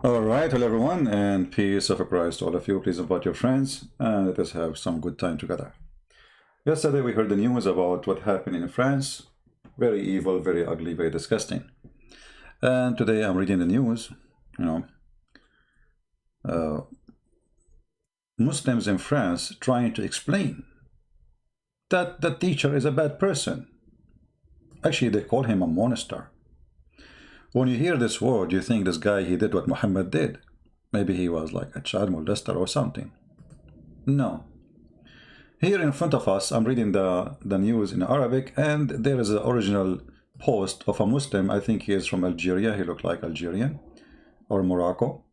All right, hello everyone, and peace of Christ to all of you. Please invite your friends and let us have some good time together. Yesterday we heard the news about what happened in France. Very evil, very ugly, very disgusting. And today I'm reading the news, you know, Muslims in France trying to explain that the teacher is a bad person. Actually, they call him a monster. When you hear this word, you think this guy, he did what Muhammad did. Maybe he was like a child molester or something. No. Here in front of us, I'm reading the news in Arabic, and there is an original post of a Muslim. I think he is from Algeria. He looked like Algerian or Morocco.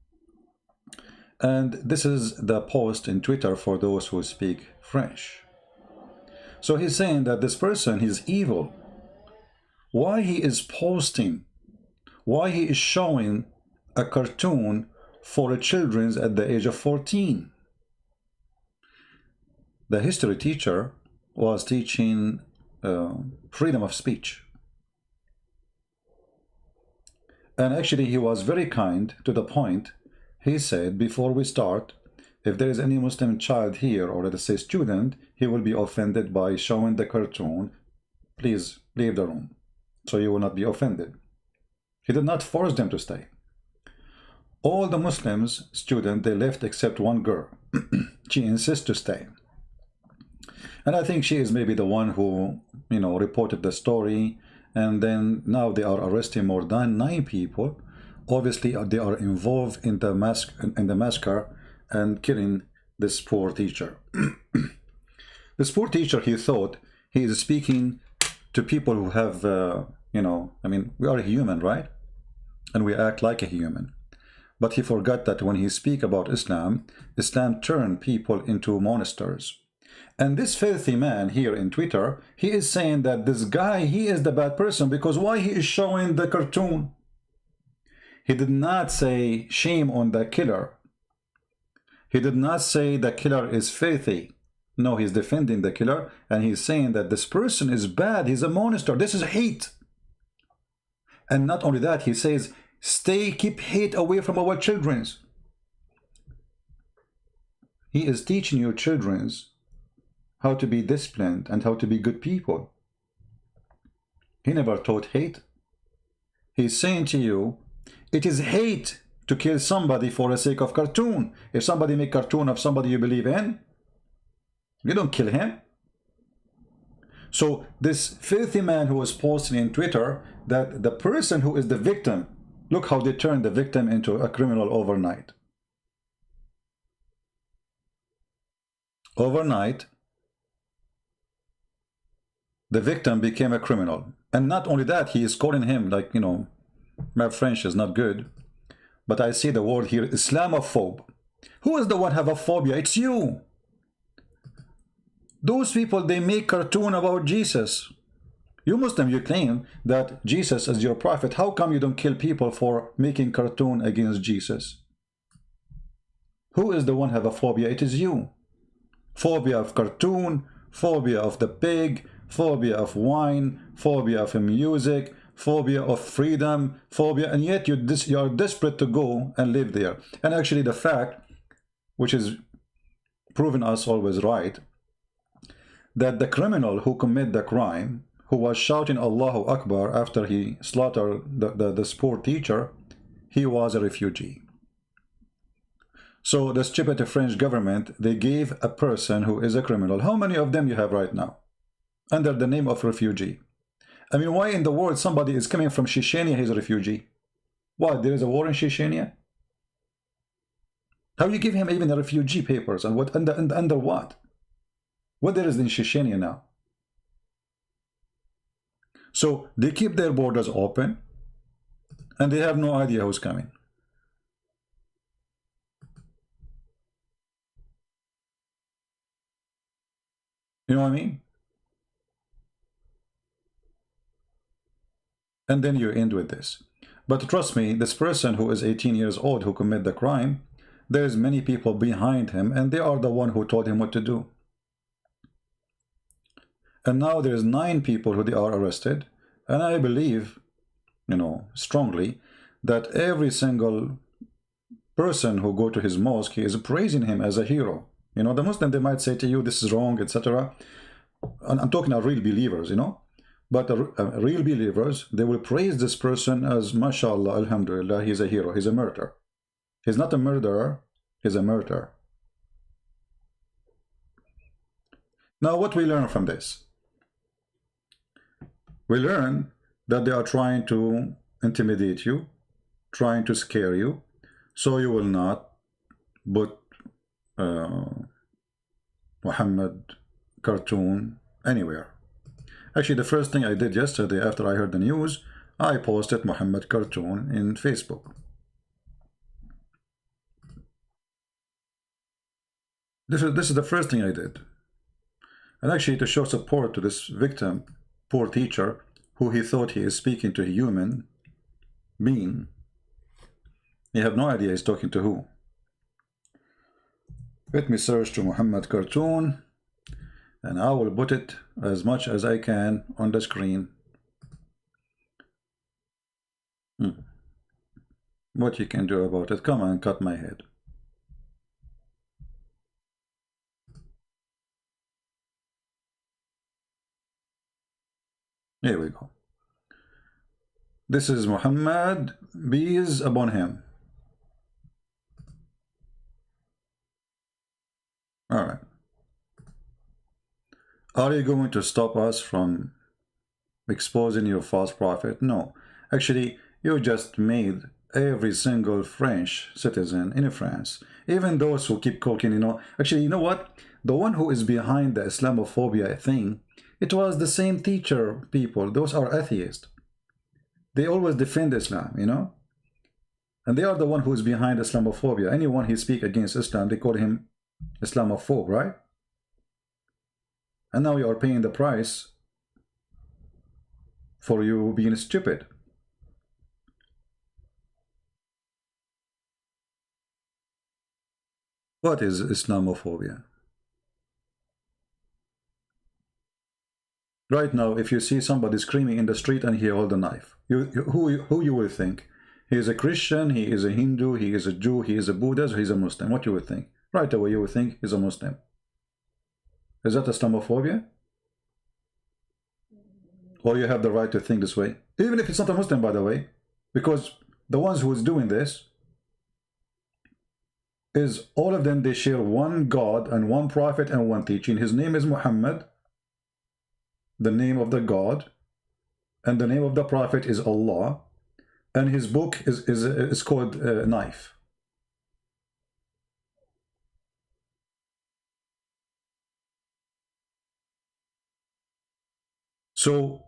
And this is the post in Twitter for those who speak French. So he's saying that this person is evil. Why he is posting? Why he is showing a cartoon for children at the age of 14? The history teacher was teaching freedom of speech. And actually he was very kind to the point. He said, before we start, if there is any Muslim child here, or let us say student, he will be offended by showing the cartoon. Please leave the room, so you will not be offended. He did not force them to stay. All the Muslims students, they left except one girl. She insists to stay. And I think she is maybe the one who, reported the story. And then now they are arresting more than 9 people. Obviously, they are involved in the massacre and killing this poor teacher. This poor teacher, he thought he is speaking to people who have, we are human, right? And we act like a human. But he forgot that when he speak about Islam, Islam turned people into monsters. And this filthy man here in Twitter, he is saying that this guy, he is the bad person because why he is showing the cartoon? He did not say shame on the killer. He did not say the killer is filthy. No, he's defending the killer and he's saying that this person is bad. He's a monster. This is hate. And not only that, he says, keep hate away from our children. He is teaching your children how to be disciplined and how to be good people. He never taught hate. He's saying to you, it is hate to kill somebody for the sake of cartoon. If somebody make cartoon of somebody you believe in, you don't kill him. So this filthy man who was posting in Twitter that the person who is the victim, look how they turned the victim into a criminal overnight. Overnight, the victim became a criminal. And not only that, he is calling him like, my French is not good, but I see the word here, Islamophobe. Who is the one have a phobia? It's you. Those people, they make cartoon about Jesus. You Muslim, you claim that Jesus is your prophet. How come you don't kill people for making cartoon against Jesus? Who is the one have a phobia? It is you. Phobia of cartoon, phobia of the pig, phobia of wine, phobia of music, phobia of freedom, phobia, and yet you are desperate to go and live there. And actually the fact, which is proven us always right, that the criminal who committed the crime, who was shouting Allahu Akbar after he slaughtered this poor teacher, he was a refugee. So the stupid French government, they gave a person who is a criminal. How many of them you have right now? Under the name of refugee. I mean, why in the world somebody is coming from Chechnya, he's a refugee? What, there is a war in Chechnya? How you give him even a refugee papers? And what under what? What there is in Chechnya now? So they keep their borders open and they have no idea who's coming. You know what I mean? And then you end with this. But trust me, this person who is 18 years old who committed the crime, there's many people behind him and they are the one who told him what to do. And now there's 9 people who they are arrested. And I believe, strongly that every single person who go to his mosque, he is praising him as a hero. You know, the Muslim, they might say to you, this is wrong, etc. And I'm talking about real believers, you know. But real believers, they will praise this person as, mashallah, alhamdulillah, he's a hero, he's a martyr. He's not a murderer, he's a martyr. Now, what we learn from this? We learn that they are trying to intimidate you, trying to scare you, so you will not put Muhammad cartoon anywhere. Actually, the first thing I did yesterday after I heard the news, I posted Muhammad cartoon in Facebook. This is the first thing I did. And actually, to show support to this victim, poor teacher, who he thought he is speaking to a human being, you have no idea he's talking to who. Let me search to Muhammad cartoon, and I will put it as much as I can on the screen. What you can do about it? Come on, cut my head. Here we go. This is Muhammad, peace upon him. All right. Are you going to stop us from exposing your false prophet? No. Actually, you just made every single French citizen in France, even those who keep cooking, you know. Actually, you know what? The one who is behind the Islamophobia thing, it was the same teacher people. Those are atheists. They always defend Islam, you know. And they are the one who is behind Islamophobia. Anyone who speaks against Islam, they call him Islamophobe, right? And now you are paying the price for you being stupid. What is Islamophobia? Right now, if you see somebody screaming in the street and he hold a knife, who you will think? He is a Christian, he is a Hindu, he is a Jew, he is a Buddhist, or he is a Muslim. What you would think? Right away you would think he's a Muslim. Is that Islamophobia? Or you have the right to think this way? Even if it's not a Muslim, by the way, because the ones who is doing this is all of them, they share one God and one prophet and one teaching. His name is Muhammad, the name of the God, and the name of the prophet is Allah, and his book is called Knife. So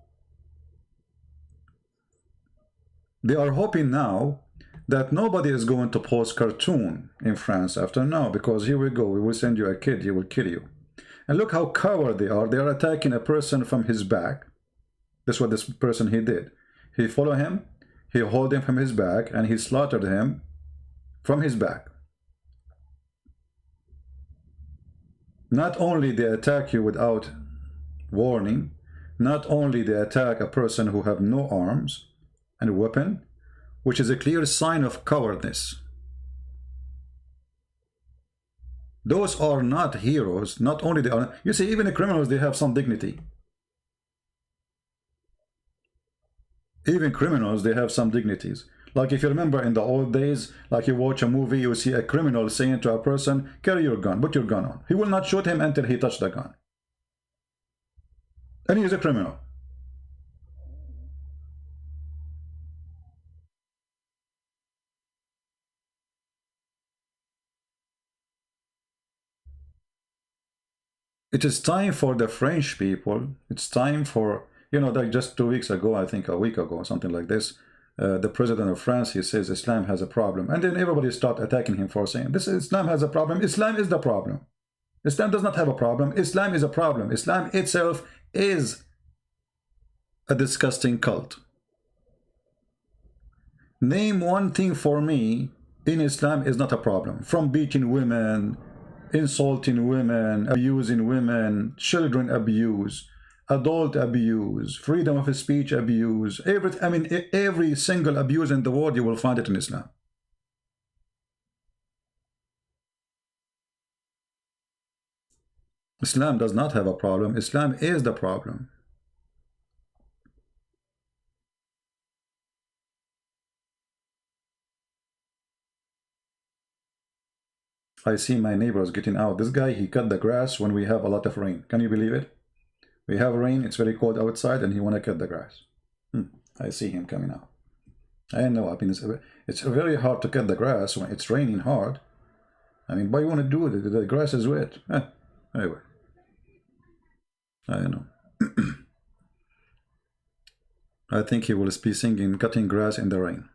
they are hoping now that nobody is going to post cartoon in France after now, because here we go, we will send you a kid, he will kill you. And look how coward they are. They are attacking a person from his back. That's what this person he did. He followed him, he hold him from his back, and he slaughtered him from his back. Not only they attack you without warning, not only they attack a person who have no arms and weapon, which is a clear sign of cowardice. Those are not heroes. Not only they are, you see, even the criminals, they have some dignity. Even criminals, they have some dignities. Like if you remember in the old days, like you watch a movie, you see a criminal saying to a person, carry your gun, put your gun on. He will not shoot him until he touched the gun. And he is a criminal. It is time for the French people. It's time for, you know, like just 2 weeks ago, I think a week ago, something like this, the president of France, he says Islam has a problem. And then everybody start attacking him for saying, this Islam has a problem. Islam is the problem. Islam does not have a problem. Islam is a problem. Islam itself is a disgusting cult. Name one thing for me in Islam is not a problem. From beating women, insulting women, abusing women, children abuse, adult abuse, freedom of speech abuse, every single abuse in the world, you will find it in Islam. Islam does not have a problem. Islam is the problem. I see my neighbors getting out. This guy, he cut the grass when we have a lot of rain. Can you believe it? We have rain, it's very cold outside, and he want to cut the grass. I see him coming out. I know, I mean, it's very hard to cut the grass when it's raining hard. I mean, why you want to do it? The grass is wet. Anyway. I know. I think he will be singing cutting grass in the rain.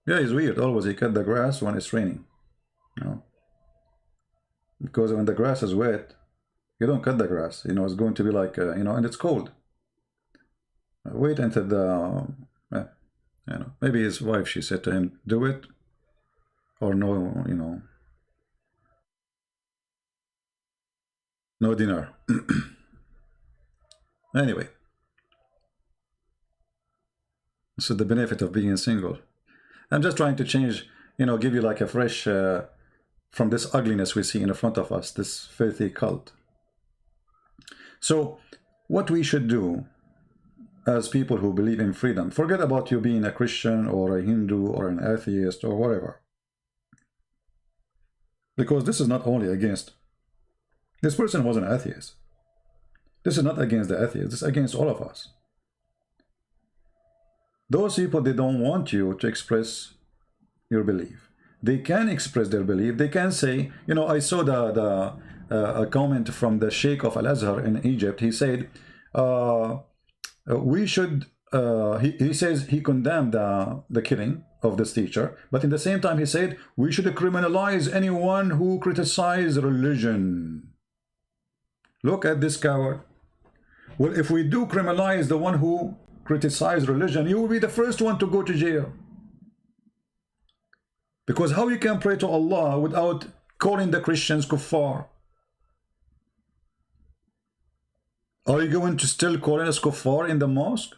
Yeah, it's weird. Always he cut the grass when it's raining. You know? Because when the grass is wet, you don't cut the grass. You know, it's going to be like, you know, and it's cold. Wait until the, you know, maybe his wife, she said to him, do it. Or no, you know, no dinner. Anyway. This is the benefit of being single. I'm just trying to change, you know, give you like a fresh, from this ugliness we see in front of us, this filthy cult. So, what we should do as people who believe in freedom, forget about you being a Christian or a Hindu or an atheist or whatever. Because this is not only against, this person was an atheist. This is not against the atheist, this is against all of us. Those people, they don't want you to express your belief. They can express their belief. They can say, you know, I saw a comment from the Sheikh of Al-Azhar in Egypt. He said, we should, he says he condemned the killing of this teacher, but in the same time he said, we should criminalize anyone who criticizes religion. Look at this coward. Well, if we do criminalize the one who criticize religion, you will be the first one to go to jail. Because how you can pray to Allah without calling the Christians kuffar? Are you going to still calling us kuffar in the mosque?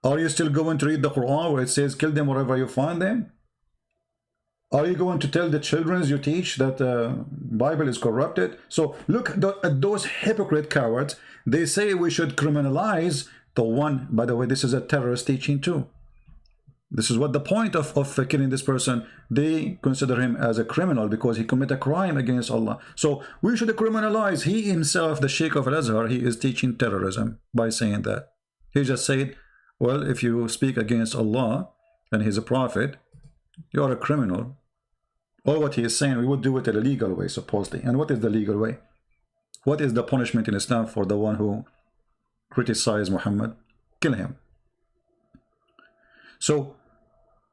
Are you still going to read the Quran where it says kill them wherever you find them? Are you going to tell the children you teach that Bible is corrupted? So look at those hypocrite cowards. They say we should criminalize the one, by the way, this is a terrorist teaching too. This is what the point of killing this person. They consider him as a criminal because he committed a crime against Allah. So we should criminalize. He himself, the Sheikh of Al-Azhar, he is teaching terrorism by saying that. He just said, well, if you speak against Allah and he's a prophet, you are a criminal. Or what he is saying, we would do it in a legal way, supposedly. And what is the legal way? What is the punishment in Islam for the one who criticize Muhammad? Kill him. So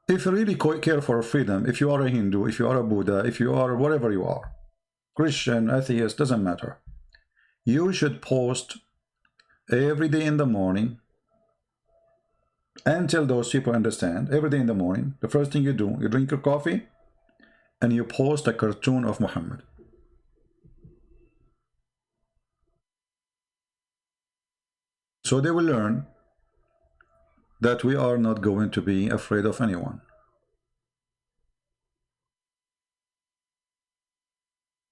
if you really care for freedom, if you are a Hindu, if you are a Buddha, if you are whatever you are, Christian, atheist, doesn't matter, you should post every day in the morning until those people understand. Every day in the morning, the first thing you do, you drink your coffee and you post a cartoon of Muhammad. So they will learn that we are not going to be afraid of anyone.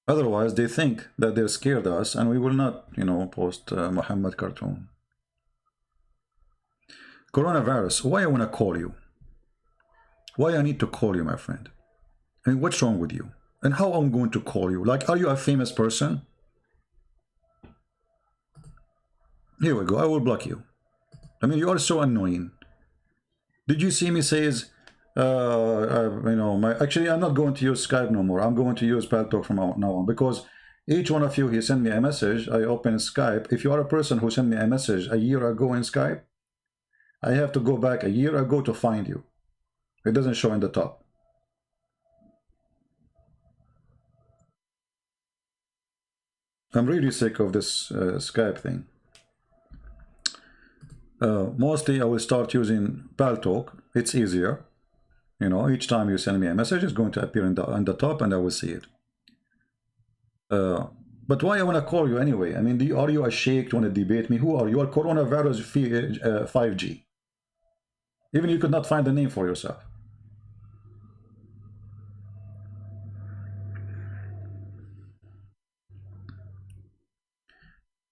Otherwise, they think that they're scared of us and we will not, you know, post Muhammad cartoon. Coronavirus, why I want to call you? Why I need to call you, my friend? I mean, what's wrong with you? And how I'm going to call you? Like, are you a famous person? Here we go, I will block you. I mean, you are so annoying. Did you see me says, you know, actually, I'm not going to use Skype no more. I'm going to use Paltalk from now on, because each one of you, he sent me a message, I open Skype. If you are a person who sent me a message a year ago in Skype, I have to go back a year ago to find you. It doesn't show in the top. I'm really sick of this Skype thing. Mostly I will start using Paltalk. It's easier. You know, each time you send me a message, it's going to appear in the top and I will see it. But why I want to call you anyway? I mean, are you a sheikh to want to debate me? Who are you? You are coronavirus 5G. Even you could not find a name for yourself.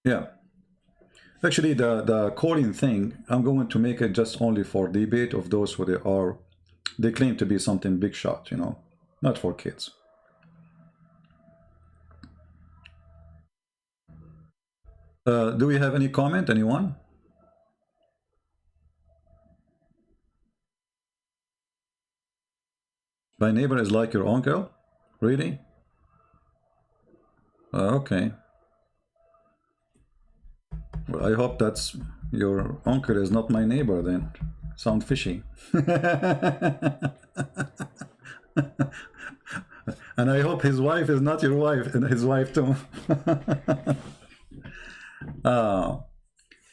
Yeah. Actually, the calling thing, I'm going to make it just only for debate of those who they claim to be something big shot, you know, not for kids. Do we have any comment, anyone? My neighbor is like your uncle? Really? Okay. Well, I hope that's your uncle is not my neighbor then. Sound fishy. And I hope his wife is not your wife, and his wife too.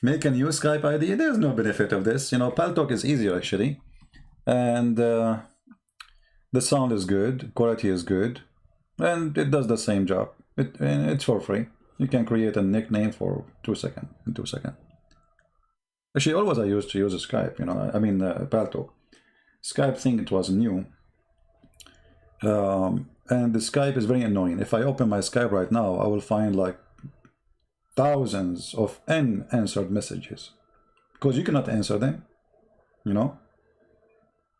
Make a new Skype ID. There's no benefit of this. You know, Paltalk is easier actually. And the sound is good, quality is good, and it does the same job. And it's for free. You can create a nickname for 2 seconds, in 2 seconds. Actually, always I used to use a Skype, you know, I mean, Paltalk. Skype thing, it was new. And the Skype is very annoying. If I open my Skype right now, I will find like thousands of unanswered messages because you cannot answer them, you know.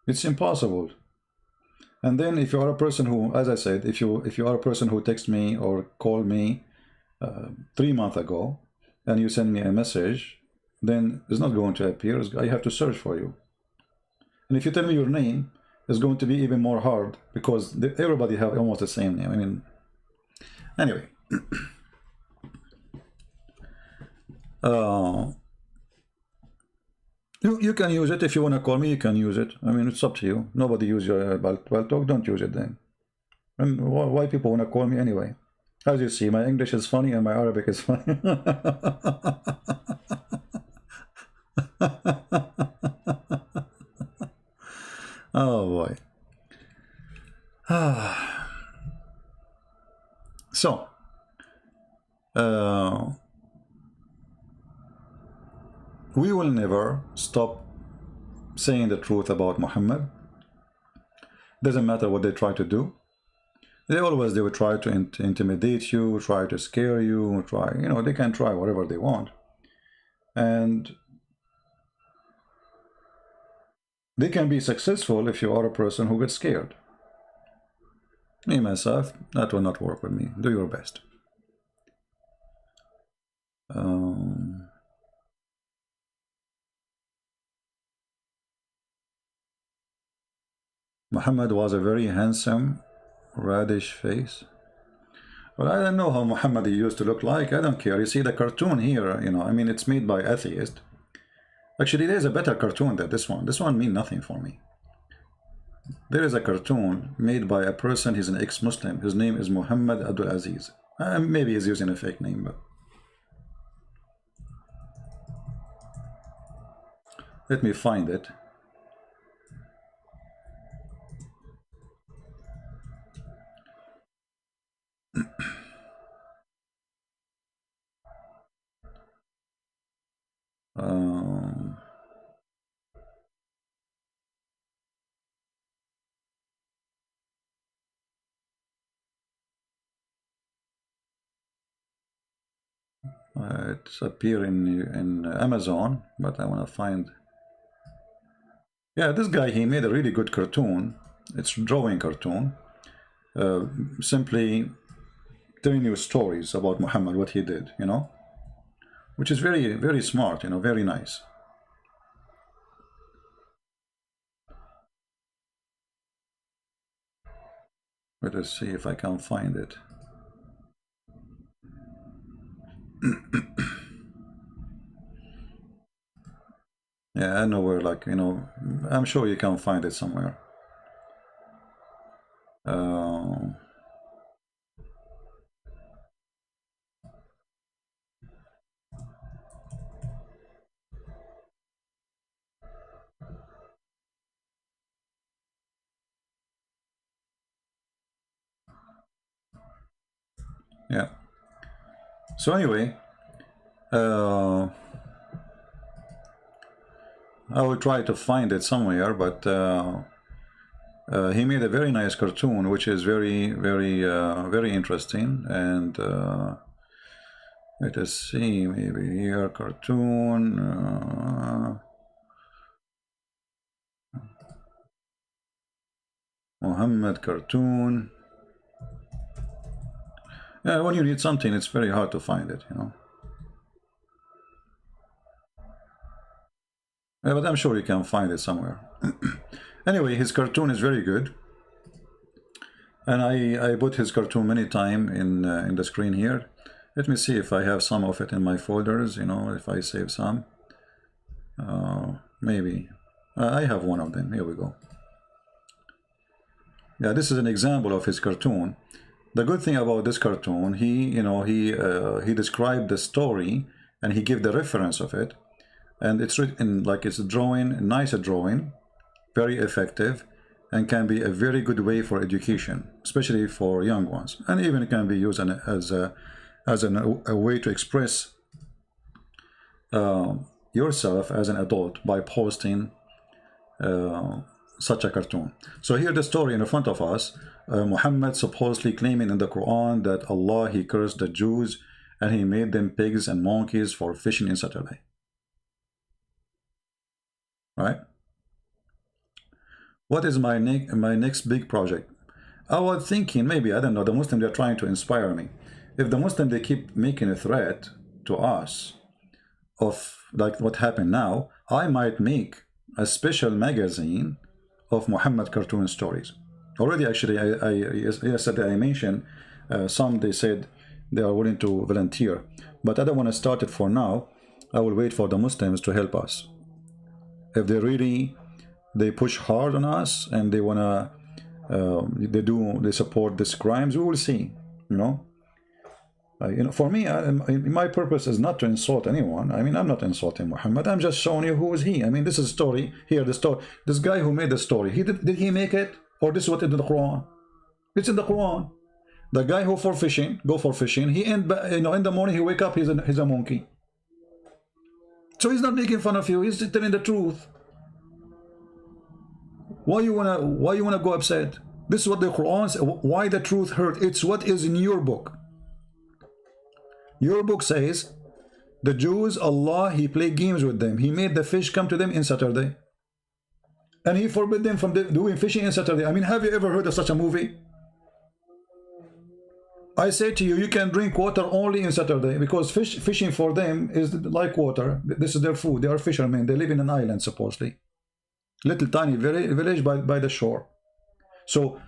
It's impossible. And then if you are a person who, as I said, if you are a person who texts me or called me 3 months ago and you send me a message, then it's not going to appear. I have to search for you. And if you tell me your name, it's going to be even more hard because everybody have almost the same name. I mean, anyway. You can use it if you want to call me. You can use it. I mean, it's up to you. Nobody use your Paltalk. Don't use it then. And why people want to call me anyway? As you see, my English is funny and my Arabic is funny. Oh boy. So, we will never stop saying the truth about Muhammad. Doesn't matter what they try to do. They will try to intimidate you, try to scare you, they can try whatever they want. And they can be successful if you are a person who gets scared. Me, myself, that will not work with me. Do your best. Muhammad was a very handsome, reddish face. Well, I don't know how Muhammad used to look like. I don't care. You see the cartoon here, I mean, it's made by atheists. Actually, there's a better cartoon than this one. This one means nothing for me. There is a cartoon made by a person, he's an ex-Muslim. His name is Muhammad Abdul Aziz. Maybe he's using a fake name, but... let me find it. It's appearing in Amazon, but I want to find... yeah, this guy, he made a really good cartoon. It's a drawing cartoon. Simply telling you stories about Muhammad, what he did, which is very, very smart, very nice. Let us see if I can find it. Yeah, I know where, I'm sure you can find it somewhere. Yeah. So anyway, I will try to find it somewhere, but he made a very nice cartoon, which is very, very, very interesting, and Let us see, maybe here, cartoon. Muhammad cartoon. Yeah, when you need something, it's very hard to find it, you know. Yeah, but I'm sure you can find it somewhere. Anyway, his cartoon is very good. And I put his cartoon many times in the screen here. Let me see if I have some of it in my folders, you know, if I save some. Maybe. I have one of them. Here we go. Yeah, this is an example of his cartoon. The good thing about this cartoon, he described the story and he gave the reference of it. And it's written like it's a drawing, a nice drawing, very effective, and can be a very good way for education, especially for young ones. And even it can be used as a way to express yourself as an adult by posting such a cartoon. So here the story in front of us, Muhammad supposedly claiming in the Quran that Allah, he cursed the Jews and he made them pigs and monkeys for fishing on Saturday. Right? What is my next big project? I was thinking maybe, I don't know, the Muslims are trying to inspire me. If the Muslims, they keep making a threat to us of like what happened now, I might make a special magazine of Muhammad cartoon stories. Already, actually, yesterday I mentioned some, they said they are willing to volunteer, but I don't want to start it for now. I will wait for the Muslims to help us. If they push hard on us and they wanna they support these crimes, we will see, you know. For me, my purpose is not to insult anyone. I mean, I'm not insulting Muhammad. I'm just showing you who is he. I mean, this is a story here. The story. This guy who made the story. Did he make it, or this is what in the Quran? It's in the Quran. The guy who go for fishing. He in the morning he wake up. He's a monkey. So he's not making fun of you. He's telling the truth. Why you wanna go upset? This is what the Quran says. Why the truth hurt? It's what is in your book. Your book says the Jews, Allah, he played games with them. He made the fish come to them in Saturday. And he forbid them from doing fishing in Saturday. I mean, have you ever heard of such a movie? I say to you, you can drink water only in Saturday because fishing for them is like water. This is their food. They are fishermen. They live in an island, supposedly. Little tiny village by the shore. So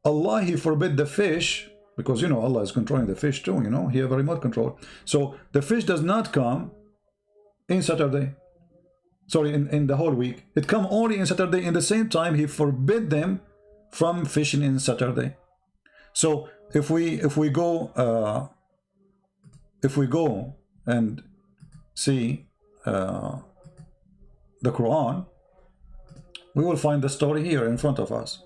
Allah, he forbid the fish because, you know, Allah is controlling the fish too, you know. He have a remote control. So the fish does not come in Saturday. Sorry, in the whole week. It come only in Saturday. In the same time, he forbid them from fishing in Saturday. So if we go and see the Quran, we will find the story here in front of us.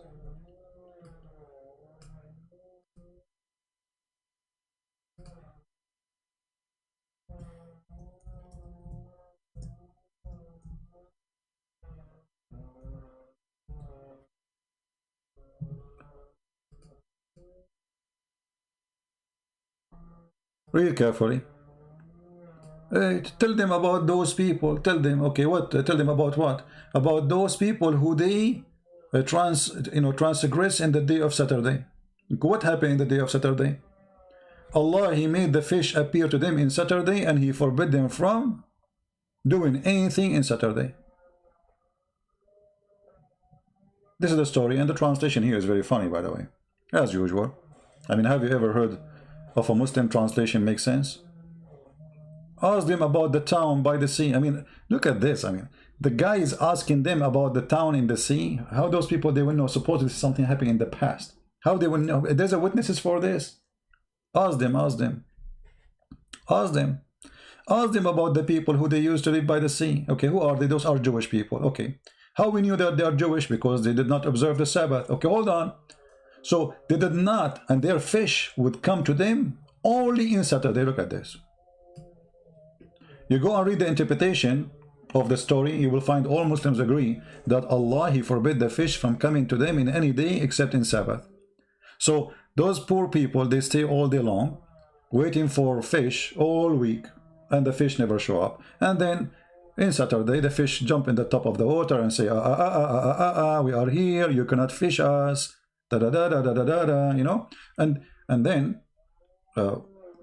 Read carefully. Tell them about those people. Tell them, okay, what? Tell them about what? About those people who they transgress in the day of Saturday. What happened in the day of Saturday? Allah, he made the fish appear to them in Saturday and he forbid them from doing anything in Saturday. This is the story, and the translation here is very funny, by the way, as usual. I mean, have you ever heard of a Muslim translation make sense? Ask them about the town by the sea. I mean, look at this. I mean, the guy is asking them about the town in the sea. How those people, they will know supposedly something happened in the past. How they will know? There's a witnesses for this. Ask them. Ask them about the people who they used to live by the sea. Okay, who are they? Those are Jewish people. Okay. How we knew that they are Jewish? Because they did not observe the Sabbath. Okay, hold on. So they did not, and their fish would come to them only in Saturday. Look at this. You go and read the interpretation of the story, you will find all Muslims agree that Allah, he forbid the fish from coming to them in any day except in Sabbath. So those poor people, they stay all day long waiting for fish all week, and the fish never show up. And then in Saturday, the fish jump in the top of the water and say, we are here, you cannot fish us, da da da da da da da, da, you know. And then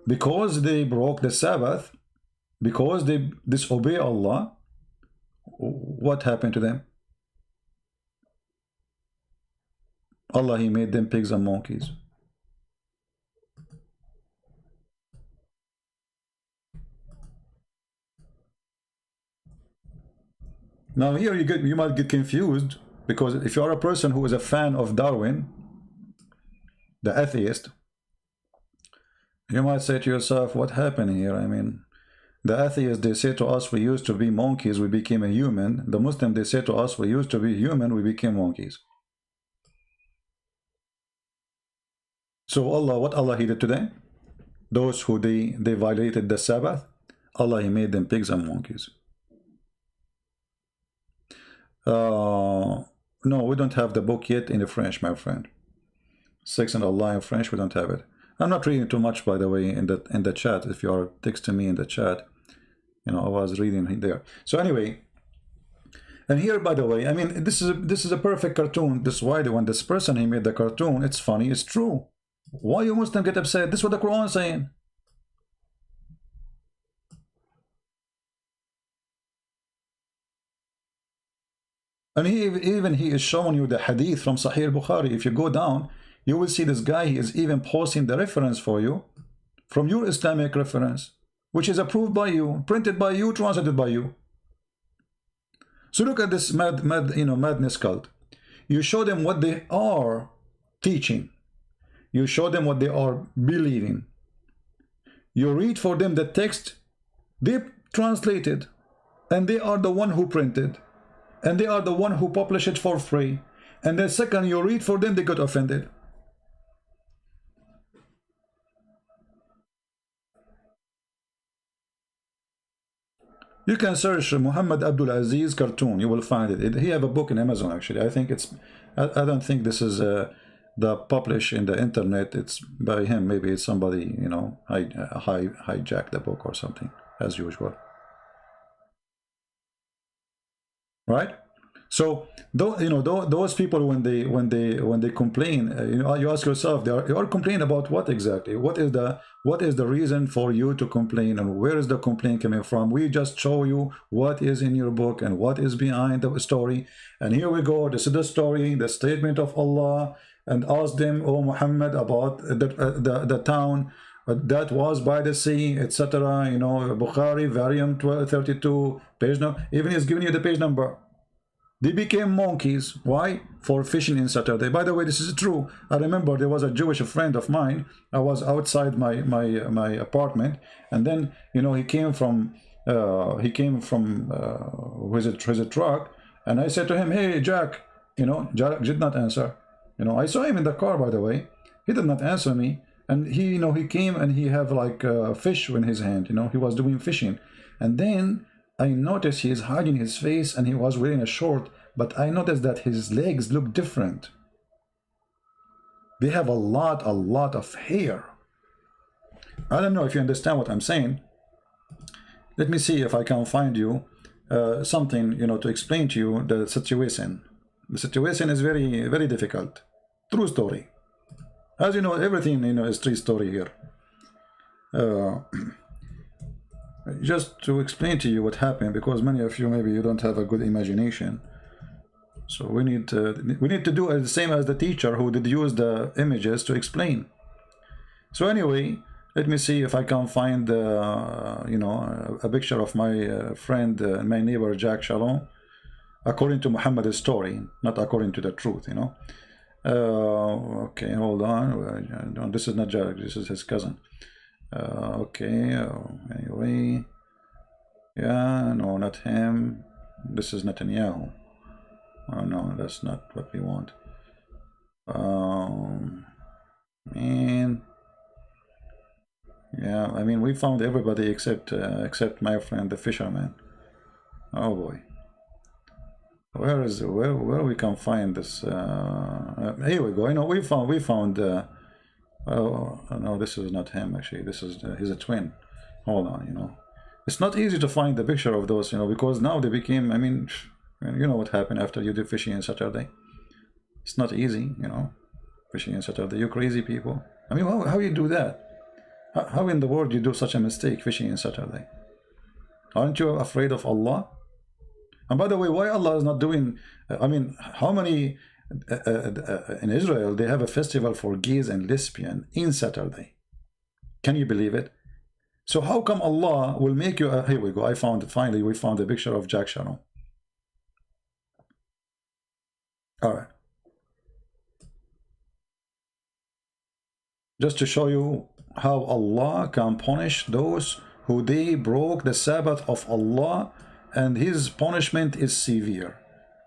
because they broke the Sabbath, because they disobey Allah, what happened to them? Allah, He made them pigs and monkeys. Now here you might get confused, because if you are a person who is a fan of Darwin, the atheist, you might say to yourself, what happened here? I mean, the atheists, they say to us, we used to be monkeys, we became a human. The Muslim, they say to us, we used to be human, we became monkeys. So Allah, what Allah He did to them? Those who they violated the Sabbath, Allah He made them pigs and monkeys. No, we don't have the book yet in French, my friend. Sex and Allah in French, we don't have it. I'm not reading too much, by the way, in the chat. If you are texting me in the chat, you know, I was reading there. So anyway, and here, by the way, I mean, this is a perfect cartoon. This is why when this person he made the cartoon, it's funny, it's true. Why you Muslim get upset? This is what the Quran is saying. And even he is showing you the hadith from Sahih al-Bukhari. If you go down, you will see this guy, he is even posting the reference for you from your Islamic reference, which is approved by you, printed by you, translated by you. So look at this madness cult. You show them what they are teaching. You show them what they are believing. You read for them the text they translated, and they are the one who printed, and they are the one who publish it for free. And the second you read for them, they got offended. You can search Muhammad Abdul Aziz cartoon, you will find it. He have a book in Amazon, actually. I think it's, I don't think this is the publish in the internet. It's by him. Maybe it's somebody, you know, hijacked the book or something, as usual. Right? So those people, when they complain, you ask yourself, you are complaining about what exactly? What is the reason for you to complain, and where is the complaint coming from? We just show you what is in your book and what is behind the story, and here we go. This is the story, the statement of Allah, and ask them, oh Muhammad, about the town that was by the sea, etc. You know, Bukhari, volume 32, page number. Even he's giving you the page number. They became monkeys. Why? For fishing in Saturday. By the way, this is true. I remember there was a Jewish friend of mine. I was outside my apartment, and then he came from with a truck, and I said to him, "Hey, Jack," Jack did not answer. I saw him in the car, by the way. He did not answer me, and he came and he have like fish in his hand. He was doing fishing, and then I noticed he is hiding his face, and he was wearing a short, but I noticed that his legs look different. They have a lot of hair. I don't know if you understand what I'm saying. Let me see if I can find you something, to explain to you the situation. The situation is very, very difficult. True story. As you know, everything, is true story here. Just to explain to you what happened, because many of you, maybe you don't have a good imagination. So we need to do the same as the teacher who did use the images to explain. So anyway, let me see if I can find a picture of my friend, my neighbor Jack Shalom, according to Muhammad's story, not according to the truth. Okay, hold on. No, this is not Jack, this is his cousin. Okay, anyway, yeah, no, not him. This is Netanyahu. Oh no, that's not what we want. Man, yeah, I mean, we found everybody except my friend the fisherman. Oh boy, where we can find this? Here we go. We found Oh no, this is not him actually. This is he's a twin. Hold on, it's not easy to find the picture of those, because now they became. I mean, you know what happened after you did fishing on Saturday. It's not easy, fishing on Saturday. You crazy people. I mean, how you do that? How in the world you do such a mistake fishing on Saturday? Aren't you afraid of Allah? And by the way, why Allah is not doing? I mean, how many in Israel they have a festival for gays and lesbian in Saturday? Can you believe it? So how come Allah will make you? Here we go. I found it. Finally, we found a picture of Jack Sharon. All right. Just to show you how Allah can punish those who they broke the Sabbath of Allah, and His punishment is severe.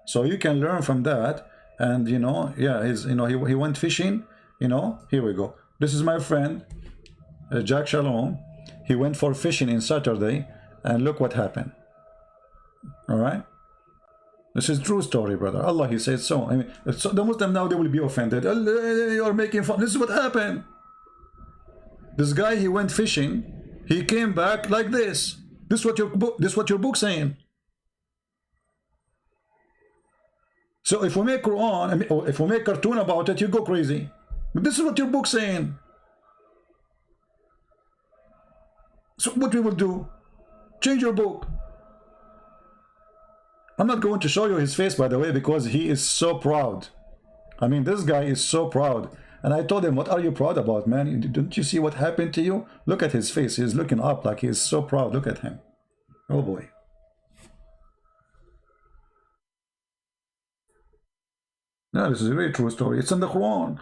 So you can learn from that. And yeah, he went fishing. Here we go. This is my friend Jack Shalom. He went for fishing in Saturday, and look what happened. All right. This is true story, brother. Allah, He said so. I mean, so the Muslim now, they will be offended. You're making fun. This is what happened. This guy, he went fishing. He came back like this. This is what your book saying. So if we make Quran, I mean, or if we make cartoon about it, you go crazy. But this is what your book saying. So what we will do? Change your book. I'm not going to show you his face, by the way, because he is so proud. I mean, this guy is so proud. And I told him, what are you proud about, man? Don't you see what happened to you? Look at his face. He's looking up like he is so proud. Look at him. Oh, boy. No, this is a very true story. It's in the Quran.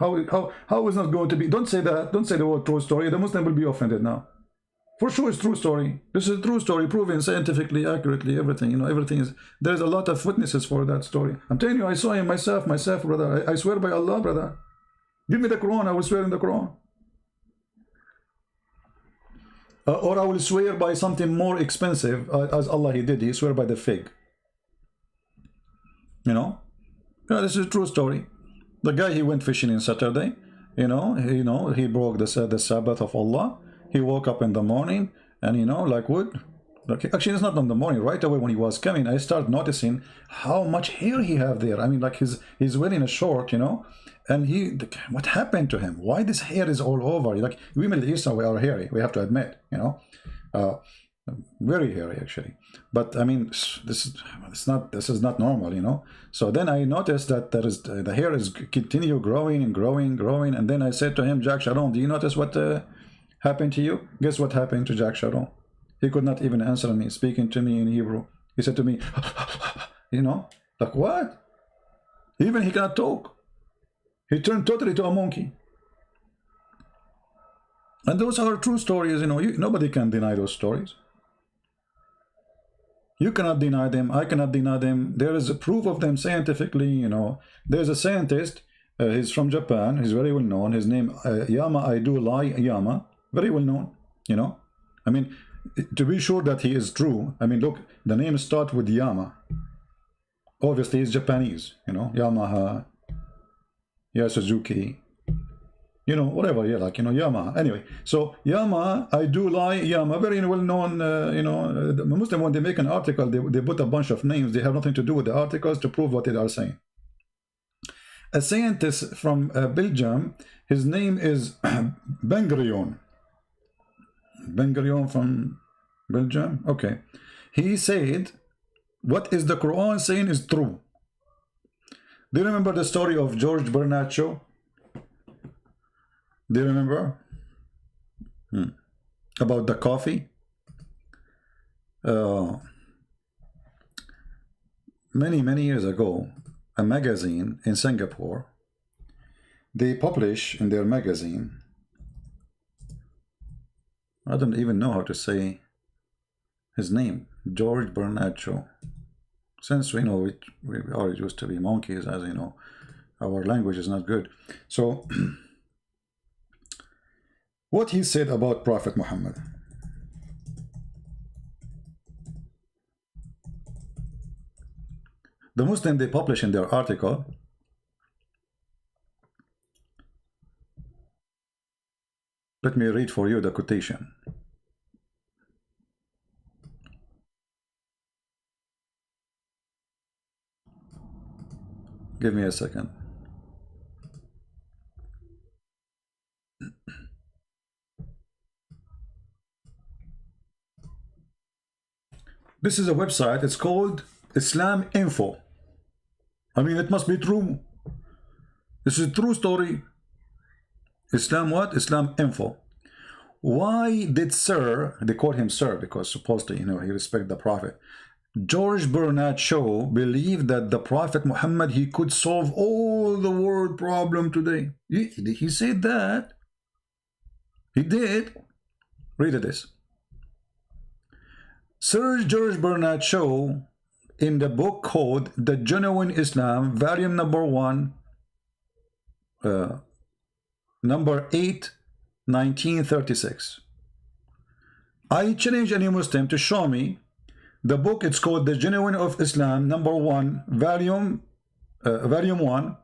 How is not going to be? Don't say that. Don't say the word true story. The Muslim will be offended now. For sure, it's true story. This is a true story, proven scientifically, accurately, everything. Everything is. There's a lot of witnesses for that story. I'm telling you, I saw him myself, brother. I swear by Allah, brother. Give me the Quran. I will swear in the Quran. Or I will swear by something more expensive, as Allah He did. He swear by the fig. Yeah, this is a true story. The guy, he went fishing in Saturday. He broke the Sabbath of Allah. He woke up in the morning, and like wood. Actually, it's not in the morning. Right away when he was coming, I started noticing how much hair he have there. I mean, like he's wearing a short, and what happened to him? Why this hair is all over? Like we Middle Eastern, we are hairy. We have to admit, very hairy actually. But I mean, this is not normal, So then I noticed that the hair is continue growing and growing, and then I said to him, Jack Sharon, do you notice what happened to you? Guess what happened to Jack Sharon? He could not even answer me, speaking to me in Hebrew. He said to me, like what? Even he cannot talk. He turned totally to a monkey. And those are true stories, nobody can deny those stories. You cannot deny them. I cannot deny them. There is a proof of them scientifically, There's a scientist, he's from Japan. He's very well known. His name, Yama Aidulai Yama. Very well known, I mean, to be sure that he is true, I mean, look, the name starts with Yama. Obviously, he's Japanese, Yamaha, yeah, Suzuki, whatever, yeah, like, Yamaha. Anyway, so Yama, Aidulai Yama, very well known, the Muslim, when they make an article, they put a bunch of names. They have nothing to do with the articles to prove what they are saying. A scientist from Belgium, his name is Ben Gurion. Ben Gurion from Belgium. Okay. He said, what is the Quran saying is true. Do you remember the story of George Bernard Shaw? Do you remember? About the coffee? Many years ago, a magazine in Singapore, they publish in their magazine, I don't even know how to say his name, George Bernard Shaw. Since we know it, we always used to be monkeys, as you know, our language is not good. So, what he said about Prophet Muhammad. The Muslim, they publish in their article, Let me read for you the quotation. Give me a second. This is a website. It's called Islam Info. I mean, it must be true. This is a true story. Islam what? Islam Info. Why did Sir, they call him Sir because supposedly, you know, he respects the Prophet, George Bernard Shaw believed that the Prophet Muhammad, he could solve all the world problem today. He said that. He did. Read this. Sir George Bernard Shaw, in the book called The Genuine Islam, volume number 1, number 8, 1936. I challenge any Muslim to show me the book. It's called The Genuine of Islam, number 1, volume 1,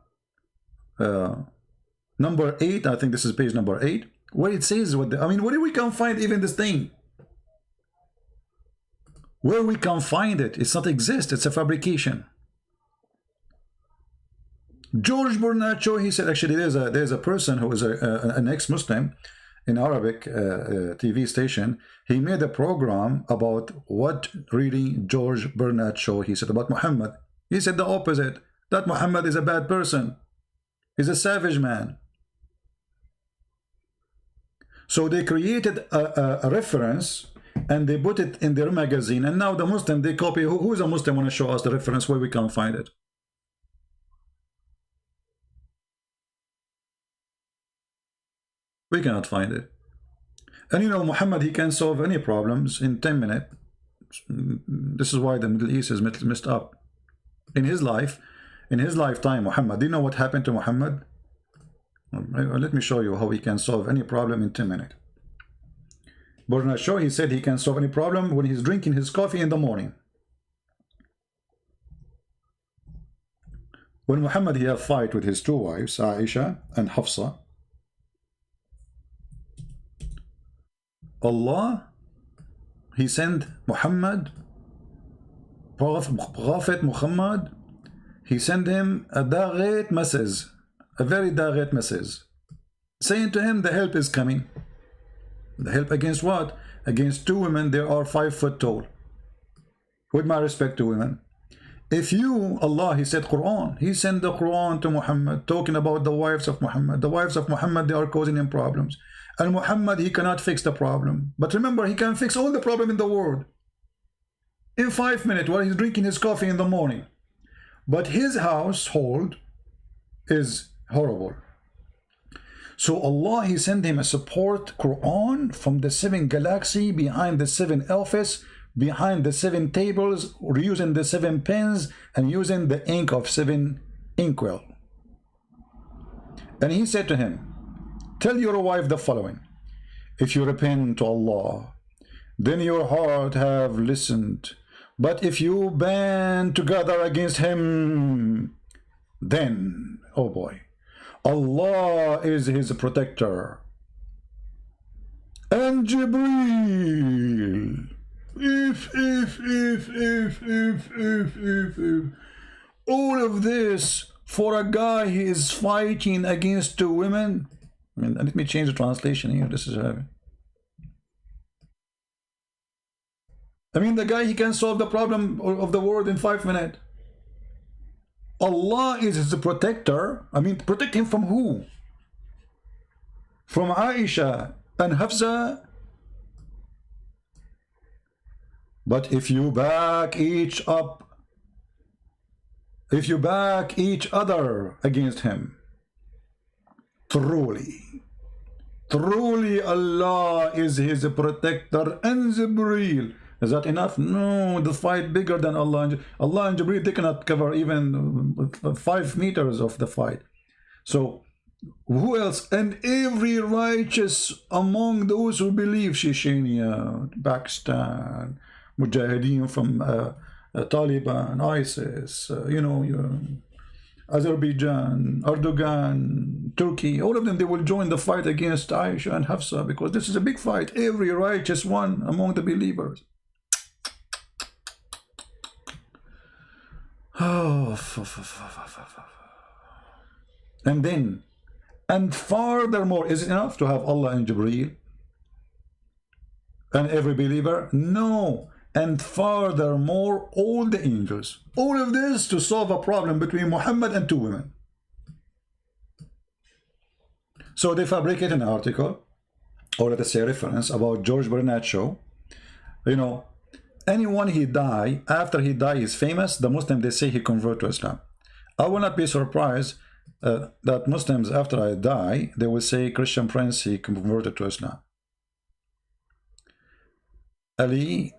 number 8. I think this is page number 8, where it says what I mean, where we can find even this thing? Where we can find it? It's not exist. It's a fabrication. George Bernard Shaw, he said, actually there's a person who is an ex-Muslim in Arabic TV station. He made a program about what really George Bernard Shaw, he said about Muhammad. He said the opposite, that Muhammad is a bad person. He's a savage man. So they created a reference and they put it in their magazine, and now the Muslim, they copy. Who is a Muslim want to show us the reference where we can find it? We cannot find it. And you know, Muhammad, he can solve any problems in 10 minutes. This is why the Middle East is messed up. In his life, in his lifetime, Muhammad, do you know what happened to Muhammad? Let me show you how he can solve any problem in 10 minutes. Bernard Shaw, he said he can solve any problem when he's drinking his coffee in the morning. When Muhammad, he had a fight with his two wives, Aisha and Hafsa, Allah, he sent Muhammad, Prophet Muhammad, he sent him a direct message, a very direct message, saying to him the help is coming. The help against what? Against two women, they are 5 foot tall. With my respect to women. If you, Allah, he said Quran, he sent the Quran to Muhammad, talking about the wives of Muhammad. The wives of Muhammad, they are causing him problems. And Muhammad, he cannot fix the problem. But remember, he can fix all the problem in the world in 5 minutes while he's drinking his coffee in the morning. But his household is horrible. So Allah, he sent him a support Quran from the 7 galaxy, behind the 7 office, behind the 7 tables, using the 7 pens, and using the ink of 7 inkwell. And he said to him, tell your wife the following: if you repent to Allah, then your heart have listened. But if you band together against him, then, oh boy, Allah is his protector. And Jibreel, if all of this for a guy he is fighting against 2 women. I mean, let me change the translation here. This is I mean, the guy, he can solve the problem of the world in 5 minutes. Allah is his protector. I mean, protect him from who? From Aisha and Hafsa. But if you back each other against him, truly Allah is his protector and Jibreel. Is that enough? No, the fight bigger than Allah. Allah and Jibreel, they cannot cover even 5 meters of the fight. So who else? And every righteous among those who believe, Chechnya, Pakistan, Mujahideen from Taliban, ISIS, you know, Azerbaijan, Erdogan, Turkey, all of them, they will join the fight against Aisha and Hafsa, because this is a big fight. Every righteous one among the believers. Oh, and then, and furthermore, is it enough to have Allah and Jibreel and every believer? No. And furthermore, all the angels. All of this to solve a problem between Muhammad and two women. So they fabricate an article, or let us say reference, about George Bernard Shaw. You know, anyone he die, after he die is famous, the Muslim, they say he convert to Islam. I will not be surprised that Muslims, after I die, they will say Christian Prince, he converted to Islam. Ali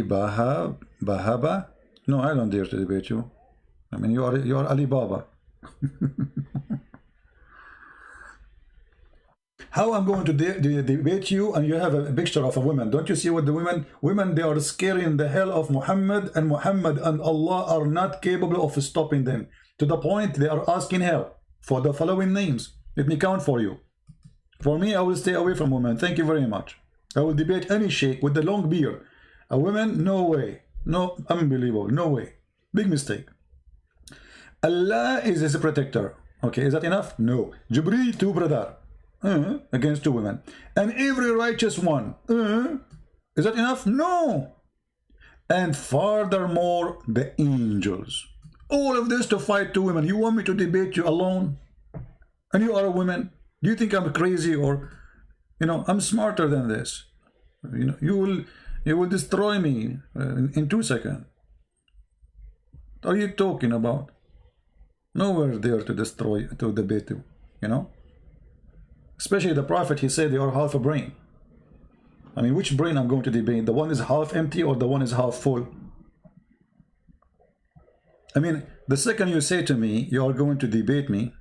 Bahaba? No, I don't dare to debate you. I mean, you are Ali Baba. How I'm going to debate you and you have a picture of a woman? Don't you see what the women, they are scaring the hell of Muhammad, and Muhammad and Allah are not capable of stopping them, to the point they are asking help for the following names. Let me count for you. For me, I will stay away from women. Thank you very much. I will debate any sheikh with the long beard. A woman, no way. No, unbelievable. No way. Big mistake. Allah is his protector. Okay, is that enough? No. Jibreel, two brother. Against two women. And every righteous one. Is that enough? No. And furthermore, the angels. All of this to fight two women. You want me to debate you alone? And you are a woman? Do you think I'm crazy, or, you know, I'm smarter than this? You know, you will destroy me in 2 seconds. What are you talking about? Nowhere there to destroy, to debate you, you know? Especially the Prophet, he said they are half a brain. I mean, which brain I'm going to debate? The one is half empty or the one is half full? I mean, the second you say to me, you are going to debate me,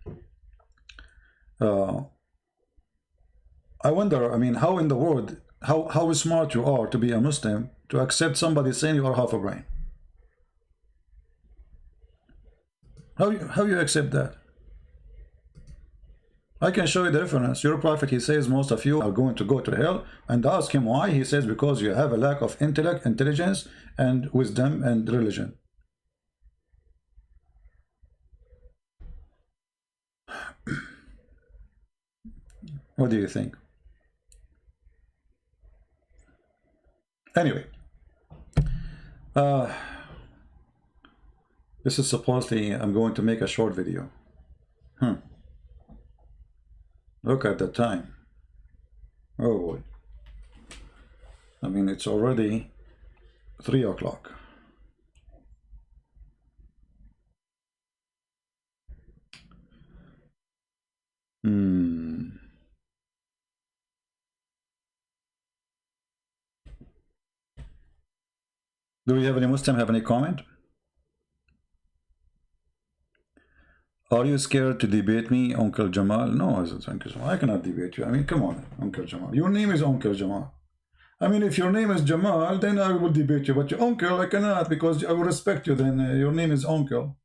I wonder, I mean, how in the world, how smart you are to be a Muslim to accept somebody saying you are half a brain? How you accept that? I can show you the reference. Your Prophet, he says most of you are going to go to hell, and ask him why. He says because you have a lack of intellect, intelligence, and wisdom and religion. What do you think? Anyway, this is supposedly, I'm going to make a short video. Look at the time. Oh boy. I mean, it's already 3 o'clock. Do we have any Muslim have any comment? Are you scared to debate me, Uncle Jamal? No, Uncle Jamal, I cannot debate you. I mean, come on, Uncle Jamal. Your name is Uncle Jamal. I mean, if your name is Jamal, then I will debate you. But your uncle, I cannot, because I will respect you. Then your name is Uncle.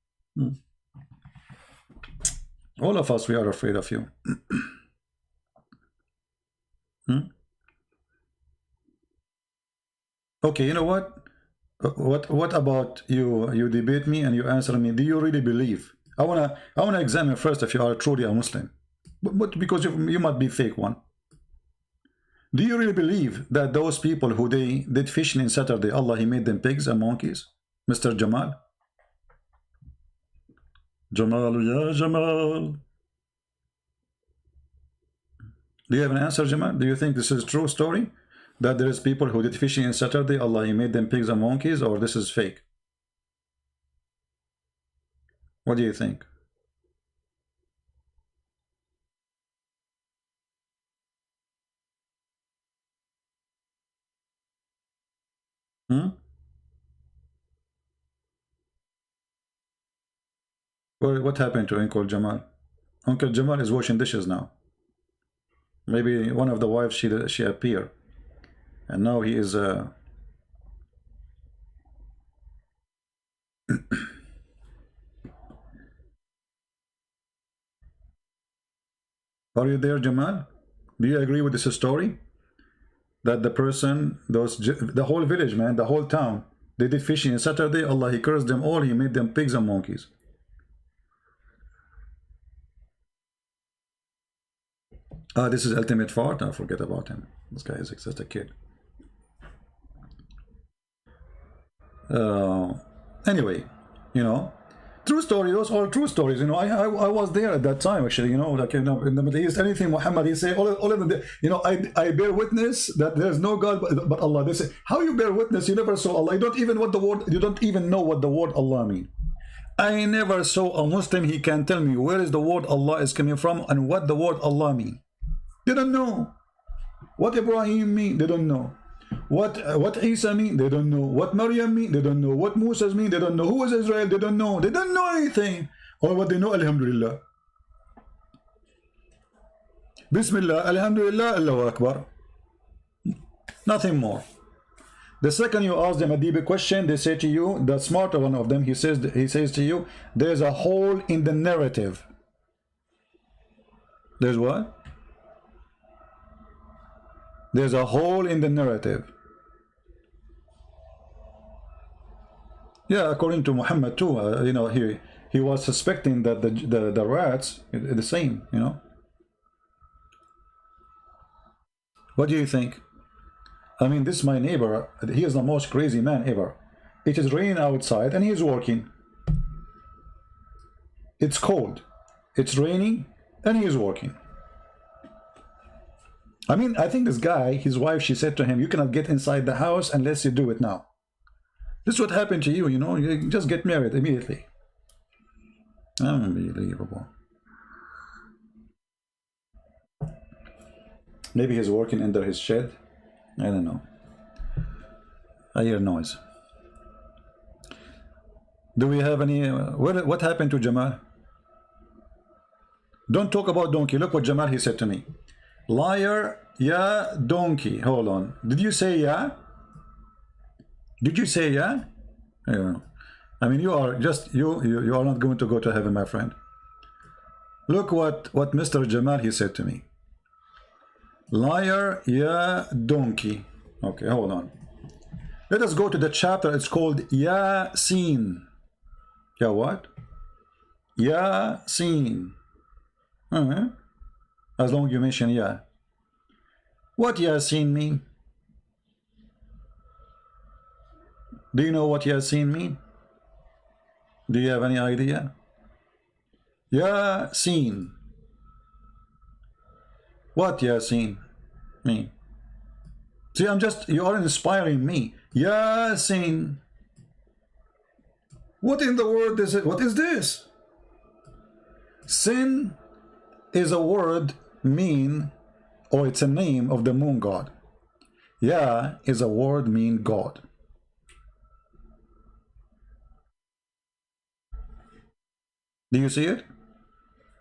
All of us, we are afraid of you. Okay, you know what? What about you? You debate me and you answer me. Do you really believe? I wanna examine first if you are truly a Muslim, but because you might be fake one. Do you really believe that those people who they did fishing in Saturday, Allah, he made them pigs and monkeys? Mr. Jamal? Jamal, ya Jamal. Do you have an answer, Jamal? Do you think this is a true story? That there is people who did fishing in Saturday, Allah, he made them pigs and monkeys, or this is fake? What do you think? Well, what happened to Uncle Jamal? Uncle Jamal is washing dishes now. Maybe one of the wives, she appeared, and now he is Are you there, Jamal? Do you agree with this story? That the person, the whole village, man, the whole town, they did fishing on Saturday. Allah, He cursed them all. He made them pigs and monkeys. Ah, this is Ultimate Fart. I forget about him. This guy is just a kid. Anyway, you know, true story. Those are true stories. You know, I was there at that time actually. You know, like in the Middle East, anything Muhammad he say, all of them. You know, I bear witness that there's no God but Allah. They say, how you bear witness? You never saw Allah. You don't even what the word. You don't even know what the word Allah mean. I never saw a Muslim. He can tell me where is the word Allah is coming from and what the word Allah mean. They don't know. What Ibrahim mean? They don't know. What Isa mean? They don't know. What Maryam mean? They don't know. What Moses mean? They don't know. Who is Israel? They don't know. They don't know anything. Or what they know, Alhamdulillah. Bismillah, Alhamdulillah, Allahu Akbar. Nothing more. The second you ask them a deeper question, they say to you, the smarter one of them, he says to you, there's a hole in the narrative. There's what? There's a hole in the narrative. Yeah, according to Muhammad too, you know, he was suspecting that the rats are the same, you know. What do you think? I mean, this is my neighbor. He is the most crazy man ever. It is raining outside and he's working. It's cold. It's raining and he's working. I mean, I think this guy, his wife, she said to him, you cannot get inside the house unless you do it now. This is what happened to you, you know, you just get married immediately. Unbelievable. Maybe he's working under his shed. I don't know. I hear noise. Do we have any... what happened to Jamal? Don't talk about donkey. Look what Jamal, he said to me. Liar, yeah, donkey. Hold on. Did you say yeah? Did you say yeah? Yeah. I mean, you are just you are not going to go to heaven, my friend. Look what Mr. Jamal he said to me. Liar, yeah, donkey. Okay, hold on. Let us go to the chapter. It's called Yasin. Yeah, what? Yasin. As long as you mention yeah. What Yasin mean? Do you know what Yasin mean? Do you have any idea? Yasin. What Yasin mean? See, you are inspiring me. Yasin. What in the world is it? What is this? Sin is a word mean, or it's a name of the moon god. Ya is a word mean God. Do you see it?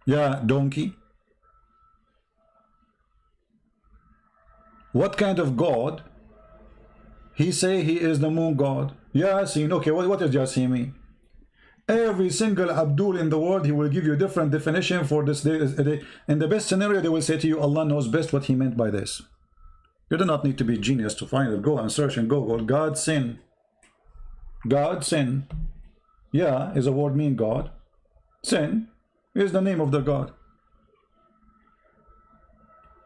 Ya, donkey. What kind of God? He say he is the moon god. Yasin. Okay, what does Yasin mean? Every single Abdul in the world, he will give you a different definition for this day. In the best scenario, they will say to you, Allah knows best what he meant by this. You do not need to be genius to find it. Go and search and Google. God sin. God sin. Yeah is a word mean God. Sin is the name of the God.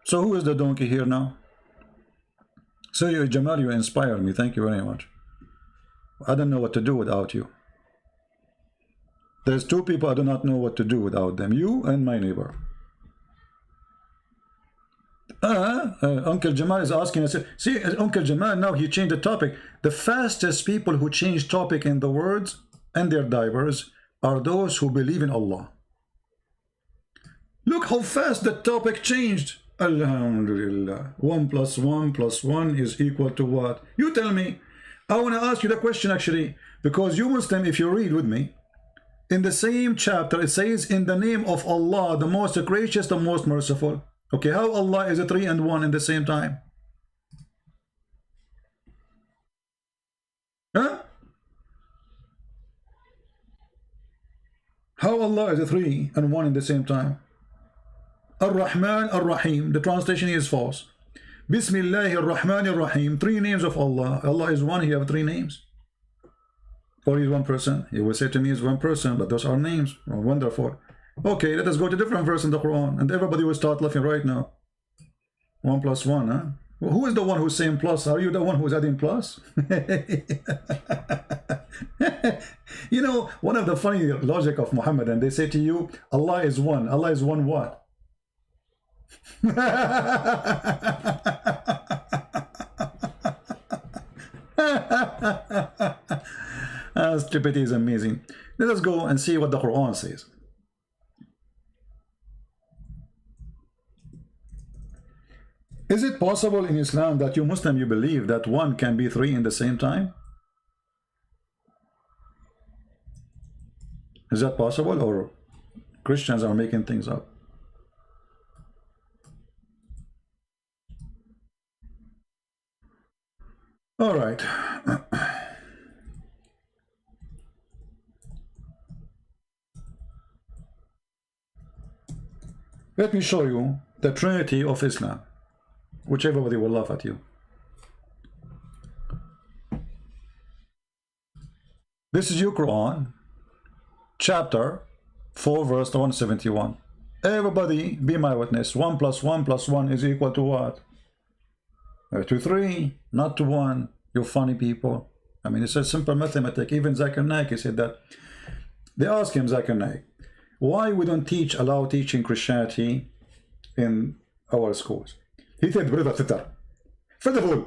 So who is the donkey here now? So you, Jamal, you inspire me. Thank you very much. I don't know what to do without you. There's two people I do not know what to do without them. You and my neighbor. Uncle Jamal is asking us. See, Uncle Jamal, now he changed the topic. The fastest people who change topic in the words and their divers are those who believe in Allah. Look how fast the topic changed. Alhamdulillah. 1 + 1 + 1 is equal to what? You tell me. I want to ask you the question actually, because you Muslim, if you read with me, in the same chapter, it says, in the name of Allah, the most gracious, the most merciful. Okay, how Allah is a 3 and 1 in the same time? Huh? How Allah is a 3 and 1 in the same time? Ar-Rahman Ar-Rahim. The translation is false. Bismillah Ar-Rahman Ar-Rahim. 3 names of Allah. Allah is one. He have 3 names. Or he's one person. He will say to me he's one person, but those are names. Oh, wonderful. Okay, let us go to different verse in the Quran, and everybody will start laughing right now. 1 plus 1, huh? Well, who is the one who's saying plus? Are you the one who's adding plus? You know, one of the funny logic of Muhammad, and they say to you, Allah is one. Allah is one what? Stupidity is amazing. Let us go and see what the Quran says. Is it possible in Islam that you Muslim, you believe that one can be 3 in the same time? Is that possible, or Christians are making things up? All right. Let me show you the Trinity of Islam, which everybody will laugh at you. This is your Quran, chapter 4, verse 171. Everybody be my witness. 1 plus 1 plus 1 is equal to what? To 3, not to 1. You funny people. I mean, it's a simple mathematics. Even Zakir Naik said that. They asked him, Zakir Naik, why we don't allow teaching Christianity in our schools? He said, brother sister, first of all,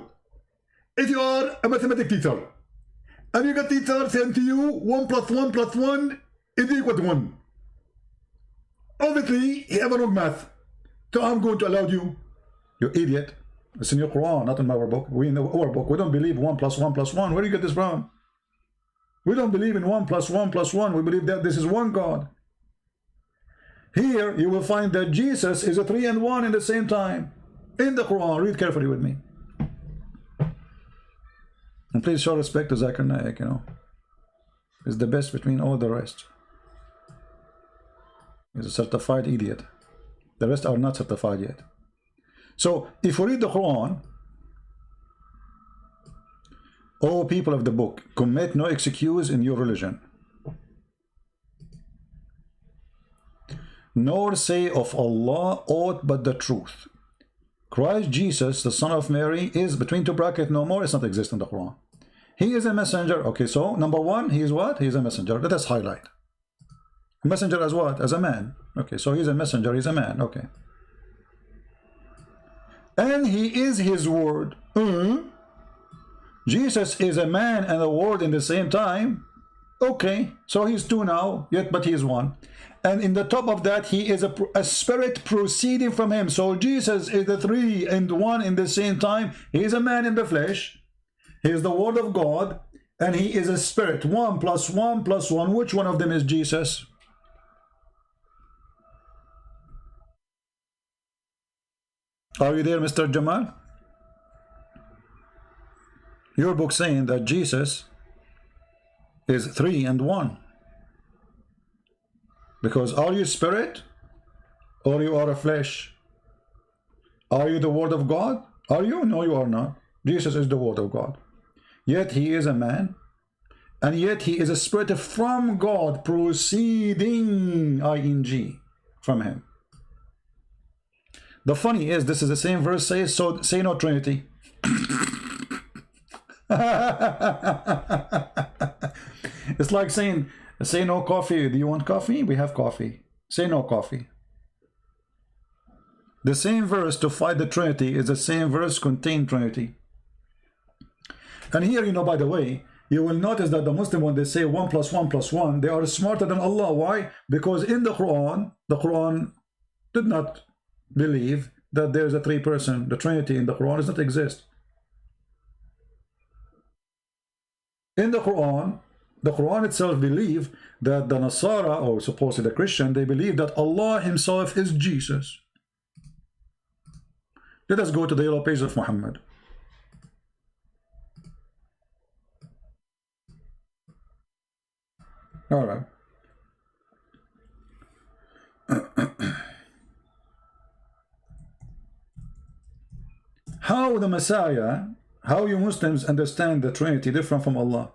if you are a mathematics teacher, and you got teacher saying to you 1 plus 1 plus 1 is equal to 1. Obviously, he have a wrong math. So I'm going to allow you. You idiot. It's in your Quran, not in our book. We in our book, we don't believe 1 plus 1 plus 1. Where do you get this from? We don't believe in 1 plus 1 plus 1. We believe that this is one God. Here, you will find that Jesus is a 3 and 1 in the same time. In the Quran, read carefully with me. And please show respect to Zakir Naik, you know. He's the best between all the rest. He's a certified idiot. The rest are not certified yet. So, if we read the Quran, O people of the book, commit no excuse in your religion, nor say of Allah aught but the truth. Christ Jesus, the son of Mary, is between 2 brackets no more. It's not exist in the Quran. He is a messenger. Okay, so number 1, he is what? He is a messenger. Let us highlight. A messenger as what? As a man. Okay, so he's a messenger. He's a man. Okay. And he is his word. Jesus is a man and a word in the same time. Okay, so he's 2 now, yet but he is 1. And in the top of that, he is a spirit proceeding from him. So Jesus is the 3 and 1 in the same time. He is a man in the flesh. He is the word of God. And he is a spirit. 1 plus 1 plus 1. Which one of them is Jesus? Are you there, Mr. Jamal? Your book saying that Jesus is 3 and 1. Because are you spirit or you are a flesh? Are you the word of God? Are you? No, you are not. Jesus is the word of God. Yet he is a man, and yet he is a spirit from God, proceeding, ing, from him. The funny is, this is the same verse says, so say no Trinity. It's like saying, say no coffee. Do you want coffee? We have coffee. Say no coffee. The same verse to fight the Trinity is the same verse contain Trinity. And here, you know, by the way, you will notice that the Muslim, when they say 1 plus 1 plus 1, they are smarter than Allah. Why? Because in the Quran did not believe that there is a 3-person, the Trinity in the Quran does not exist. In the Quran itself believe that the Nasara, or supposedly the Christian, they believe that Allah himself is Jesus. Let us go to the yellow page of Muhammad. All right. how the Messiah, how you Muslims understand the Trinity different from Allah?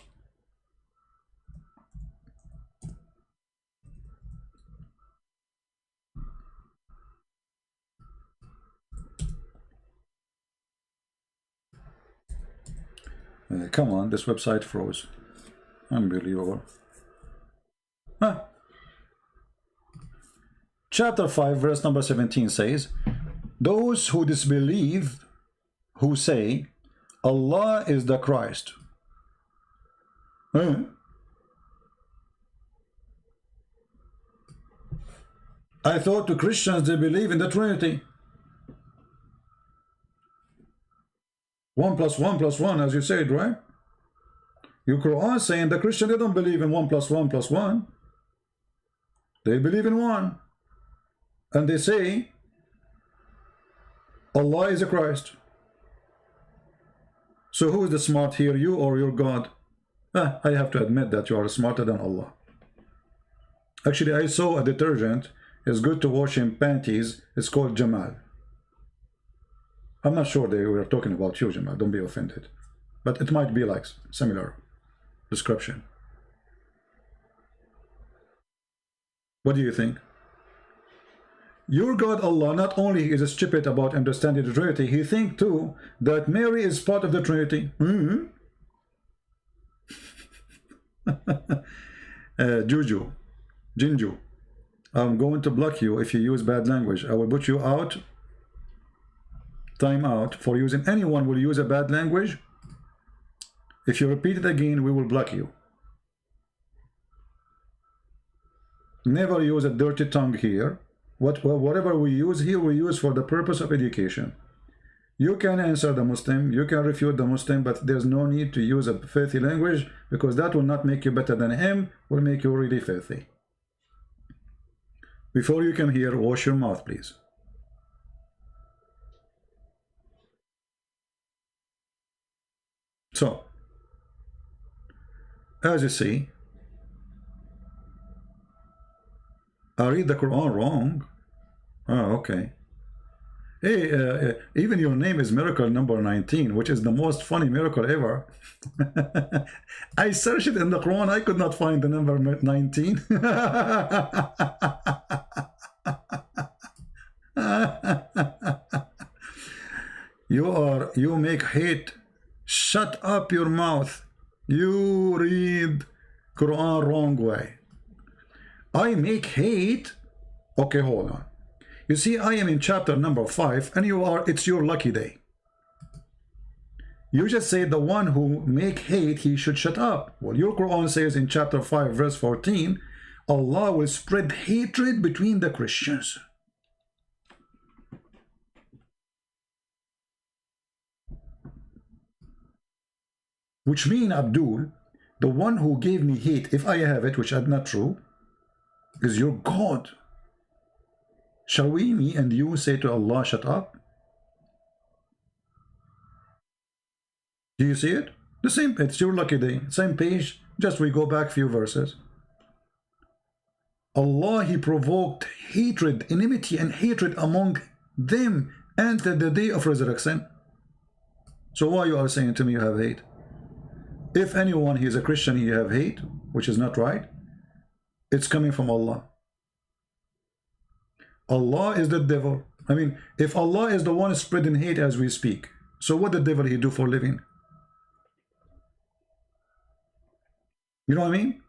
Come on, this website froze. Unbelievable. Huh. Chapter 5, verse number 17 says, those who disbelieve, who say, Allah is the Christ. Huh? I thought the Christians, they believe in the Trinity. 1 + 1 + 1, as you said, right? Your Quran saying the Christian, they don't believe in 1 + 1 + 1. They believe in 1. And they say, Allah is a Christ. So who is the smart here, you or your God? I have to admit that you are smarter than Allah. Actually, I saw a detergent. It's good to wash in panties. It's called Jamal. I'm not sure they were talking about you, Jamal. Don't be offended. But it might be like similar description. What do you think? Your God Allah not only is stupid about understanding the Trinity, he thinks too that Mary is part of the Trinity. Juju, Jinju, I'm going to block you if you use bad language. I will put you out. Time out for using. Anyone will use a bad language. If you repeat it again, we will block you. Never use a dirty tongue here. Whatever we use here, we use for the purpose of education. You can answer the Muslim, you can refute the Muslim, but there's no need to use a filthy language, because that will not make you better than him, will make you really filthy. Before you come here, wash your mouth, please. So, as you see, I read the Quran wrong. Oh, okay. Hey, even your name is miracle number 19, which is the most funny miracle ever. I searched it in the Quran, I could not find the number 19. You make hate. Shut up your mouth. You read Quran wrong way. I make hate. Okay, hold on. You see, I am in chapter number 5, and it's your lucky day. You just say the one who make hate, he should shut up. Well, your Quran says in chapter 5, verse 14, Allah will spread hatred between the Christians. Which means, Abdul, the one who gave me hate, if I have it, which is not true, is your God. Shall we, me and you, say to Allah, shut up? Do you see it? The same, it's your lucky day. Same page, just we go back few verses. Allah, he provoked hatred, enmity and hatred among them until the day of resurrection. So why you are saying to me you have hate? If anyone, he is a Christian, he have hate, which is not right, it's coming from Allah. Allah is the devil. I mean, if Allah is the one spreading hate as we speak, so what the devil he do for a living? You know what I mean?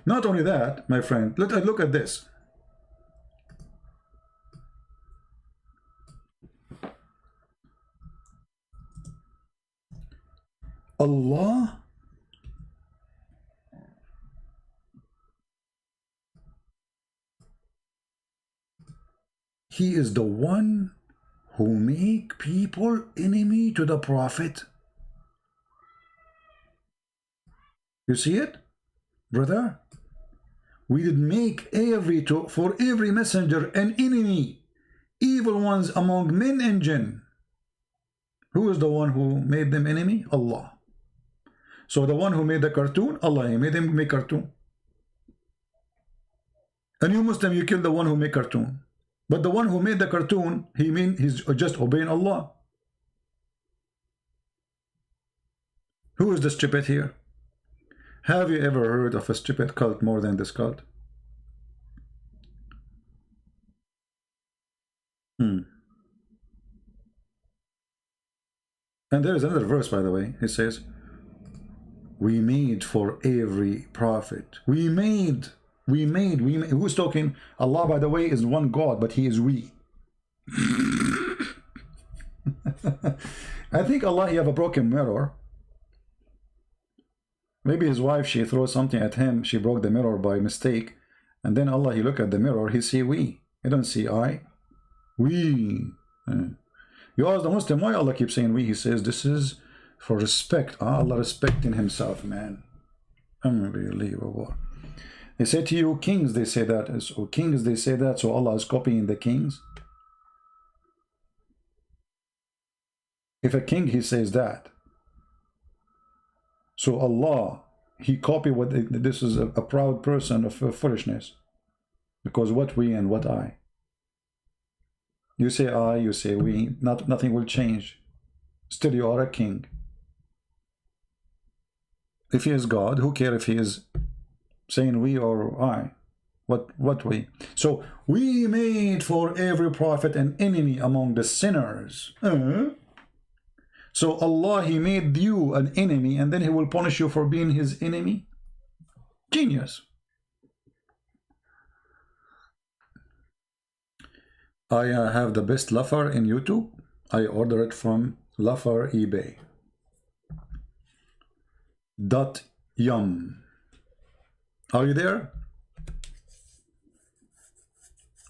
Not only that, my friend, look at this. Allah, he is the one who make people enemy to the Prophet. You see it, brother? We did make for every messenger an enemy, evil ones among men and jinn. Who is the one who made them enemy? Allah. So the one who made the cartoon, Allah, he made him make cartoon. And you Muslim, you kill the one who made cartoon. But the one who made the cartoon, he's just obeying Allah. Who is the stupid here? Have you ever heard of a stupid cult more than this cult? And there is another verse, by the way. It says, we made for every prophet. We made. Who's talking? Allah, by the way, is one God, but he is we. I think Allah, he have a broken mirror. Maybe his wife, she throws something at him. She broke the mirror by mistake. And then Allah, he look at the mirror. He see we. He don't see I. We. You ask the Muslim, why Allah keeps saying we? He says, this is for respect. Allah respecting himself, man. Unbelievable. They say to you, kings, they say that. So kings, they say that. So Allah is copying the kings. If a king, he says that. So Allah, he copied what this is a proud person of foolishness. Because what we and what I. You say I, you say we, nothing will change. Still you are a king. If he is God, who cares if he is saying we or I? What we? So we made for every prophet an enemy among the sinners. So Allah, he made you an enemy and then he will punish you for being his enemy? Genius. I have the best loafer in YouTube. I order it from Loafer eBay. .yum. Are you there?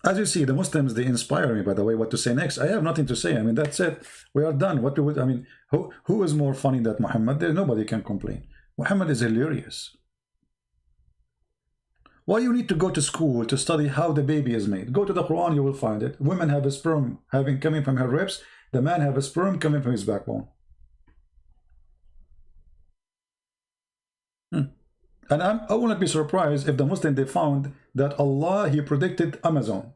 As you see, the Muslims, they inspire me, by the way, what to say next. I have nothing to say. I mean, that's it. We are done. What do we, I mean, who is more funny than Muhammad? There, nobody can complain. Muhammad is hilarious. Why you need to go to school to study how the baby is made? Go to the Quran, you will find it. Women have a sperm coming from her ribs. The man have a sperm coming from his backbone. And I will not be surprised if the Muslim, they found that Allah, he predicted Amazon.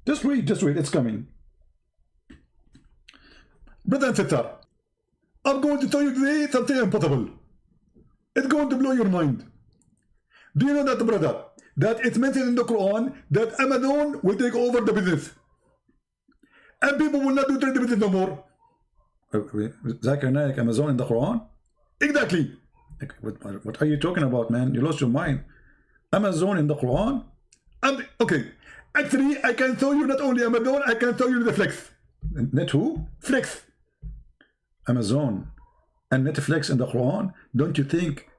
Just read, it's coming. Brother and sister, I'm going to tell you today something impossible. It's going to blow your mind. Do you know that, brother, that it's mentioned in the Quran that Amazon will take over the business? And people will not do trade business no more. Zakir Naik, Amazon in the Quran? Exactly. What are you talking about, man? You lost your mind. Amazon in the Quran? Okay. Actually, I can show you not only Amazon, I can show you Netflix. Net who? Flex. Amazon and Netflix in the Quran. Don't you think,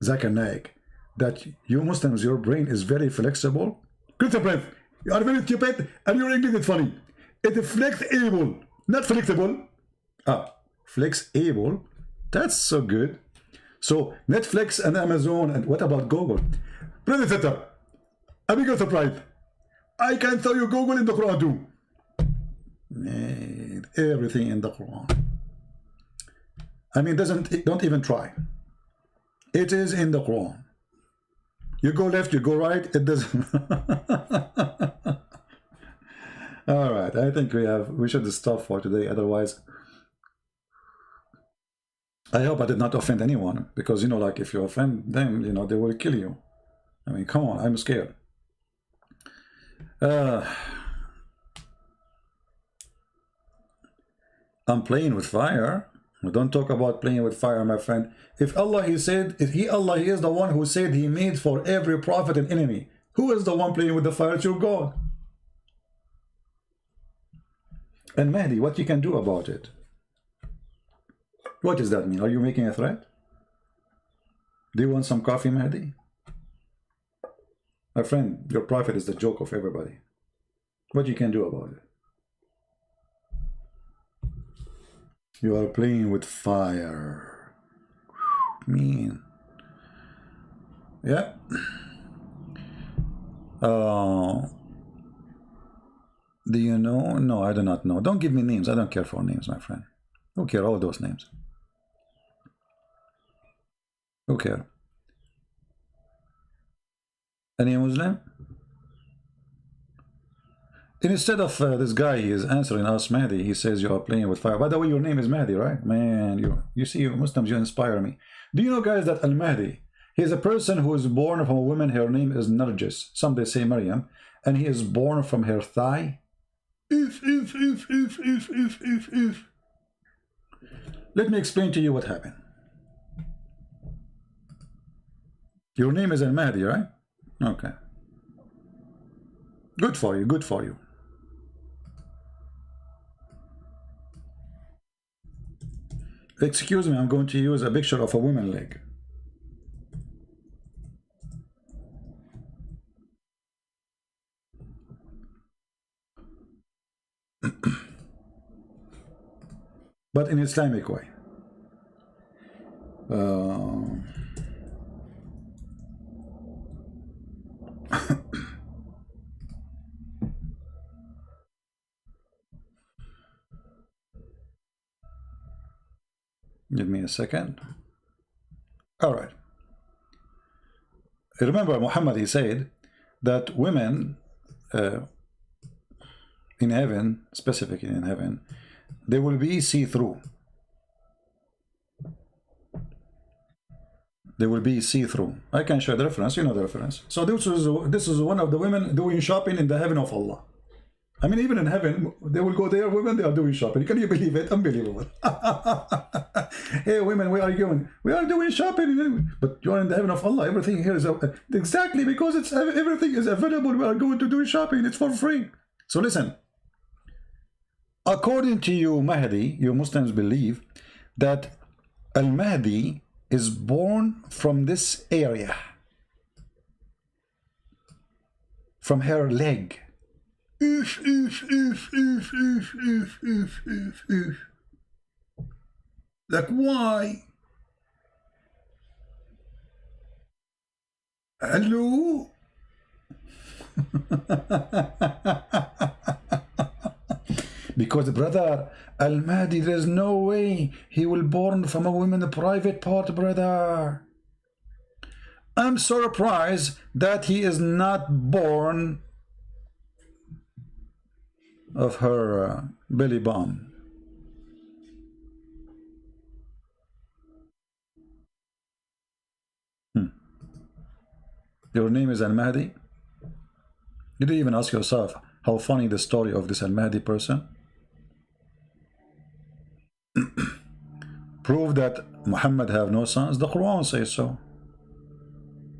Zakir Naik, that you Muslims, your brain is very flexible? Christian Prince, you are very stupid and your English is funny. It is flexible, not flexible. Flexible. That's so good. So Netflix and Amazon, and what about Google? Predator, I'm big surprised. I can tell you Google in the Quran too. Man, everything in the Quran. I mean, don't even try. It is in the Quran. You go left, you go right, it doesn't. All right, I think we should stop for today. Otherwise, I hope I did not offend anyone, because, you know, like if you offend them, you know, they will kill you. I mean, come on, I'm scared. I'm playing with fire. Don't talk about playing with fire, my friend. If Allah, he said, Allah, he is the one who said he made for every prophet an enemy. Who is the one playing with the fire? It's your God. And Mahdi, what you can do about it? What does that mean? Are you making a threat? Do you want some coffee, Mahdi? My friend, your prophet is the joke of everybody. What you can do about it? You are playing with fire. Mean. Yeah. Do you know? No, I do not know. Don't give me names. I don't care for names, my friend. Who care all those names? Who care? Any Muslim? Instead of this guy, he is answering us, Mahdi. He says you are playing with fire. By the way, your name is Mahdi, right? Man, you see, you Muslims, you inspire me. Do you know, guys, that Al-Mahdi, he is a person who is born from a woman. Her name is Narjis. Some they say Maryam. And he is born from her thigh. If. Let me explain to you what happened. Your name is Al-Mahdi, right? Okay. Good for you, good for you. Excuse me, I'm going to use a picture of a woman leg. But in Islamic way. Give me a second. All right. Remember, Muhammad, he said that women in heaven, specifically in heaven, they will be see-through. They will be see-through. I can show the reference. You know the reference. So this is one of the women doing shopping in the heaven of Allah. I mean, even in heaven, they will go there. Women, they are doing shopping. Can you believe it? Unbelievable. Hey, women, where are you going? We are doing shopping. But you are in the heaven of Allah. Everything here is exactly because it's everything is available. We are going to do shopping. It's for free. So listen. According to you, Mahdi, you Muslims believe that Al-Mahdi is born from this area, from her leg. Like, why? Hello? Because, brother, Al-Mahdi, there's no way he will born from a woman private part, brother. I'm surprised that he is not born of her belly button. Your name is Al-Mahdi? You didn't even ask yourself how funny the story of this Al-Mahdi person? Prove that Muhammad have no sons. The Quran says so.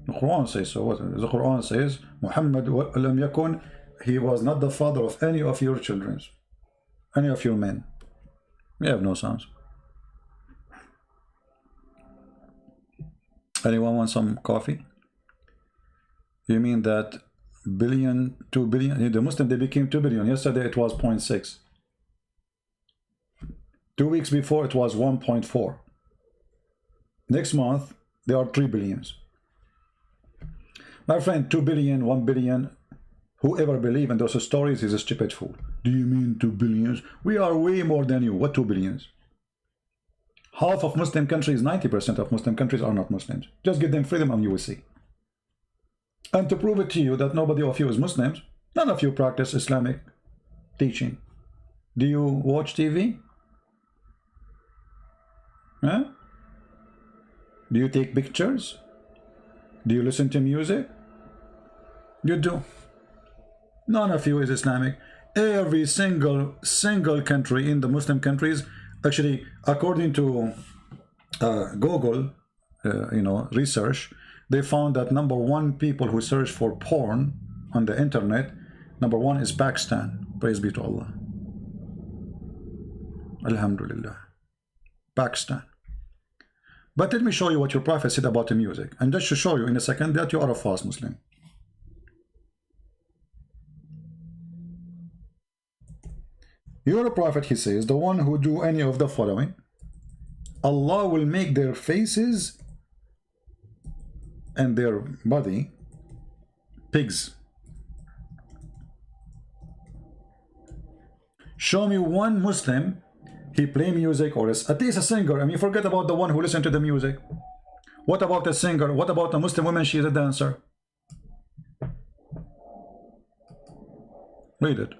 The Quran says so. What? The Quran says Muhammad lam yakun, he was not the father of any of your children, any of your men. We have no sons. Anyone want some coffee? You mean that billion, 2 billion, the Muslim, they became 2 billion. Yesterday it was 0.6. 2 weeks before it was 1.4. Next month there are 3 billions. My friend, 2 billion, 1 billion, whoever believe in those stories is a stupid fool. Do you mean 2 billions? We are way more than you. What 2 billions? Half of Muslim countries, 90% of Muslim countries are not Muslims. Just give them freedom and you will see. And to prove it to you that nobody of you is Muslims, none of you practice Islamic teaching. Do you watch TV? Huh? Do you take pictures? Do you listen to music? You do. None of you is Islamic. Every single country in the Muslim countries, actually, according to Google, research, they found that #1 people who search for porn on the internet, #1 is Pakistan. Praise be to Allah. Alhamdulillah. Pakistan. But let me show you what your prophet said about the music. And just to show you in a second that you are a false Muslim. Your prophet, he says, the one who do any of the following, Allah will make their faces and their body pigs. Show me one Muslim, he play music, or at least a singer. I mean, forget about the one who listen to the music. What about a singer? What about a Muslim woman? She is a dancer. Read it.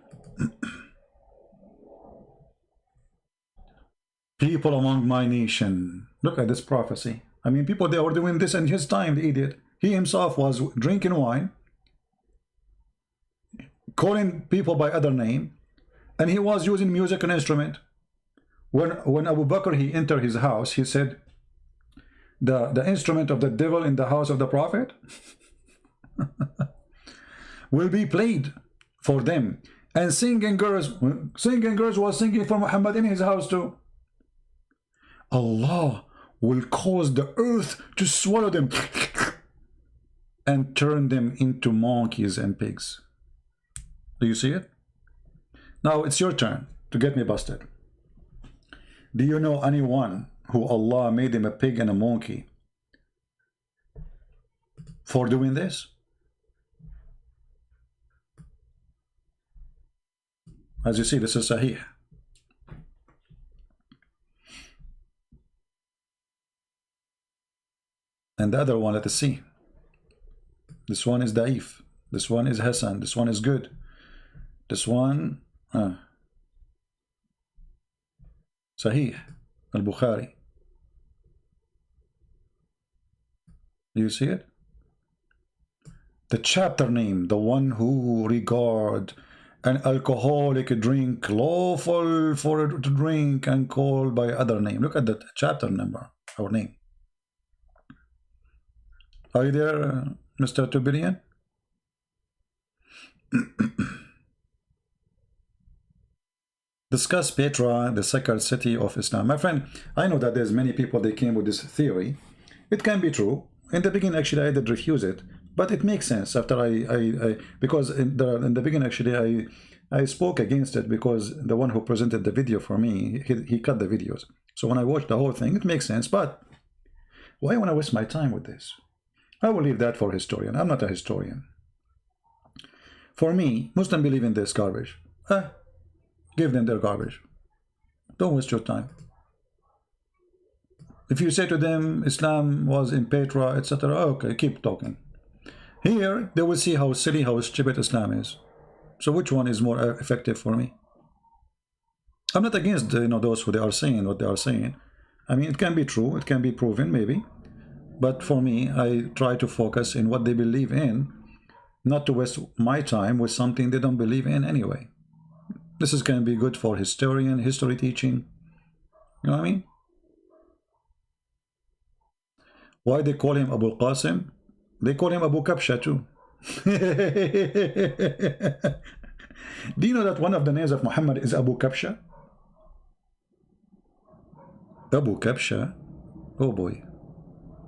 People among my nation. Look at this prophecy. I mean, people, they were doing this in his time, the idiot. He himself was drinking wine, calling people by other name, and he was using music and instrument. When Abu Bakr, he entered his house, he said, the instrument of the devil in the house of the prophet will be played for them. And singing girls was singing for Muhammad in his house too. Allah will cause the earth to swallow them and turn them into monkeys and pigs. Do you see it? Now it's your turn to get me busted. Do you know anyone who Allah made him a pig and a monkey for doing this? As you see, this is Sahih. And the other one, let us see. This one is Da'if. This one is Hassan. This one is good. This one, Sahih al-Bukhari. Do you see it? The chapter name, the one who regard an alcoholic drink lawful for it to drink and called by other name. Look at the chapter number, our name. Are you there, Mr. Tubirian? Discuss Petra, the sacred city of Islam. My friend, I know that there's many people, they came with this theory. It can be true. In the beginning, actually, I did refuse it, but it makes sense after because in the beginning, actually, I spoke against it because the one who presented the video for me, he cut the videos. So when I watched the whole thing, it makes sense, but why want to waste my time with this? I will leave that for a historian. I'm not a historian. For me, Muslims believe in this garbage. Give them their garbage. Don't waste your time. If you say to them Islam was in Petra, etc., okay, keep talking. Here, they will see how silly, how stupid Islam is. So which one is more effective for me? I'm not against those who they are saying what they are saying. I mean, it can be true, it can be proven, maybe. But for me, I try to focus in what they believe in, not to waste my time with something they don't believe in anyway. This is going to be good for history teaching. You know what I mean? Why they call him Abu Qasim? They call him Abu Kabsha too. Do you know that one of the names of Muhammad is Abu Kabsha? Abu Kabsha? Oh boy.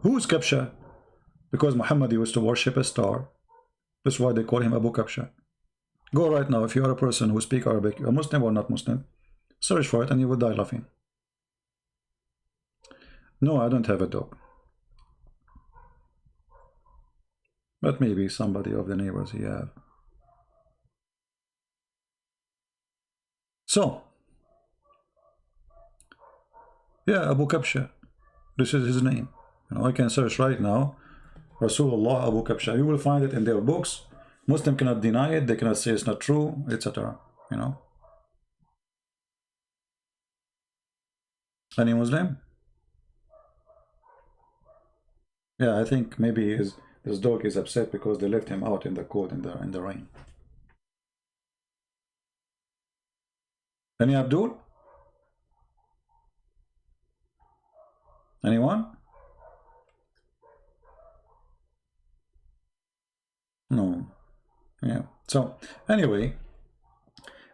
Who is Kabsha? Because Muhammad used to worship a star. That's why they call him Abu Kabsha. Go right now, if you are a person who speaks Arabic, a Muslim or not Muslim, search for it and you will die laughing. No, I don't have a dog. But maybe somebody of the neighbors he have. So, yeah, Abu Kabsha. This is his name. I can search right now, Rasulullah Abu Kabsha. You will find it in their books. Muslim cannot deny it. They cannot say it's not true, etc. Any Muslim? Yeah, I think maybe his dog is upset because they left him out in the cold in the rain. Any Abdul? Anyone? No. Yeah. So anyway,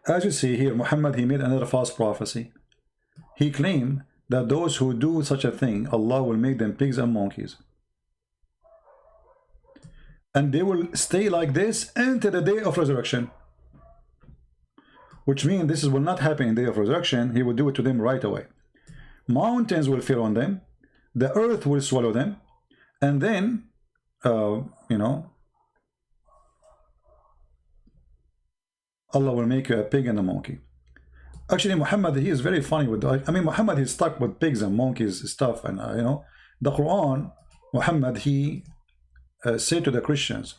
as you see here, Muhammad, he made another false prophecy. He claimed that those who do such a thing, Allah will make them pigs and monkeys. And they will stay like this until the day of resurrection. Which means this will not happen in the day of resurrection. He will do it to them right away. Mountains will fall on them. The earth will swallow them. And then, Allah will make you a pig and a monkey. Actually, Muhammad, he is very funny with that. I mean, Muhammad, he's stuck with pigs and monkeys stuff. And, the Quran, Muhammad, he said to the Christians,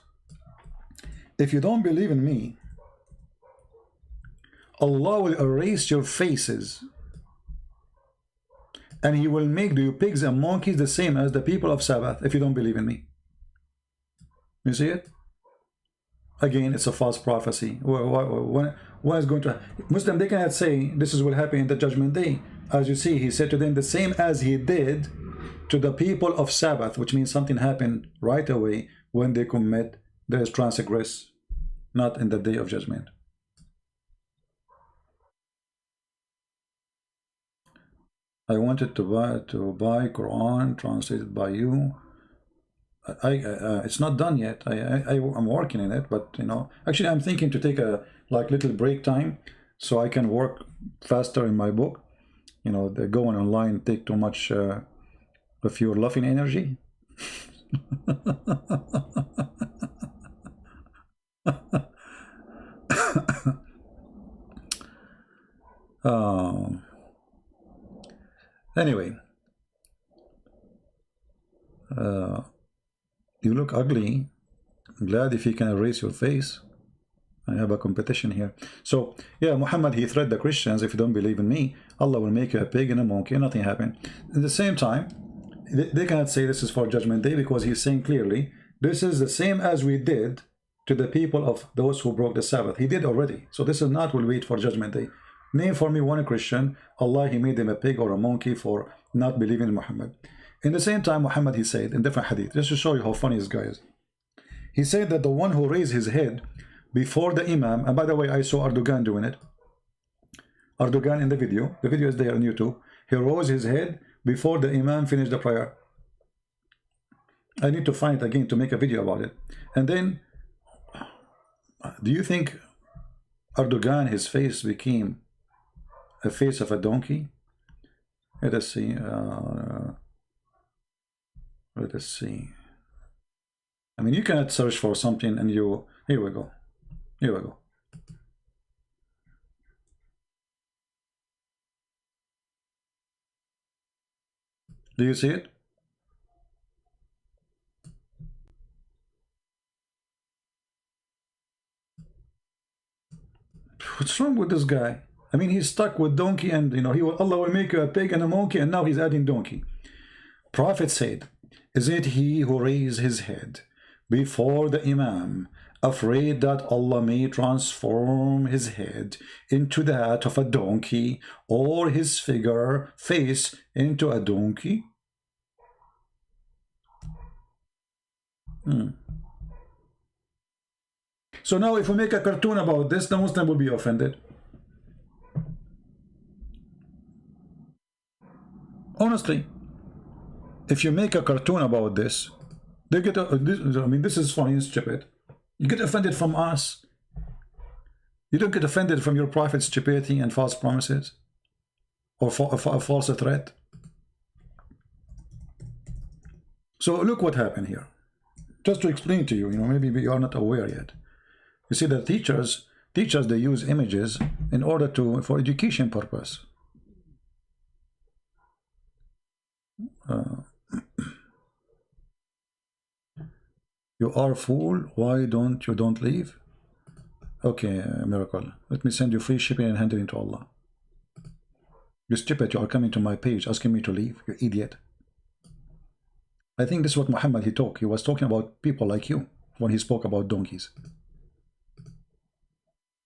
if you don't believe in me, Allah will erase your faces, and he will make you pigs and monkeys the same as the people of Sabbath, if you don't believe in me. You see it? Again, it's a false prophecy. What is going to happen? Muslim, they cannot say this will happen in the judgment day. As you see, he said to them the same as he did to the people of Sabbath, which means something happened right away when they commit, they transgress, not in the day of judgment. I wanted to buy Quran translated by you. It's not done yet. I'm working in it, but you know, actually I'm thinking to take a little break time so I can work faster in my book. You know, the going online take too much of your laughing energy. Anyway, you look ugly. I'm glad if you can erase your face. I have a competition here. So, yeah, Muhammad, he threatened the Christians, if you don't believe in me, Allah will make you a pig and a monkey, and nothing happened. At the same time, they cannot say this is for Judgment Day, because he's saying clearly, this is the same as we did to the people of those who broke the Sabbath. He did already. So this is not will wait for Judgment Day. Name for me one Christian, Allah, he made them a pig or a monkey for not believing in Muhammad. In the same time, Muhammad, he said, in different hadith, just to show you how funny this guy is. He said that the one who raised his head before the Imam, and by the way, I saw Erdogan doing it. Erdogan in the video is there on YouTube. He rose his head before the Imam finished the prayer. I need to find it again to make a video about it. And then, do you think Erdogan, his face became a face of a donkey? Let us see. Let us see. I mean, you cannot search for something and you... Here we go. Here we go. Do you see it? What's wrong with this guy? I mean, he's stuck with donkey, and you know, Allah will make you a pig and a monkey, and now he's adding donkey. Prophet said, is it he who raised his head before the Imam, afraid that Allah may transform his head into that of a donkey, or his face into a donkey? So now if we make a cartoon about this, the Muslim will be offended. Honestly, if you make a cartoon about this, they get I mean, this is funny and stupid. You get offended from us. You don't get offended from your prophet's stupidity and false promises, or a false threat. So look what happened here. Just to explain to you, you know, maybe you are not aware yet. You see, the teachers, they use images in order for education purpose. You are a fool. Why don't you leave? Okay, Miracle. Let me send you free shipping and hand it into Allah. You stupid, you are coming to my page asking me to leave, you idiot. I think this is what Muhammad he was talking about people like you when he spoke about donkeys.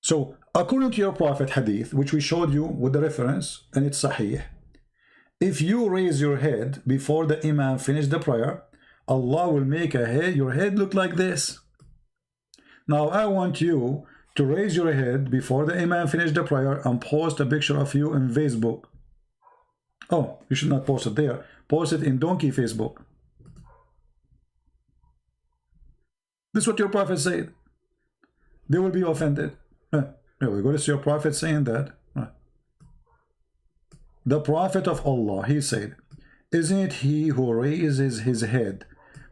So, according to your Prophet hadith, which we showed you with the reference, and it's sahih, if you raise your head before the Imam finished the prayer, Allah will make your head look like this. Now, I want you to raise your head before the Imam finished the prayer and post a picture of you in Facebook. Oh, you should not post it there. Post it in Donkey Facebook. This is what your Prophet said. They will be offended. Here we go. This is your Prophet saying that. The Prophet of Allah, he said, isn't it he who raises his head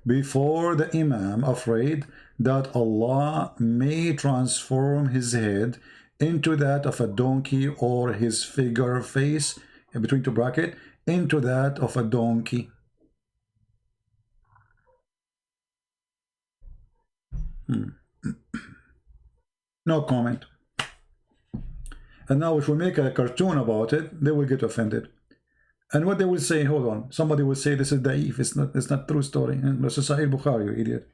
before the Imam, afraid that Allah may transform his head into that of a donkey, or his face, in between two brackets, into that of a donkey? No comment. And now if we make a cartoon about it, they will get offended. And what they will say, hold on, somebody will say this is daif, it's not true story. And this is Sahih Bukhari, you idiot.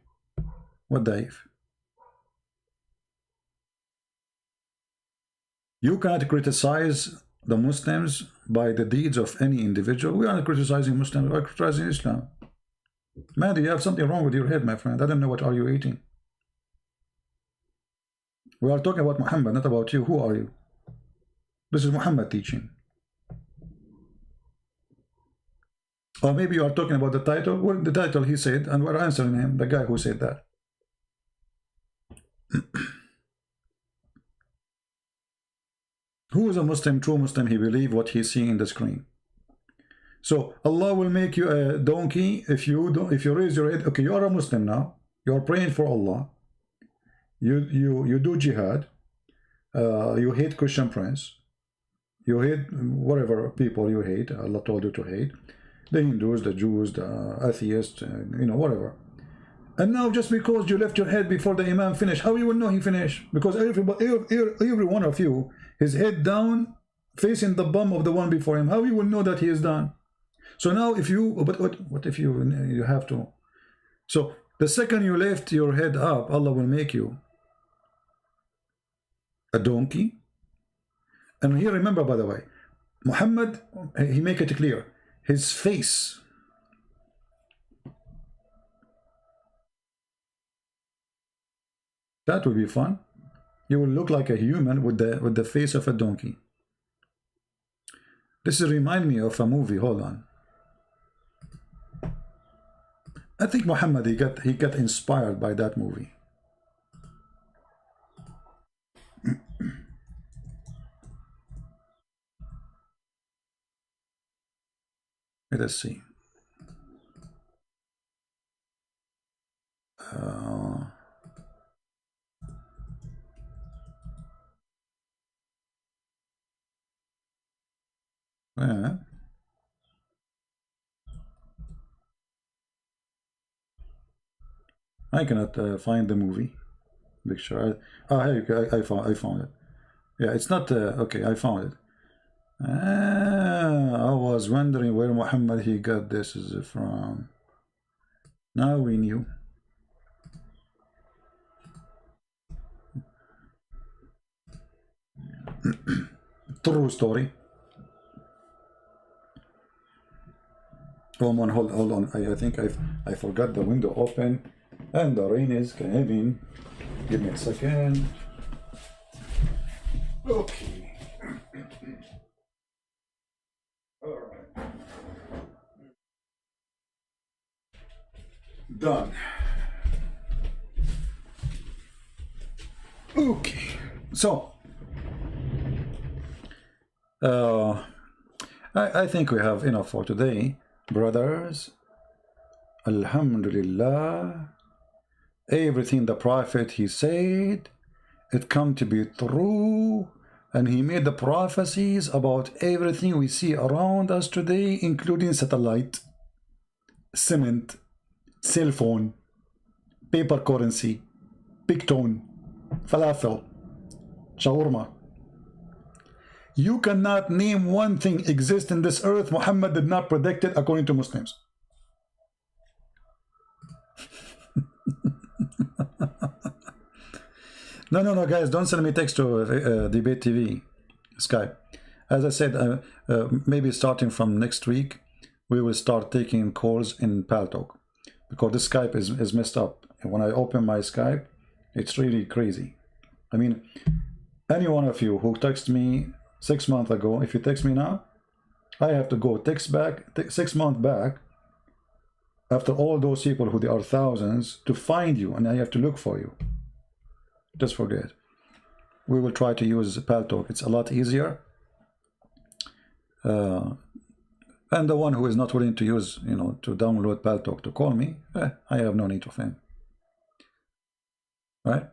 What daif? You cannot criticize the Muslims by the deeds of any individual. We are not criticizing Muslims, we are criticizing Islam. Man, you have something wrong with your head, my friend. I don't know what are you eating. We are talking about Muhammad, not about you. Who are you? This is Muhammad teaching. Or maybe you are talking about the title. Well, the title he said, and we're answering him, the guy who said that. Who is a Muslim, true Muslim? He believes what he's seeing in the screen. So Allah will make you a donkey if you raise your head. Okay, you are a Muslim now. You are praying for Allah. You do jihad. You hate Christian Prince. You hate whatever people you hate. Allah told you to hate. The Hindus, the Jews, the atheists, you know, whatever. And now just because you left your head before the Imam finished, how you will know he finished? Because every one of you, his head down, facing the bum of the one before him, how you will know that he is done? So now if you, but what if you have to? So the second you lift your head up, Allah will make you a donkey. And here remember, by the way, Muhammad, he make it clear, his face, that will be fun. You will look like a human with the face of a donkey. This remind me of a movie. Hold on. I think Muhammad he got inspired by that movie. Let us see. I cannot find the movie picture. I found it. Yeah, it's not okay. I found it. I was wondering where Muhammad he got this from. Now we knew. True story. Hold on. I think I forgot the window open, and the rain is coming. Give me a second. Okay. All right. Done. Okay. So I think we have enough for today, brothers. Alhamdulillah. Everything the Prophet he said, it come to be true, and he made the prophecies about everything we see around us today, including satellite, cement, cell phone, paper currency, pigtone, falafel, shawarma. You cannot name one thing exist in this earth Muhammad did not predict it according to Muslims. No, guys, don't send me text to Debate TV, Skype. As I said, maybe starting from next week, we will start taking calls in Paltalk, because this Skype is messed up. And when I open my Skype, it's really crazy. I mean, any one of you who texted me 6 months ago, if you text me now, I have to go text back 6 months back after all those people who there are thousands to find you, and I have to look for you. Just forget. We will try to use Paltalk. It's a lot easier. And the one who is not willing to use, to download Paltalk to call me, I have no need of him. Right?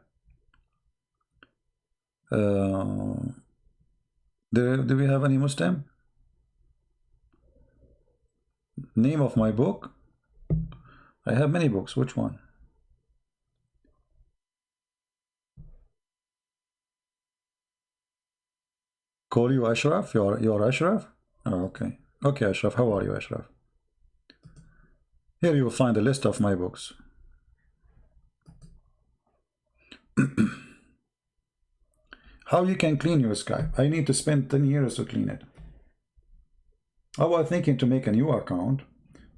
Do we have any Muslim? Name of my book? I have many books. Which one? Call you Ashraf? You're Ashraf? Oh, okay. Okay, Ashraf. How are you, Ashraf? Here you will find a list of my books. How you can clean your Skype? I need to spend 10 years to clean it. I was thinking to make a new account,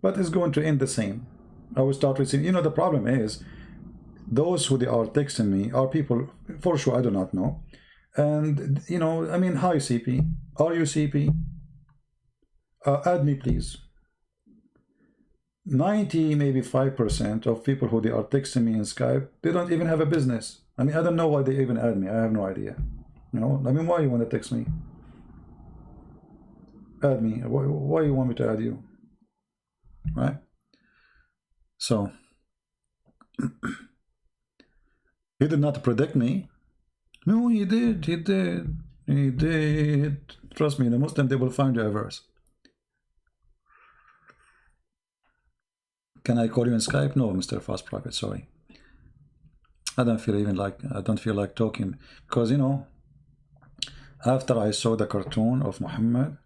but it's going to end the same. I will start receiving. You know, the problem is those who they are texting me are people for sure I do not know. And, you know, I mean, hi CP. Are you CP? Add me, please. 90, maybe 5% of people who they are texting me in Skype, they don't even have a business. I mean, I don't know why they even add me. I have no idea. You know, I mean, why you want to text me? Add me. Why you want me to add you? Right? So, he did not predict me. No, he did. He did. He did. Trust me, the Muslim, they will find you a verse. Can I call you in Skype? No, Mr. Fast Prophet, sorry. I don't feel like talking because, you know, after I saw the cartoon of Muhammad,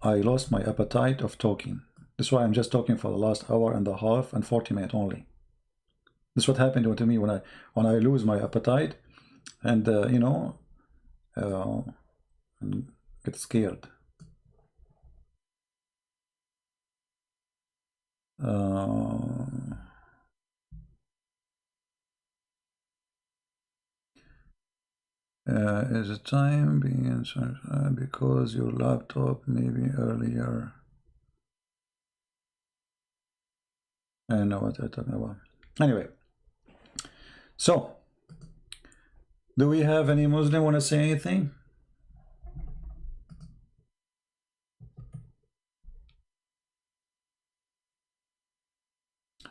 I lost my appetite of talking. That's why I'm just talking for the last hour and a half and 40 minutes only. That's what happened to me when I lose my appetite and you know, get scared. Is the time being because your laptop maybe earlier? I know what I'm talking about. Anyway, so do we have any Muslim want to say anything?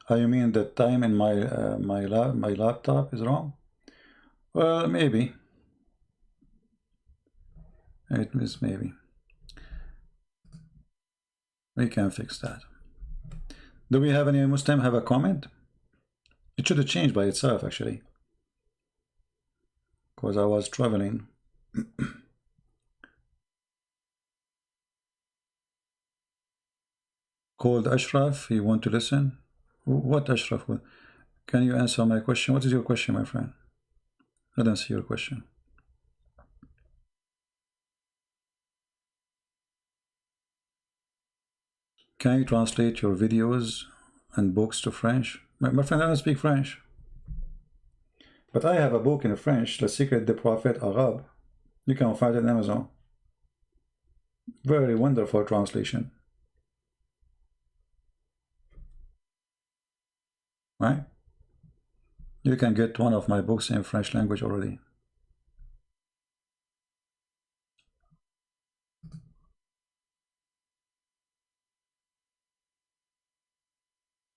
You mean the time in my laptop is wrong? Well, maybe. It is maybe. We can fix that. Do we have any Muslim have a comment? It should have changed by itself actually, because I was traveling. Called Ashraf. You want to listen? What Ashraf? Can you answer my question? What is your question, my friend? I don't see your question. Can you translate your videos and books to French? My friend, I don't speak French. But I have a book in French, Le Secret des Prophètes Arabes. You can find it on Amazon. Very wonderful translation. Right? You can get one of my books in French language already.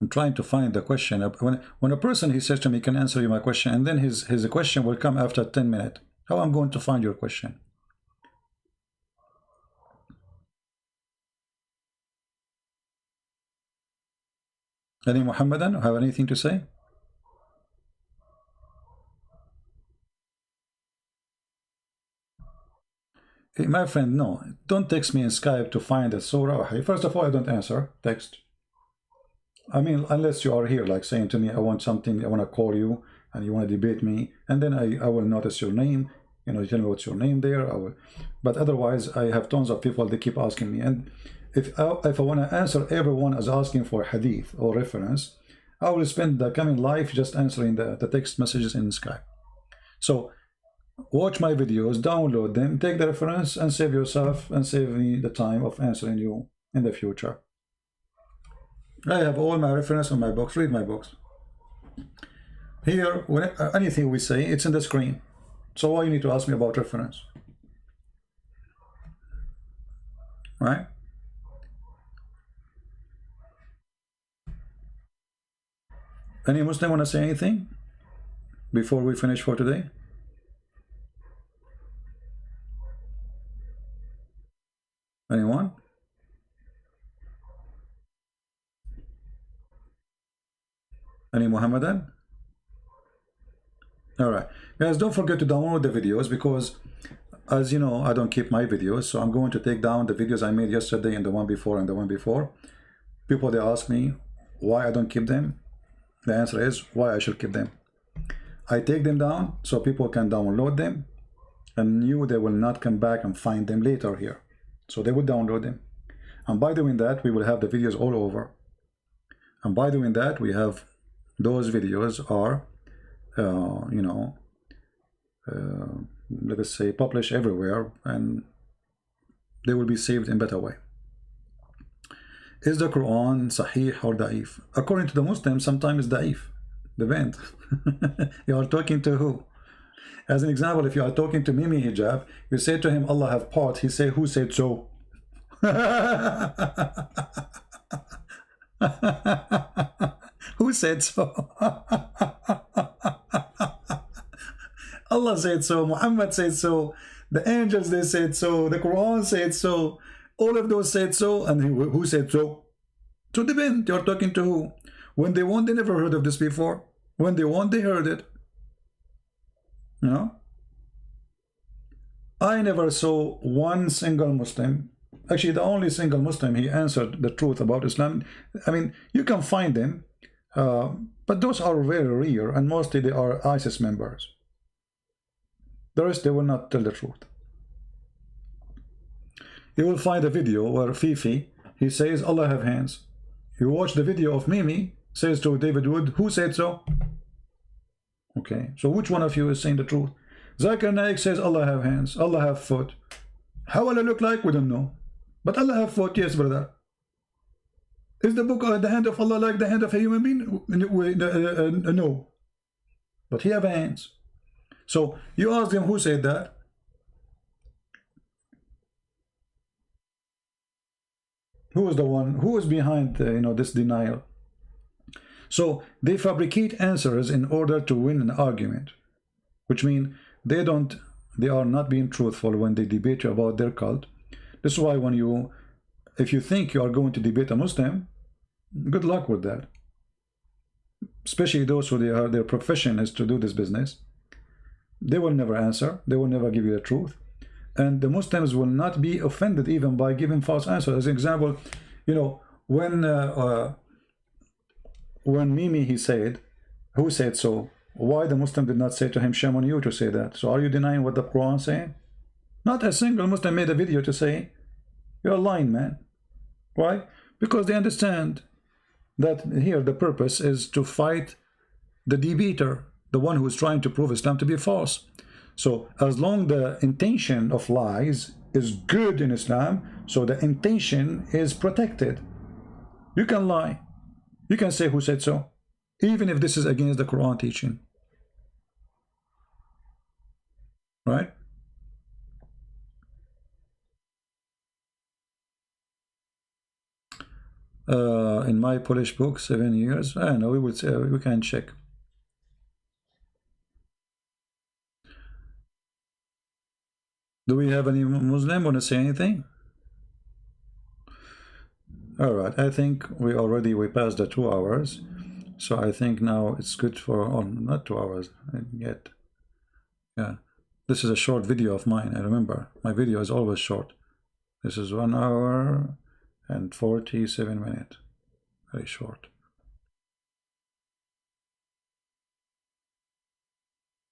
I'm trying to find the question. When a person, he says to me, can answer you my question, and then his question will come after 10 minutes. How am I going to find your question? Any Muhammadan have anything to say? Hey, my friend, no. Don't text me in Skype to find a surah. First of all, I don't answer text. I mean, unless you are here, like saying to me, I want something, I want to call you, and you want to debate me, and then I will notice your name, you know, you tell me what's your name there. But otherwise, I have tons of people, they keep asking me. And if I want to answer everyone as asking for hadith or reference, I will spend the coming life just answering the text messages in Skype. So watch my videos, download them, take the reference, and save yourself and save me the time of answering you in the future. I have all my reference on my books. Read my books. Here, when anything we say, it's in the screen. So why you need to ask me about reference? Right? Any Muslim want to say anything before we finish for today? Anyone? Any Muhammadan? All right, guys, don't forget to download the videos because as you know, I don't keep my videos, so I'm going to take down the videos I made yesterday and the one before and the one before. People, they ask me why I don't keep them. The answer is why I should keep them. I take them down so people can download them, and they will not come back and find them later here. So they will download them. And by doing that, we will have the videos all over. And by doing that, we have those videos are, you know, let us say, published everywhere, and they will be saved in better way. Is the Quran Sahih or Da'if? According to the Muslims, sometimes it's Da'if. Depends. You are talking to who? As an example, if you are talking to Mimi Hijab, you say to him, Allah have part. He say, who said so? Who said so? Allah said so, Muhammad said so, the angels, they said so, the Quran said so, all of those said so, and who said so? So depend, you're talking to who? When they want, they never heard of this before. When they want, they heard it. You know? I never saw one single Muslim, actually the only single Muslim, he answered the truth about Islam. I mean, you can find them, but those are very rare, and mostly they are ISIS members. The rest, they will not tell the truth. You will find a video where Fifi, he says, Allah have hands. You watch the video of Mimi, says to David Wood, who said so? Okay, so which one of you is saying the truth? Zakir Naik says, Allah have hands, Allah have foot. How will it look like? We don't know. But Allah have foot, yes, brother. Is the book the hand of Allah like the hand of a human being? No. But he have hands. So you ask him who said that. Who is the one? Who is behind you know, this denial? So they fabricate answers in order to win an argument, which means they are not being truthful when they debate you about their cult. This is why if you think you are going to debate a Muslim, good luck with that. Especially those who their profession is to do this business. They will never answer. They will never give you the truth. And the Muslims will not be offended even by giving false answers. As an example, you know, when Mimi, he said, who said so? Why the Muslim did not say to him, shame on you to say that? So are you denying what the Quran is saying? Not a single Muslim made a video to say, you're lying, man. Why? Because they understand that here the purpose is to fight the debater, the one who is trying to prove Islam to be false. So as long the intention of lies is good in Islam, so the intention is protected. You can lie. You can say who said so, even if this is against the Quran teaching. Right? In my Polish book, 7 years. I don't know, we can check. Do we have any Muslim want to say anything? All right, I think we passed the 2 hours, so I think now it's good for not 2 hours yet. Yeah, this is a short video of mine. I remember my video is always short. This is 1 hour and 47 minutes. Very short.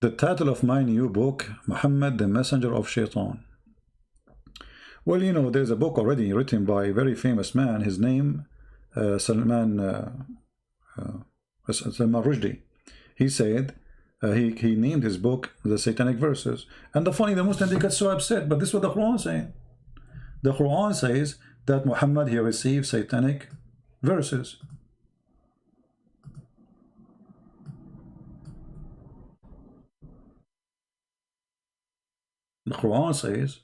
The title of my new book, Muhammad, the Messenger of Shaitan. Well, you know, there's a book already written by a very famous man. His name, Salman Rushdie. He said, he named his book The Satanic Verses. And the Muslims, they got so upset, but this is what the Quran is saying. The Quran says that Muhammad, he received satanic verses. The Quran says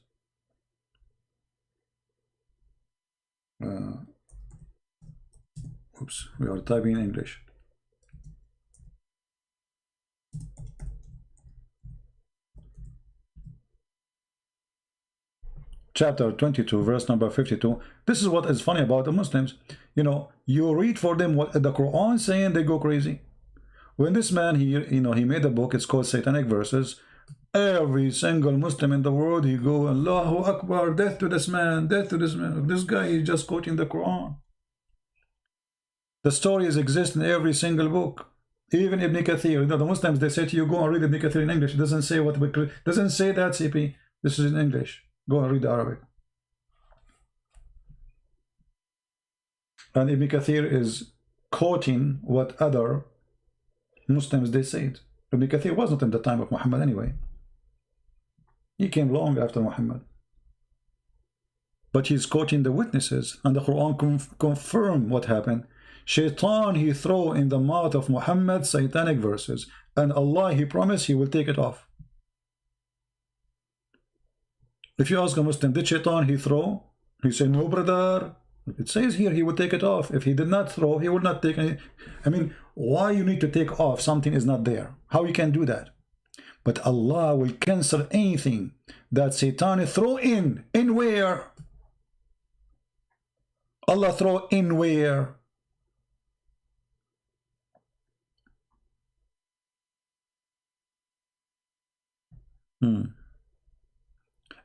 oops, we are typing in English. Chapter 22, verse number 52. This is what is funny about the Muslims. You know, you read for them what the Quran is saying, they go crazy. When this man, he made a book, it's called Satanic Verses. Every single Muslim in the world, he go, Allahu Akbar, death to this man, death to this man. This guy is just quoting the Quran. The stories exist in every single book. Even Ibn Kathir. You know, the Muslims, they say to you, go and read Ibn Kathir in English. It doesn't say what we doesn't say that, CP. This is in English. Go and read Arabic. And Ibn Kathir is quoting what other Muslims they said. Ibn Kathir wasn't in the time of Muhammad anyway. He came long after Muhammad. But he's quoting the witnesses, and the Quran confirm what happened. Shaitan, he throw in the mouth of Muhammad satanic verses, and Allah, he promised he will take it off. If you ask a Muslim, did Shaitan he throw? He said, no, brother. It says here he will take it off. If he did not throw, he would not take any. I mean, why you need to take off something is not there? How you can do that? But Allah will cancel anything that Satan throw in. In where? Allah throw in where?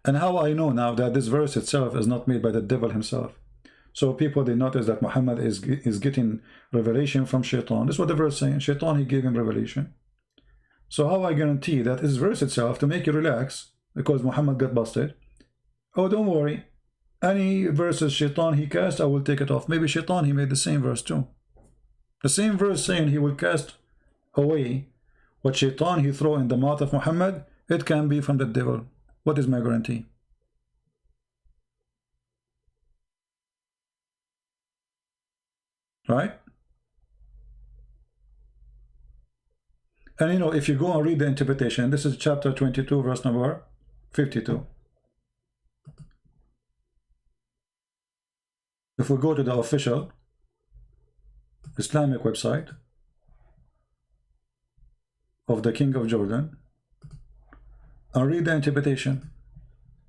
And how I know now that this verse itself is not made by the devil himself? So people, they notice that Muhammad is getting revelation from Shaitan. This is what the verse is saying. Shaitan, he gave him revelation. So how I guarantee that this verse itself, to make you relax, because Muhammad got busted, oh, don't worry, any verses Shaitan he cast, I will take it off. Maybe Shaitan, he made the same verse too. The same verse saying he will cast away what Shaitan he throw in the mouth of Muhammad, it can be from the devil. What is my guarantee? Right? And you know, if you go and read the interpretation, this is chapter 22, verse number 52. If we go to the official Islamic website of the King of Jordan and read the interpretation,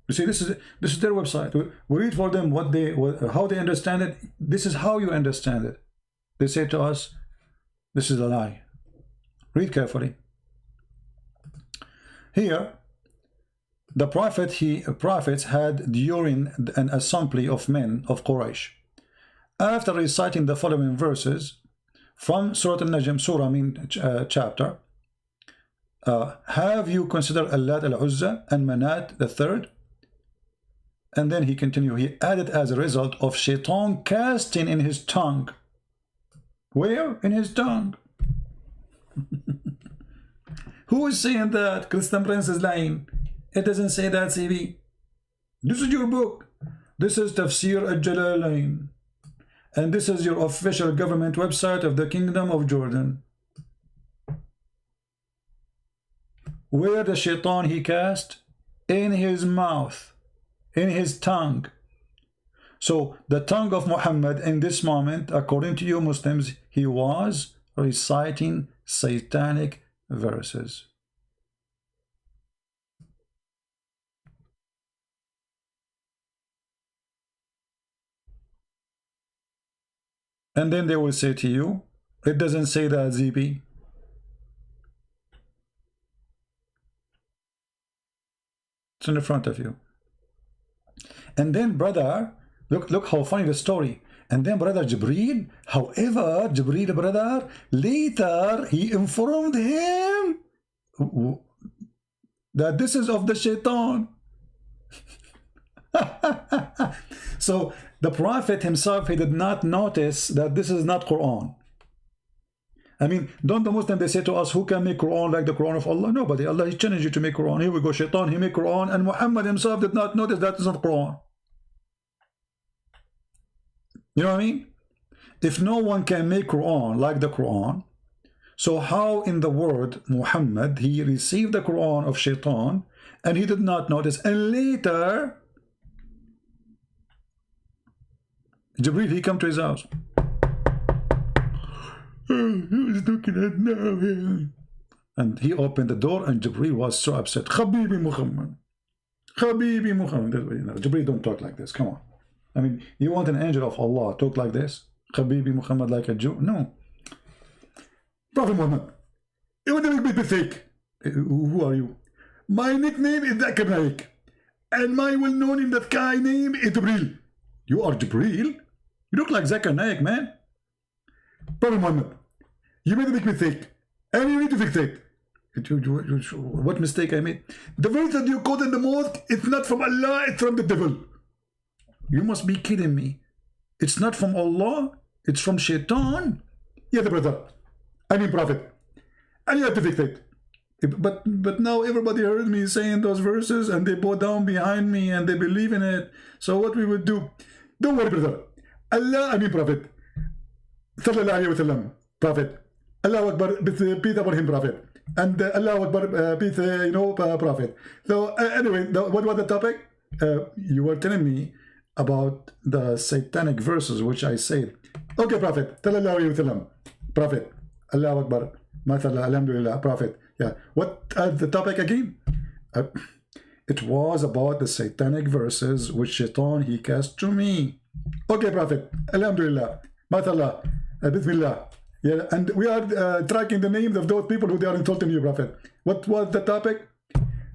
you see, this is their website. We read for them how they understand it. This is how you understand it. They say to us, this is a lie. Read carefully. Here, the prophets had during an assembly of men of Quraysh. After reciting the following verses from Surah Al-Najm, chapter, have you considered Allat al-Uzza and Manat the third? And then he continued, he added as a result of Shaitan casting in his tongue. Where? In his tongue. Who is saying that? Christian Prince is lying. It doesn't say that, CB. This is your book. This is Tafsir al-Jalalain. And this is your official government website of the Kingdom of Jordan. Where the Shaitan he cast? In his mouth. In his tongue. So the tongue of Muhammad in this moment, according to you Muslims, he was reciting satanic verses. And then they will say to you, it doesn't say that, ZB. It's in the front of you. And then, brother, look how funny the story. And then brother Jibreel, however, Jibreel, brother, later he informed him that this is of the Shaitan. So the Prophet himself, he did not notice that this is not Quran. I mean, don't the Muslims, they say to us, who can make Quran like the Quran of Allah? Nobody. Allah, he challenged you to make Quran. Here we go, Shaitan, he made Quran, and Muhammad himself did not notice that is not Quran. You know what I mean? If no one can make Quran like the Quran, so how in the world Muhammad, he received the Quran of Shaitan and he did not notice, and later Jibreel, he come to his house. He was looking at now, and he opened the door, and Jibreel was so upset. Habibi Muhammad, Habibi Muhammad. Jibreel don't talk like this. Come on. I mean, you want an angel of Allah talk like this? Habibi Muhammad like a Jew? No. Prophet Muhammad, you want to make me fake? Who are you? My nickname is Zakir Naik. And my well-known in the sky name is Jibril. You are Jibril? You look like Zakir Naik, man. Prophet Muhammad, you made a big mistake. And you need to fix it. What mistake I made? The verse that you quote in the mosque, it's not from Allah, it's from the devil. You must be kidding me. It's not from Allah, it's from Shaitan. Yes, brother. I mean prophet. And you have to fix it. But now everybody heard me saying those verses and they bow down behind me and they believe in it. So what we would do? Don't worry, brother. Allah, I mean prophet. Sallallahu alayhi wa sallam. Prophet. Allah Akbar, peace upon him, prophet. And Allah Akbar, peace, prophet. So anyway, what was the topic? You were telling me about the satanic verses, which I said. Okay, prophet. Sallallahu alayhi wa sallam. Prophet. Allah Akbar. Mashallah, alhamdulillah, prophet. Yeah. What the topic again? It was about the satanic verses which Shaitan he cast to me. Okay, prophet. Alhamdulillah. Mashallah. Bismillah. Yeah, and we are tracking the names of those people who they are insulting you, prophet. What was the topic?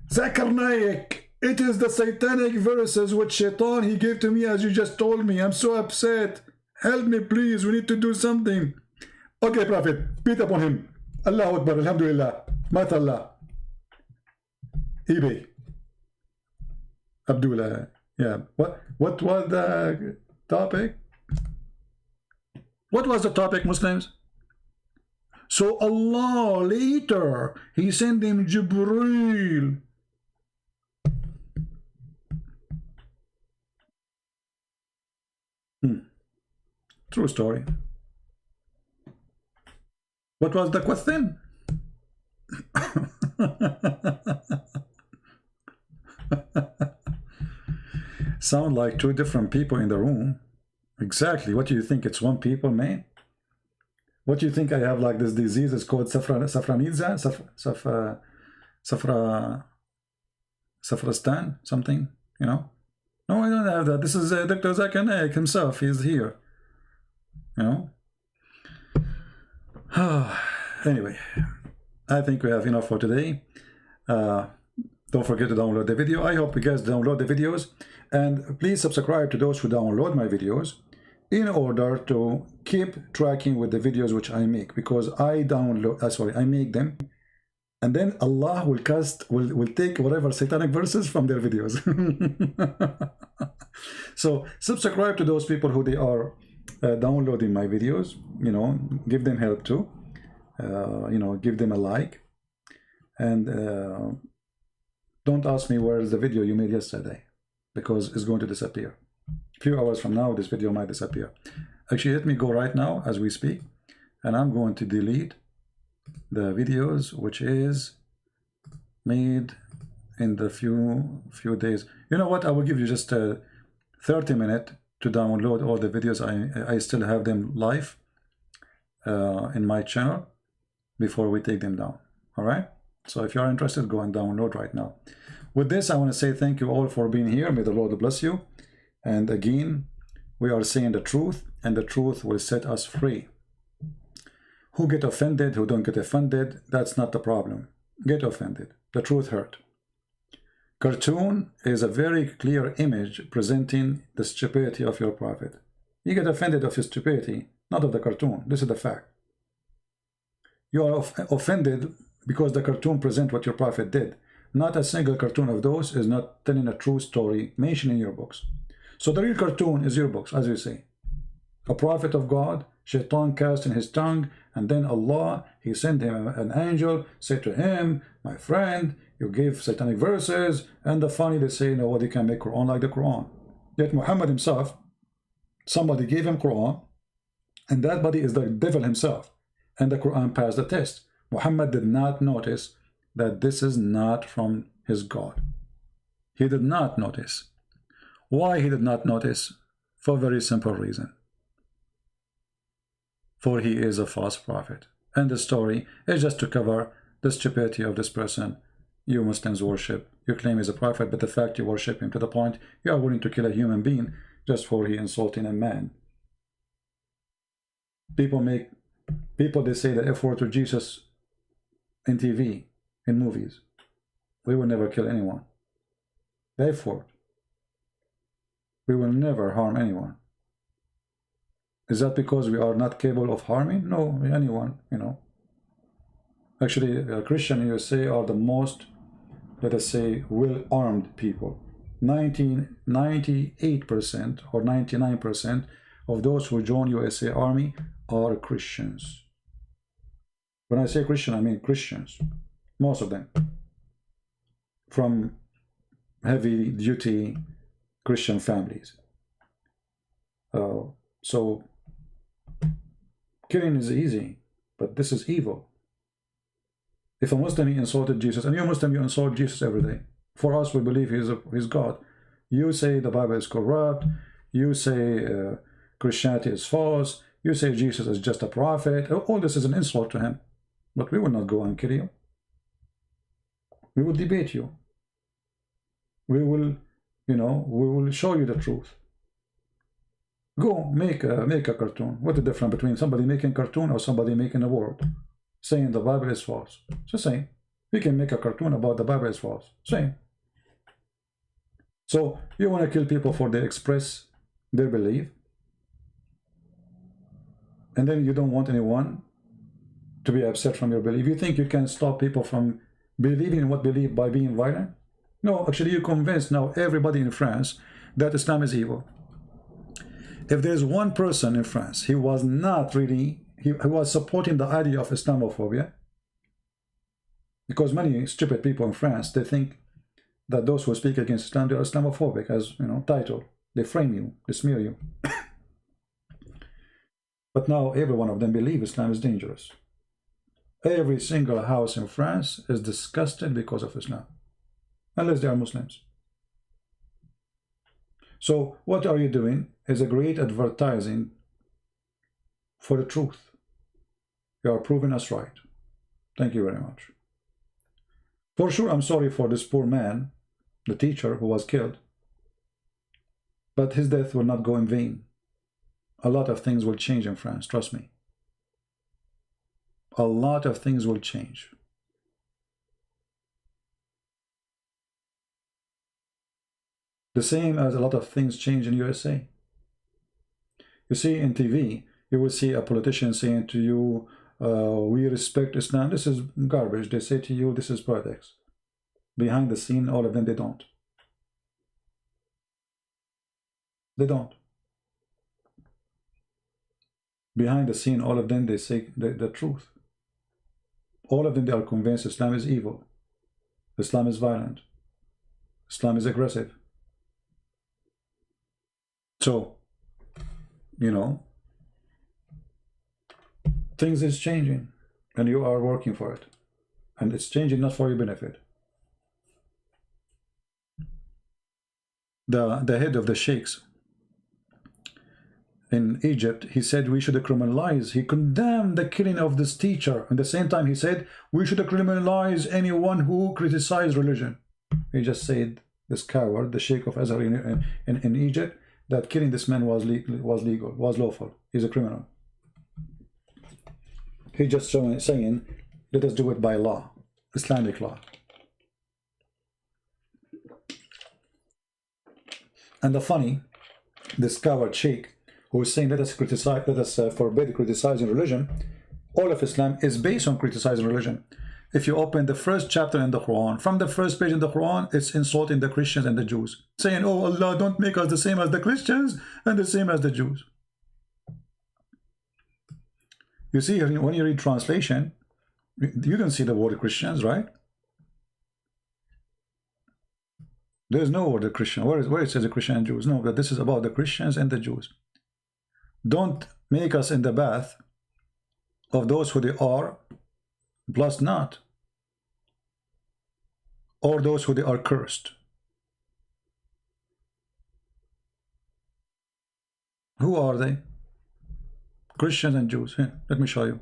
Zakir Naik. It is the satanic verses which Shaitan he gave to me as you just told me. I'm so upset. Help me, please. We need to do something. Okay, prophet. Peace upon him. Allahu Akbar. Alhamdulillah. Mashallah. eBay. Abdullah. Yeah. What was the topic? What was the topic, Muslims? So Allah later he sent him Jibreel. True story. What was the question? Sound like two different people in the room. Exactly. What do you think? It's one people, man? What do you think I have like this disease? It's called Safranidza? Safrastan? Something? You know? No, I don't have that. This is Dr. Zakir Naik himself. He's here. You know? Anyway, I think we have enough for today. Don't forget to download the video. I hope you guys download the videos. And please subscribe to those who download my videos in order to keep tracking with the videos which I make, because I make them, and then Allah will take whatever satanic verses from their videos. So subscribe to those people who they are downloading my videos, you know, give them help too, you know, give them a like, and don't ask me where is the video you made yesterday, because it's going to disappear. A few hours from now, this video might disappear. Actually, let me go right now as we speak, and I'm going to delete the videos which is made in the few days. You know what? I will give you just 30 minutes to download all the videos. I still have them live in my channel before we take them down. All right? So if you are interested, go and download right now. With this, I want to say thank you all for being here. May the Lord bless you. And again, we are saying the truth, and the truth will set us free. Who get offended, who don't get offended, that's not the problem. Get offended. The truth hurt. Cartoon is a very clear image presenting the stupidity of your prophet. You get offended of his stupidity, not of the cartoon. This is the fact. You are offended because the cartoon presents what your prophet did. Not a single cartoon of those is not telling a true story mentioned in your books. So the real cartoon is your books, as you say. A prophet of God, Shaitan cast in his tongue, and then Allah, he sent him an angel, said to him, my friend, you gave satanic verses, and the funny they say, nobody can make Quran like the Quran. Yet Muhammad himself, somebody gave him Quran, and that body is the devil himself, and the Quran passed the test. Muhammad did not notice that this is not from his God. He did not notice. Why he did not notice? For a very simple reason. For he is a false prophet. And the story is just to cover the stupidity of this person. You Muslims worship. You claim he's a prophet, but the fact you worship him to the point you are willing to kill a human being just for he insulting a man. People they say the F word to Jesus in TV, in movies. we will never kill anyone. Therefore, we will never harm anyone. Is that because we are not capable of harming? No, anyone, you know. Actually, Christian in USA are the most, let us say, well-armed people. 98% or 99% of those who join USA Army are Christians. When I say Christian, I mean Christians. Most of them. From heavy-duty Christian families. So, killing is easy, but this is evil. If a Muslim insulted Jesus, and you're Muslim, you insult Jesus every day. For us, we believe he's God. You say the Bible is corrupt. You say Christianity is false. You say Jesus is just a prophet. All this is an insult to him. But we will not go and kill you. We will debate you. We will, you know, we will show you the truth. Go make a cartoon. What's the difference between somebody making a cartoon or somebody making a word? Saying the Bible is false. It's the same. You can make a cartoon about the Bible is false. Same. So you want to kill people for they express their belief, and then you don't want anyone to be upset from your belief. You think you can stop people from believing in what believe by being violent? No, actually you convinced now everybody in France that Islam is evil. If there's one person in France, he was not really, he was supporting the idea of Islamophobia, because many stupid people in France, they think that those who speak against Islam, they are Islamophobic, as, you know, title. They frame you, they smear you. But now every one of them believe Islam is dangerous. Every single house in France is disgusted because of Islam, unless they are Muslims. So what are you doing is a great advertising for the truth. You are proving us right. Thank you very much. For sure, I'm sorry for this poor man, the teacher who was killed, but his death will not go in vain. A lot of things will change in France, trust me. A lot of things will change. The same as a lot of things change in USA. You see, in TV, you will see a politician saying to you, we respect Islam. This is garbage. They say to you, this is politics. Behind the scene, all of them, they don't. They don't. Behind the scene, all of them, they say the truth. All of them, they are convinced Islam is evil. Islam is violent. Islam is aggressive. So, you know, things is changing, and you are working for it. And it's changing not for your benefit. The head of the sheikhs in Egypt, he said we should criminalize. He condemned the killing of this teacher. At the same time, he said we should criminalize anyone who criticizes religion. He just said, this coward, the Sheikh of Azhar in Egypt, that killing this man was legal, was lawful. He's a criminal. He just saying, let us do it by law, Islamic law. And the funny, this coward sheikh who is saying let us criticize, let us forbid criticizing religion, all of Islam is based on criticizing religion. If you open the first chapter in the Quran, from the first page in the Quran, it's insulting the Christians and the Jews, saying, oh Allah, don't make us the same as the Christians and the same as the Jews. You see, when you read translation, you don't see the word Christians, right? There's no word Christian. Where it says the Christian and Jews? No, that this is about the Christians and the Jews. Don't make us in the bath of those who they are, plus not, or those who they are cursed. Who are they? Christians and Jews. Here, let me show you.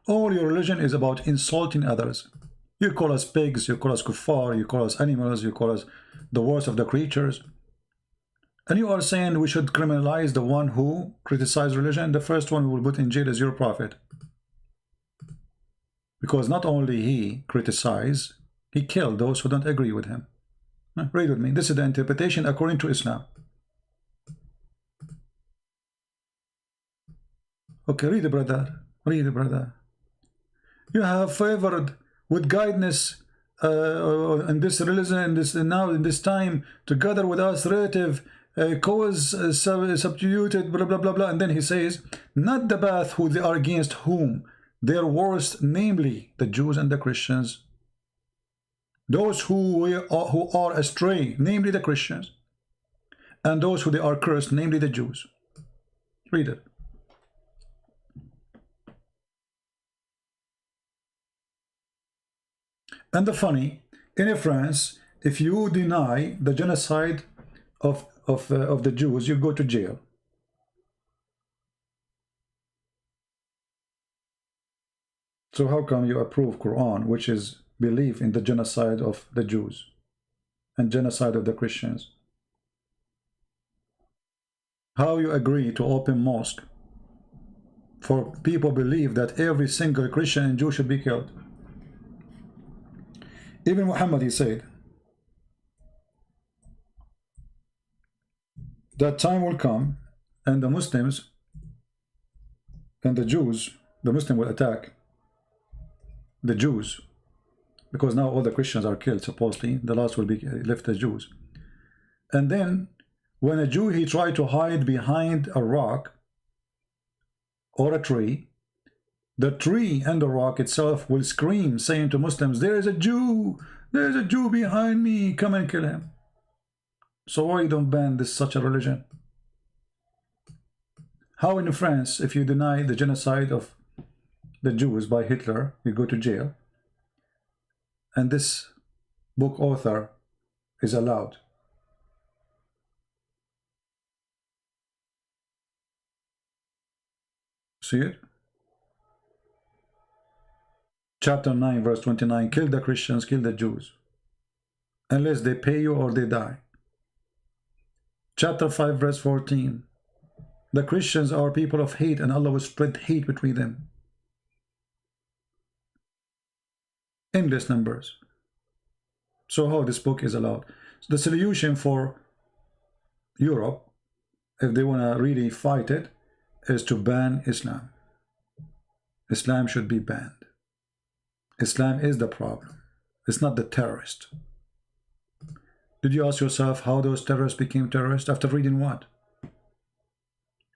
All your religion is about insulting others. You call us pigs, you call us kuffar, you call us animals, you call us the worst of the creatures. And you are saying we should criminalize the one who criticizes religion. The first one we will put in jail is your prophet. Because not only he criticized, He killed those who don't agree with him. Read with me. This is the interpretation according to Islam. Okay, read it, brother. Read it, brother. You have favored with guidance in this religion, in this now in this time, together with us relative cause substituted, blah blah blah blah. And then he says, not the path who they are against whom their worst, namely the Jews and the Christians. Those who are astray, namely the Christians, and those who they are cursed, namely the Jews. Read it. And the funny, in France, if you deny the genocide of the Jews, you go to jail. So how come you approve Quran, which is belief in the genocide of the Jews and genocide of the Christians? How you agree to open mosque for people believe that every single Christian and Jew should be killed? Even Muhammad, he said that time will come and the Muslims and the Jews, the Muslim will attack the Jews, because now all the Christians are killed, supposedly. The last will be left the Jews. And then when a Jew, he tried to hide behind a rock or a tree, the tree and the rock itself will scream, saying to Muslims, there is a Jew behind me, come and kill him. So why you don't ban this such a religion? How in France, if you deny the genocide of the Jews by Hitler, you go to jail, and this book author is allowed? See it? Chapter 9, verse 29, kill the Christians, kill the Jews, unless they pay you or they die. Chapter 5, verse 14, the Christians are people of hate, and Allah will spread hate between them. Endless numbers. So how this book is allowed? The solution for Europe, if they want to really fight it, is to ban Islam. Islam should be banned. Islam is the problem. It's not the terrorist. Did you ask yourself how those terrorists became terrorists? After reading what?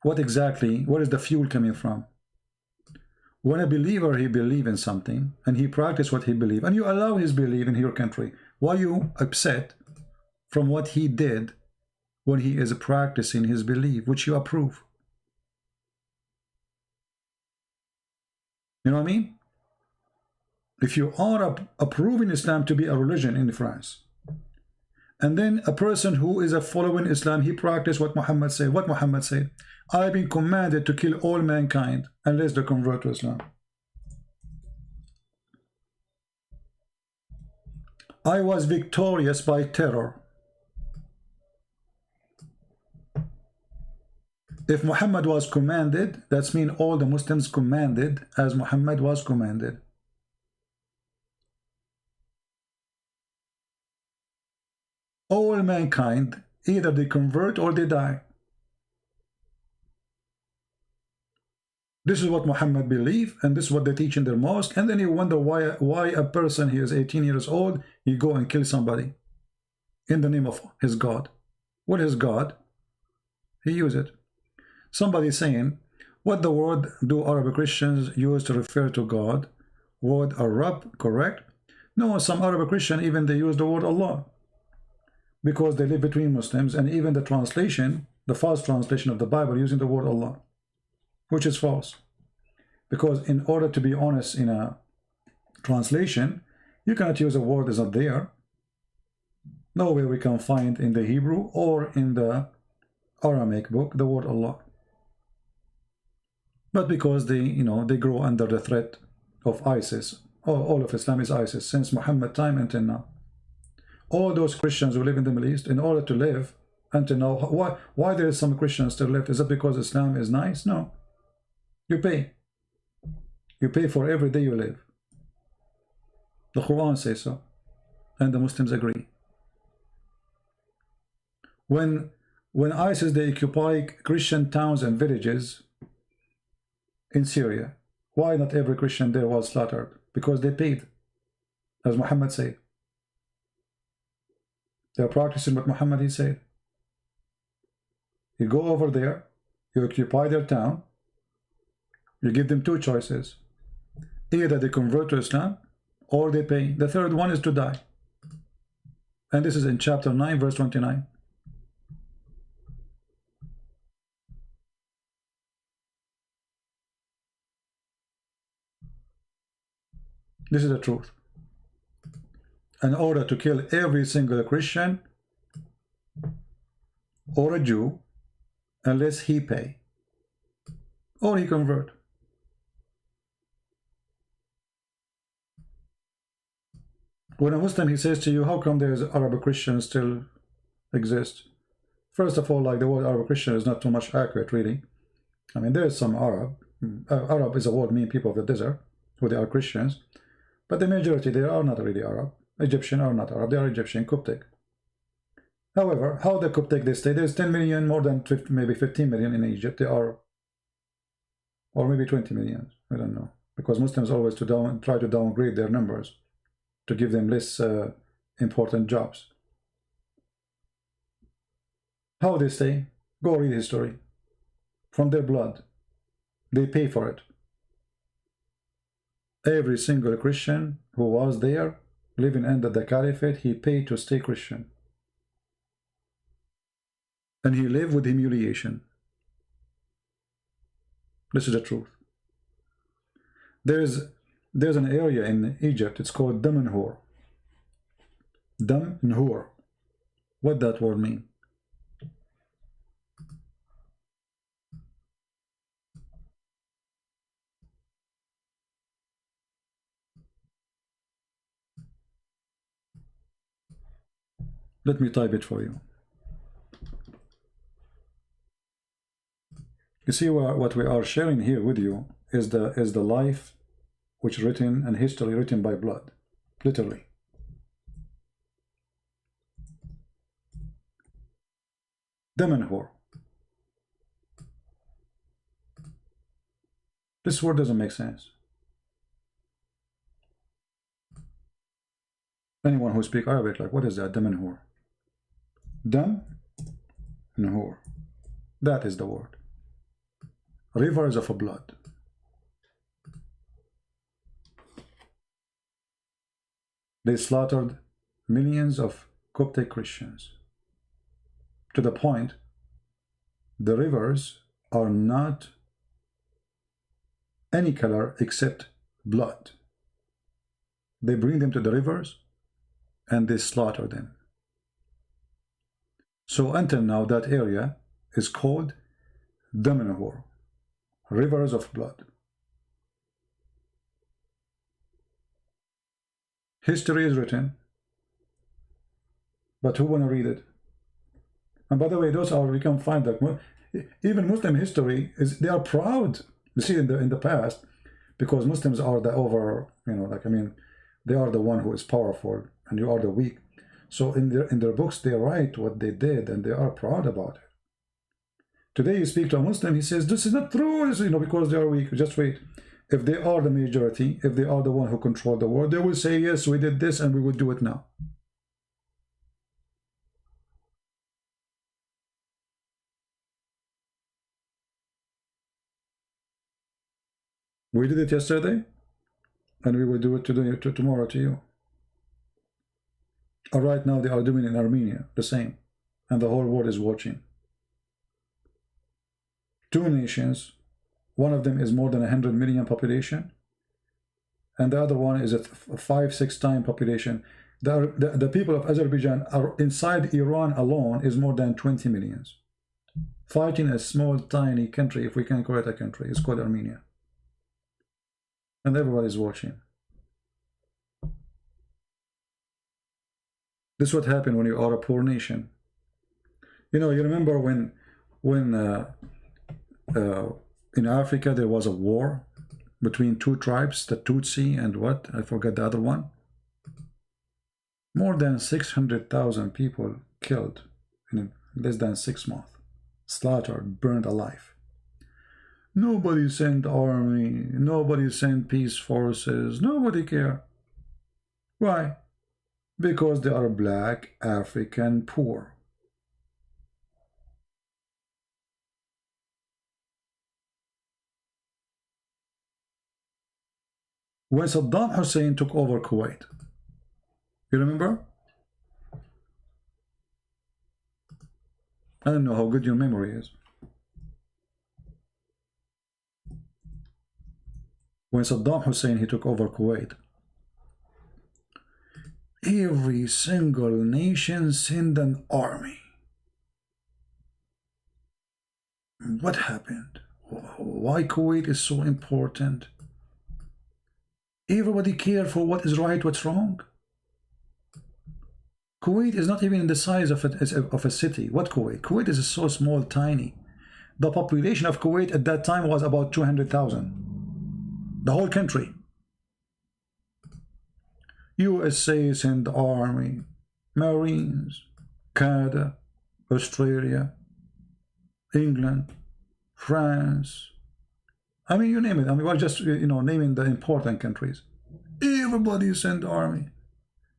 What exactly? Where is the fuel coming from? When a believer, he believes in something and he practices what he believes, and you allow his belief in your country, why are you upset from what he did when he is practicing his belief, which you approve? You know what I mean? If you are approving Islam to be a religion in France, and then a person who is a following Islam, he practiced what Muhammad said. What Muhammad said? I've been commanded to kill all mankind unless they convert to Islam. I was victorious by terror. If Muhammad was commanded, that means all the Muslims commanded as Muhammad was commanded. All mankind, either they convert or they die. This is what Muhammad believed, and this is what they teach in their mosque. And then you wonder why a person, he is 18 years old, he go and kill somebody in the name of his God. What is God? He use it. Somebody saying, what the word do Arab Christians use to refer to God? Word Arab, correct? No, some Arab Christian even they use the word Allah, because they live between Muslims, and even the translation, the false translation of the Bible using the word Allah, which is false. Because in order to be honest in a translation, you cannot use a word that's not there. Nowhere we can find in the Hebrew or in the Aramaic book the word Allah. But because they, you know, they grow under the threat of ISIS. All of Islam is ISIS since Muhammad time until now. All those Christians who live in the Middle East, in order to live until now, why there is some Christians still left? Is it because Islam is nice? No. You pay. You pay for every day you live. The Quran says so. and the Muslims agree. When ISIS, they occupy Christian towns and villages in Syria, why not every Christian there was slaughtered? Because they paid, as Muhammad said. They are practicing what Muhammad he said. You go over there, you occupy their town, you give them two choices. Either they convert to Islam or they pay. The third one is to die. And this is in chapter 9, verse 29. This is the truth. In order to kill every single Christian or a Jew, unless he pay or he convert. When a Muslim, he says to you, how come there's Arab Christians still exist? First of all, like, the word Arab Christian is not too much accurate, really. I mean, there's some Arab. Arab is a word meaning people of the desert, who they are Christians. But the majority, they are not really Arab. Egyptian are not Arab, they are Egyptian, Coptic. However, how the Coptic they stay? There's 10 million, more than 50, maybe 15 million in Egypt. They are, or maybe 20 million, I don't know. Because Muslims always try to downgrade their numbers to give them less important jobs. How they stay? Go read history. From their blood. They pay for it. Every single Christian who was there, living under the caliphate, he paid to stay Christian. And he lived with humiliation. This is the truth. There's an area in Egypt, it's called Dam Nhur. Dam Nhur. What that word mean? Let me type it for you. You see, what we are sharing here with you is the life which written and history written by blood, literally. Dam Nhur. This word doesn't make sense. Anyone who speaks Arabic, like, what is that? Dam Nhur. Dam Nhur. That is the word. Rivers of blood. They slaughtered millions of Coptic Christians to the point the rivers are not any color except blood. They bring them to the rivers and they slaughter them. So until now, that area is called Dam Nhur, rivers of blood. History is written, but who want to read it? And by the way, those are, we can find that even Muslim history is, they are proud. You see, in the past, because Muslims are the over, like, I mean, they are the one who is powerful and you are the weak. So in their books, they write what they did and they are proud about it. Today you speak to a Muslim, he says, this is not true, because they are weak. Just wait. If they are the majority, if they are the one who control the world, they will say, yes, we did this and we would do it now. We did it yesterday, and we will do it today, tomorrow to you. Or right now they are doing it in Armenia, the same. And the whole world is watching. Two nations, one of them is more than 100 million population, and the other one is a 5-6 times population. The people of Azerbaijan are inside Iran alone is more than 20 millions. Fighting a small, tiny country, if we can call it a country, it's called Armenia. And everybody's watching. This is what happened when you are a poor nation. You remember when in Africa there was a war between two tribes, the Tutsi and what? I forget the other one. More than 600,000 people killed in less than 6 months. Slaughtered, burned alive. Nobody sent army, nobody sent peace forces, nobody care. Why? Because they are black, African, poor. When Saddam Hussein took over Kuwait, you remember? I don't know how good your memory is. When Saddam Hussein he took over Kuwait, every single nation sent an army. What happened? Why Kuwait is so important? Everybody care for what is right, what's wrong. Kuwait is not even in the size of a city. What Kuwait? Kuwait is so small, tiny. The population of Kuwait at that time was about 200,000. The whole country. USA sent army, Marines, Canada, Australia, England, France. I mean, you name it. I mean, we're just, naming the important countries. Everybody sent army.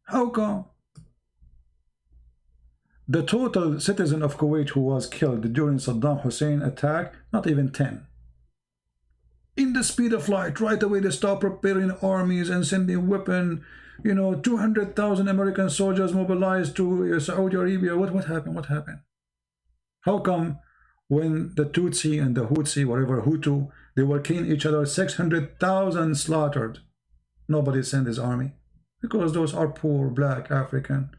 How come? The total citizen of Kuwait who was killed during Saddam Hussein attack, not even 10. In the speed of light, right away they start preparing armies and sending weapons. 200,000 American soldiers mobilized to Saudi Arabia. What happened? What happened? How come when the Tutsi and the Hutsi, whatever, Hutu, they were killing each other, 600,000 slaughtered? Nobody sent his army. Because those are poor, black, African.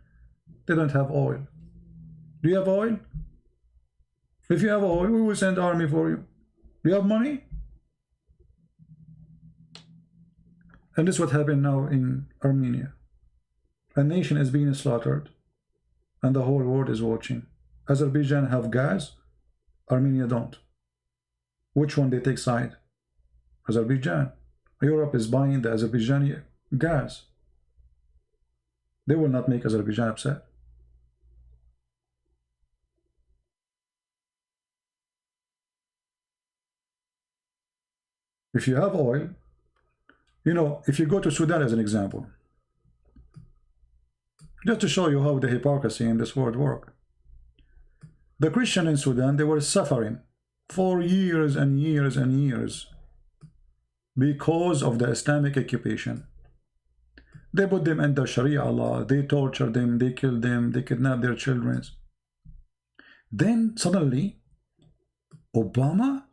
They don't have oil. Do you have oil? If you have oil, we will send army for you. Do you have money? And this is what happened now in Armenia. A nation is being slaughtered, and the whole world is watching. Azerbaijan have gas, Armenia don't. Which one they take side? Azerbaijan. Europe is buying the Azerbaijani gas. They will not make Azerbaijan upset. If you have oil, if you go to Sudan as an example, just to show you how the hypocrisy in this world work. The Christian in Sudan, they were suffering for years and years and years because of the Islamic occupation. They put them under Sharia law, they tortured them, they killed them, they kidnapped their children. Then suddenly, Obama,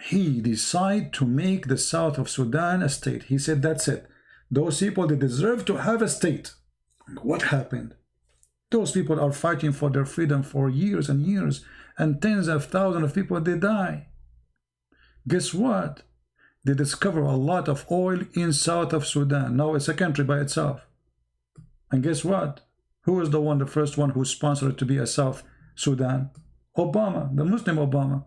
he decided to make the south of Sudan a state. He said, that's it. Those people, they deserve to have a state. What happened? Those people are fighting for their freedom for years and years, and tens of thousands of people, they die. Guess what? They discover a lot of oil in south of Sudan. Now it's a country by itself. And guess what? Who is the first one who sponsored it to be a South Sudan? Obama, the Muslim Obama.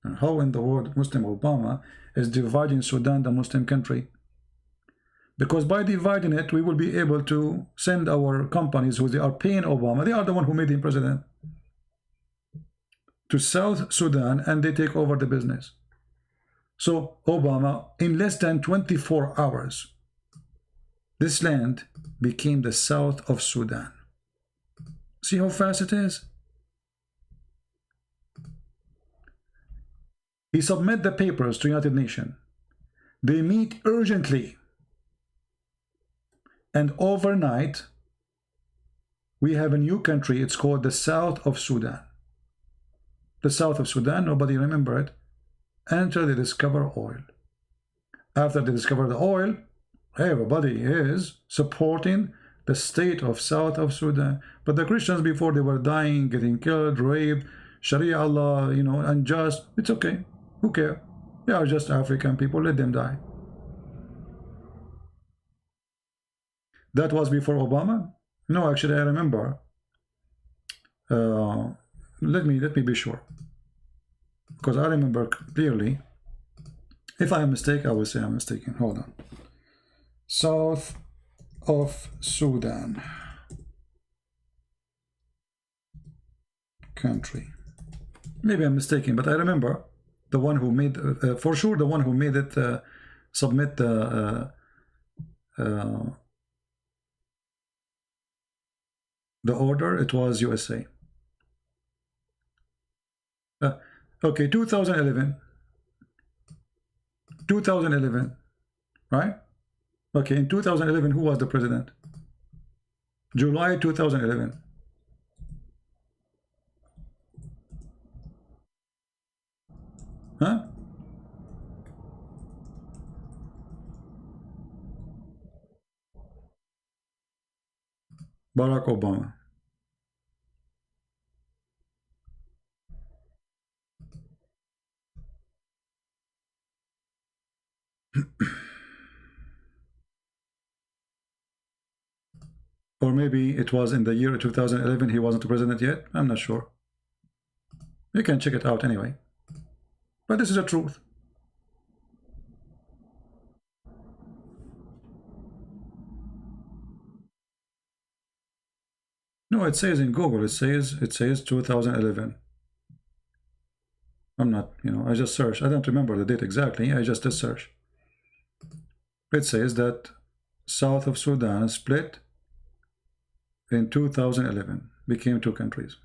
And how in the world Muslim Obama is dividing Sudan, the Muslim country? Because by dividing it, we will be able to send our companies who they are paying Obama, they are the one who made him president, to South Sudan, and they take over the business. So Obama, in less than 24 hours, this land became the south of Sudan. See how fast it is? He submit the papers to United Nations. They meet urgently. And overnight, we have a new country. It's called the South of Sudan. The South of Sudan, nobody remember it, until they discover oil. After they discover the oil, everybody is supporting the state of South of Sudan. But the Christians before, they were dying, getting killed, raped, Sharia law, unjust. It's okay. Who cares? They are just African people. Let them die. That was before Obama? No, actually, I remember. Let me be sure, because I remember clearly. If I am mistaken, I will say I'm mistaken. Hold on. South of Sudan. country. Maybe I'm mistaken, but I remember the one who made, for sure, the one who made it submit the order. It was USA. Okay, 2011. 2011, right? Okay, in 2011, who was the president? July 2011. Huh? Barack Obama. Or maybe it was in the year 2011, he wasn't the president yet. I'm not sure. You can check it out anyway. But this is the truth. No, it says in Google, it says 2011. I'm not, I just searched. I don't remember the date exactly. I just did search. It says that South of Sudan split in 2011, became 2 countries.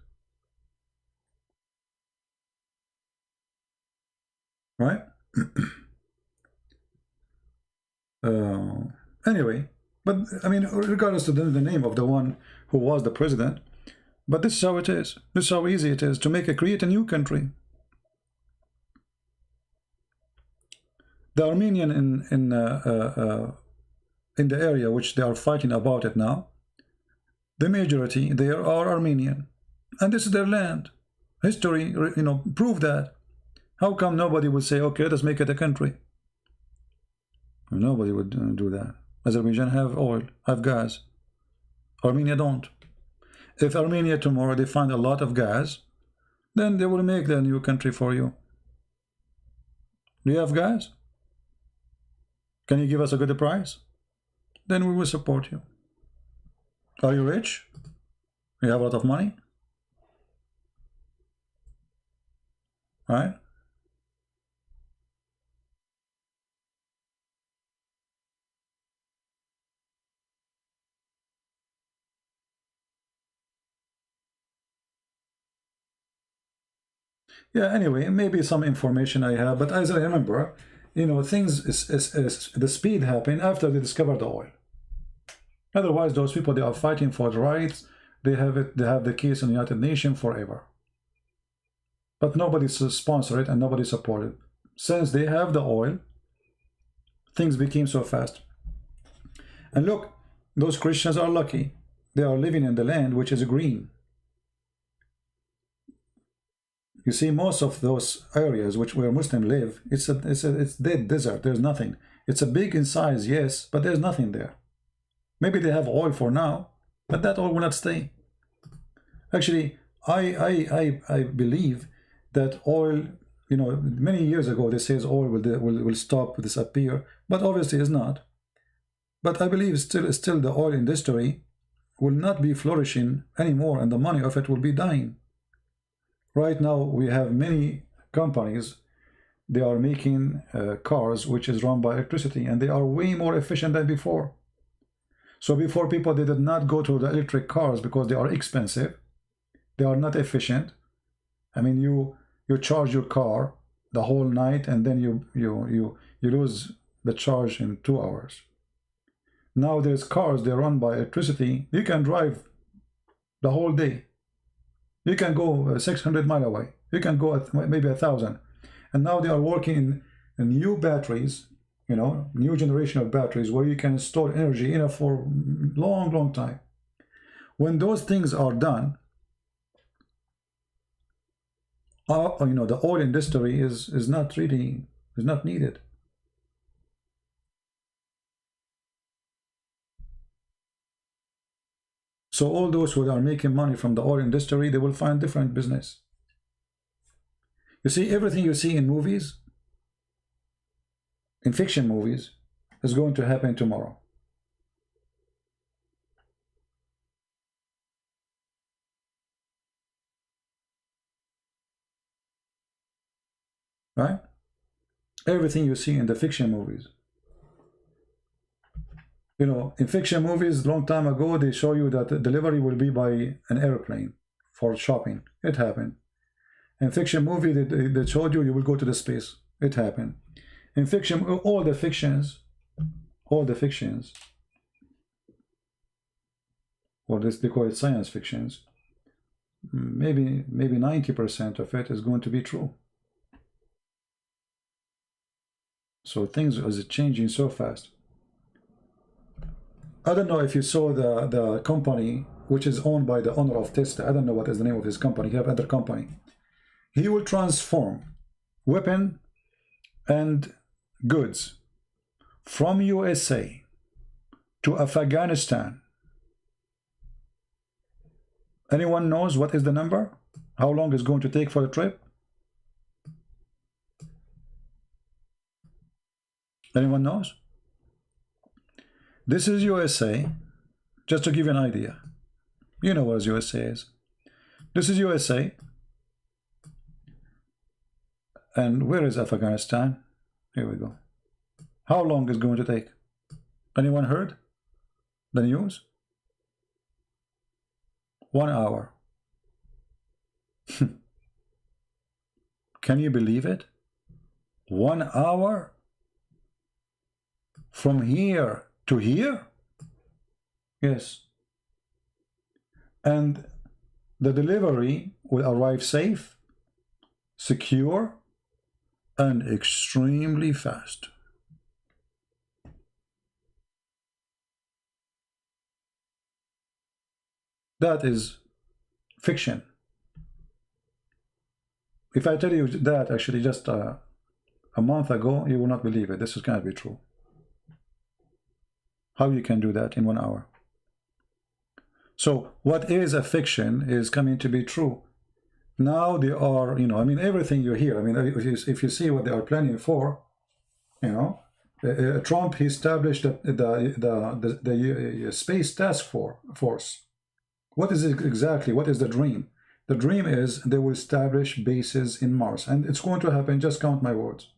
Right? Anyway, but I mean, regardless of the name of the one who was the president, but this is how it is. This is how easy it is to create a new country. The Armenian in the area which they are fighting about it now, the majority there are Armenian, and this is their land. History, prove that. How come nobody would say, okay, let's make it a country? Nobody would do that. Azerbaijan have oil, have gas. Armenia don't. If Armenia tomorrow they find a lot of gas, then they will make the new country for you. Do you have gas? Can you give us a good price? Then we will support you. Are you rich? You have a lot of money? Right? Yeah, anyway, maybe some information I have, but as I remember, things the speed happened after they discovered the oil. Otherwise, those people, they are fighting for the rights. They have the case in the United Nations forever. But nobody sponsored it and nobody supported. Since they have the oil, things became so fast. And look, those Christians are lucky. They are living in the land which is green. You see, most of those areas where Muslims live, it's dead desert. There's nothing. It's a big in size, yes, but there's nothing there. Maybe they have oil for now, but that oil will not stay. Actually, I believe that oil, many years ago they says oil will stop, disappear, but obviously it's not. But I believe still the oil industry will not be flourishing anymore, and the money of it will be dying. Right now we have many companies, they are making cars which is run by electricity, and they are way more efficient than before. So before, people, they did not go to the electric cars because they are expensive, they are not efficient. I mean, you charge your car the whole night and then you lose the charge in 2 hours. Now there's cars, they run by electricity. You can drive the whole day. You can go 600 miles away. You can go at maybe 1,000. And now they are working in new batteries, new generation of batteries where you can store energy for long time. When those things are done, the oil industry is not needed. So all those who are making money from the oil industry, they will find different business. You see, everything you see in movies, in fiction movies, is going to happen tomorrow. right? Everything you see in the fiction movies. You know, in fiction movies, long time ago, they show you that the delivery will be by an airplane for shopping. It happened. In fiction movie, they showed you will go to the space. It happened. In fiction, all the fictions, or this, they call it science fictions, maybe 90% of it is going to be true. So things are changing so fast. I don't know if you saw the company which is owned by the owner of Tesla. I don't know what is the name of his company. He have another company. He will transform weapon and goods from USA to Afghanistan. Anyone knows what is the number? How long it's going to take for the trip? Anyone knows? This is USA, just to give you an idea. You know what USA is. This is USA. And where is Afghanistan? Here we go. How long is it going to take? Anyone heard the news? 1 hour. Can you believe it? 1 hour? From here to here? Yes. And the delivery will arrive safe, secure, and extremely fast. That is fiction. If I tell you that actually just a month ago, you will not believe it. This is going to be true. How you can do that in 1 hour? So what is a fiction is coming to be true. Now they are, you know, I mean, everything you hear, I mean, if you see what they are planning for, you know, Trump, he established the space task force. What is it exactly? What is the dream? The dream is they will establish bases in Mars, and it's going to happen. Just count my words.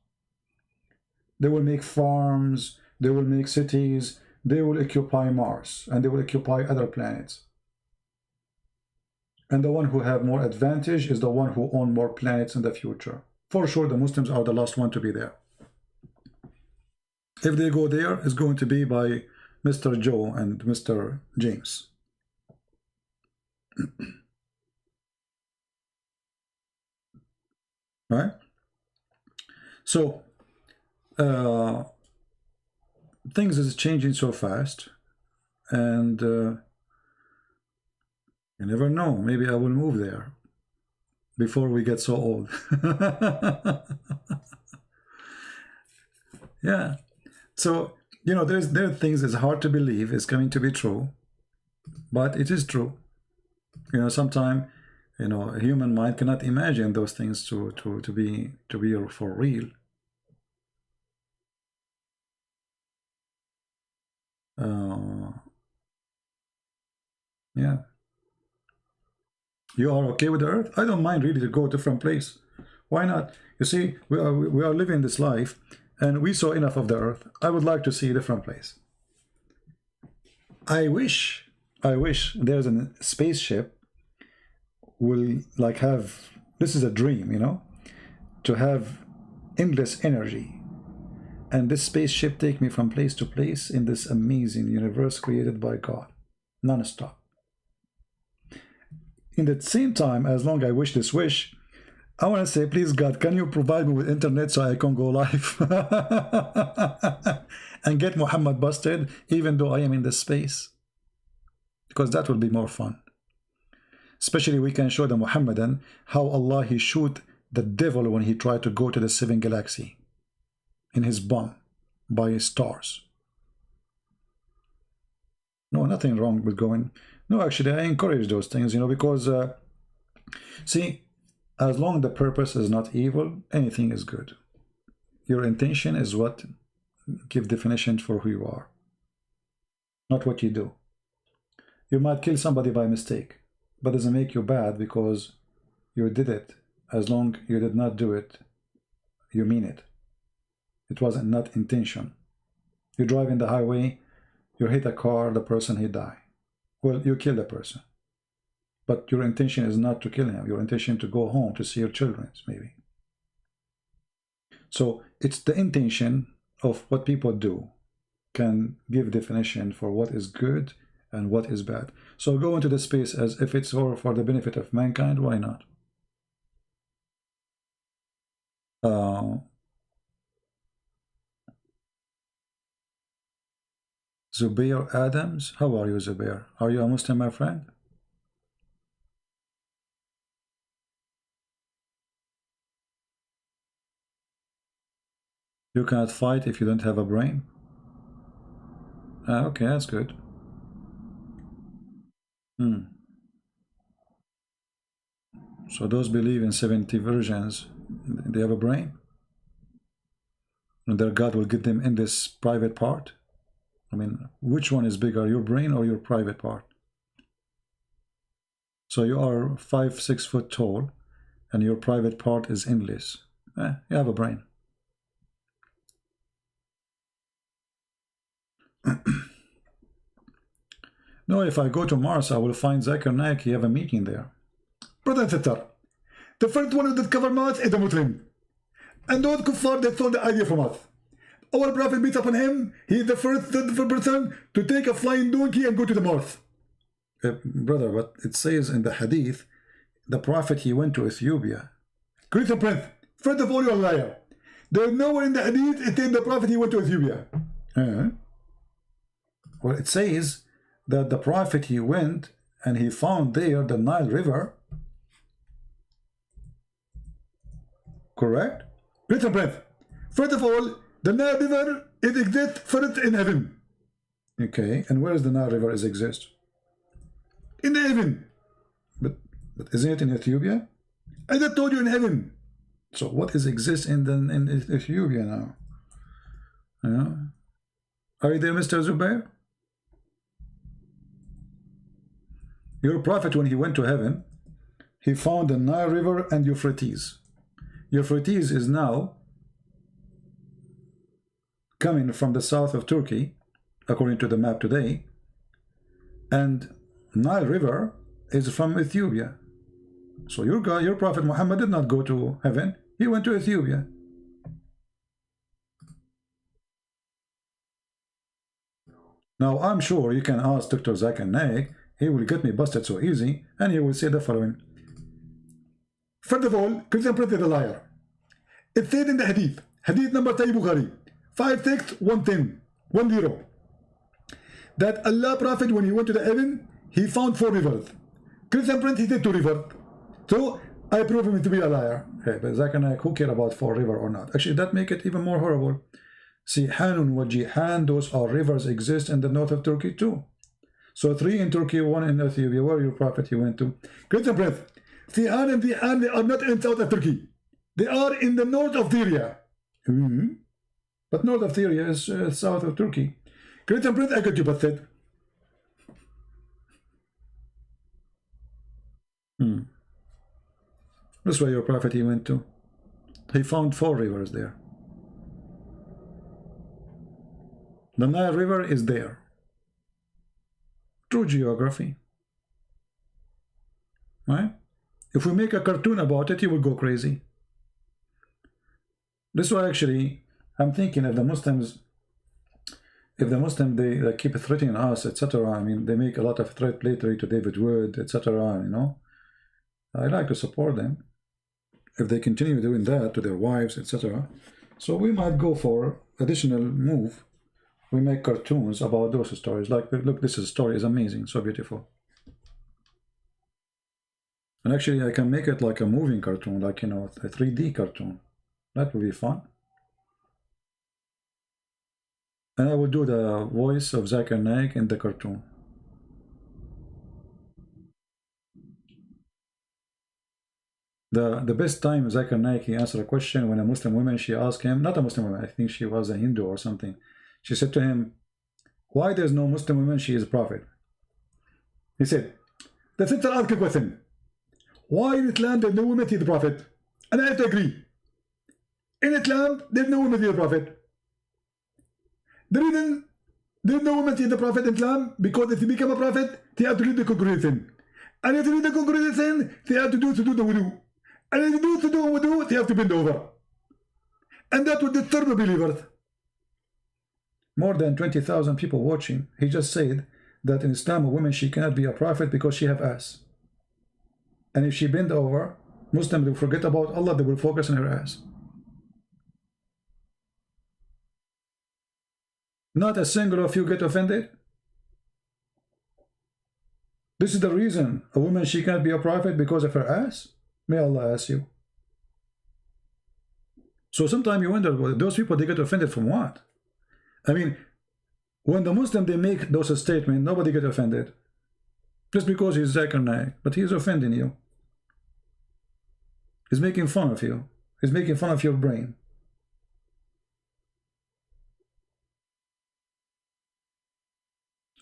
They will make farms, they will make cities, they will occupy Mars, and they will occupy other planets. And the one who have more advantage is the one who own more planets in the future. For sure, the Muslims are the last one to be there. If they go there, it's going to be by Mr. Joe and Mr. James. Right? So, things is changing so fast, and you never know, maybe I will move there before we get so old. Yeah, so you know, there are things that's hard to believe is coming to be true, but it is true. You know, sometimes, you know, a human mind cannot imagine those things to be for real. Yeah. You are okay with the earth? I don't mind really to go to a different place. Why not? You see, we are living this life, and we saw enough of the earth. I would like to see a different place. I wish there's a spaceship will like have, this is a dream, you know, to have endless energy, and this spaceship take me from place to place in this amazing universe created by God, non-stop. In the same time, as long as I wish this wish, I want to say, please God, can you provide me with internet so I can go live and get Muhammad busted, even though I am in the space? Because that will be more fun. Especially we can show the Muhammadan how Allah, he shoot the devil when he tried to go to the 7th galaxy in his bomb by his stars. No, nothing wrong with going. No, actually, I encourage those things, you know, because, see, as long as the purpose is not evil, anything is good. Your intention is what gives definition for who you are, not what you do. You might kill somebody by mistake, but doesn't make you bad because you did it. As long as you did not do it, you mean it. It was not intention. You drive in the highway, you hit a car, the person, he die. Well, you kill the person. But your intention is not to kill him. Your intention to go home to see your children, maybe. So it's the intention of what people do can give definition for what is good and what is bad. So go into the space as if it's for the benefit of mankind. Why not? Zubair Adams, how are you, Zubair? Are you a Muslim, my friend? You cannot fight if you don't have a brain? Okay, that's good. So those believe in 70 virgins, they have a brain? And their God will give them in this private part? I mean, which one is bigger, your brain or your private part? So you are 5-6 foot tall, and your private part is endless. You have a brain. No, if I go to Mars, I will find Zakir Naik. He have a meeting there. Brother and sister, the first one that cover Mars is the Muslim. And those kuffar that stole the idea from us. Our Prophet beats upon him. He is the first person to take a flying donkey and go to the Mars. Brother, but it says in the hadith, the Prophet, he went to Ethiopia. Christian Prince, first of all, you're a liar. There is nowhere in the hadith it says the Prophet, he went to Ethiopia. Well, it says that the Prophet, he went and he found there the Nile River. Correct? Christian Prince, first of all, the Nile River, it exists first in heaven. Okay, and where does the Nile River exist? In the heaven. But isn't it in Ethiopia? I just told you in heaven. So what is exists in Ethiopia now? Yeah. Are you there, Mr. Zubair? Your Prophet, when he went to heaven, he found the Nile River and Euphrates. Euphrates is now coming from the south of Turkey, according to the map today, and Nile River is from Ethiopia. So your God, your Prophet Muhammad did not go to heaven, he went to Ethiopia. Now I'm sure you can ask Dr. Zakir Naik, he will get me busted so easy, and he will say the following. First of all, Christian Prince is a liar. It said in the hadith, hadith number Sahih Bukhari, 56110, that Allah Prophet, when he went to the heaven, he found 4 rivers. Christian Prince, he said 2 rivers. So I prove him to be a liar. Hey, but Zakir Naik, who care about 4 rivers or not? Actually, that make it even more horrible. See, Hanun wa Jihan, those are rivers exist in the north of Turkey too. So 3 in Turkey, 1 in Ethiopia. Where your Prophet he went to? Christian Prince, Sihan and Zihan, they are not in south of Turkey. They are in the north of Syria. But north of Syria is south of Turkey. Christian Prince, I got you busted. That's where your Prophet he went to. He found 4 rivers there. The Nile River is there. True geography. Right? If we make a cartoon about it, you will go crazy. This is why actually I'm thinking if the Muslims they keep threatening us, etc. I mean, they make a lot of threat lately to David Wood, etc. You know, I like to support them if they continue doing that to their wives, etc. So we might go for additional move. We make cartoons about those stories. Like, look, this story is amazing, so beautiful. And actually, I can make it like a moving cartoon, like, you know, a 3D cartoon. That would be fun. And I will do the voice of Zakir Naik in the cartoon. The best time Zakir Naik he answered a question when a Muslim woman, she asked him, not a Muslim woman, I think she was a Hindu or something. She said to him, why there's no Muslim woman, she is a prophet? He said, the sister asked a question. Why in Islam there's no woman, she is a prophet? And I have to agree. In Islam, there's no women see the Prophet. The reason there's no women see the Prophet in Islam, because if you become a prophet, they have to read the congregation. And if you read the congregation, they have to do the wudu. And if you do the wudu, they have to bend over. And that would disturb the believers. More than 20,000 people watching. He just said that in Islam, a woman, she cannot be a prophet because she have ass. And if she bend over, Muslims will forget about Allah, they will focus on her ass. Not a single of you get offended? This is the reason a woman, she cannot be a prophet because of her ass? May Allah ask you. So sometimes you wonder, well, those people, they get offended from what? I mean, when the Muslim, they make those statements, nobody get offended. Just because he's Zakir Naik, but he's offending you. He's making fun of you. He's making fun of your brain.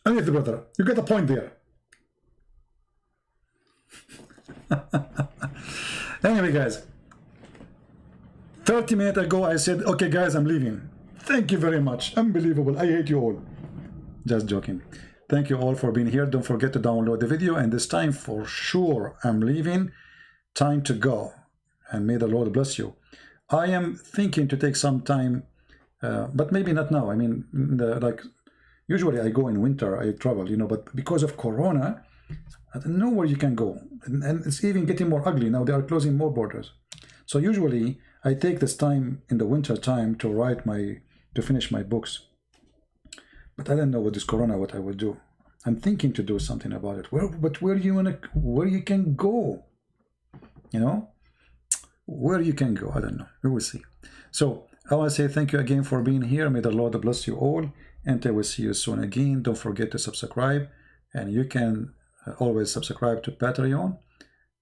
Anyway, brother, you get the point there. Anyway, guys, 30 minutes ago I said, okay guys, I'm leaving. Thank you very much. Unbelievable. I hate you all. Just joking. Thank you all for being here. Don't forget to download the video, and this time for sure I'm leaving. Time to go, and may the Lord bless you. I am thinking to take some time, but maybe not now. I mean, like usually I go in winter, I travel, you know, but because of Corona, I don't know where you can go, and it's even getting more ugly now. They are closing more borders. So usually I take this time in the winter time to write to finish my books. But I don't know with this Corona what I will do. I'm thinking to do something about it. But where you can go? You know, where you can go? I don't know. We will see. So I want to say thank you again for being here. May the Lord bless you all, and I will see you soon again. Don't forget to subscribe, and you can always subscribe to Patreon,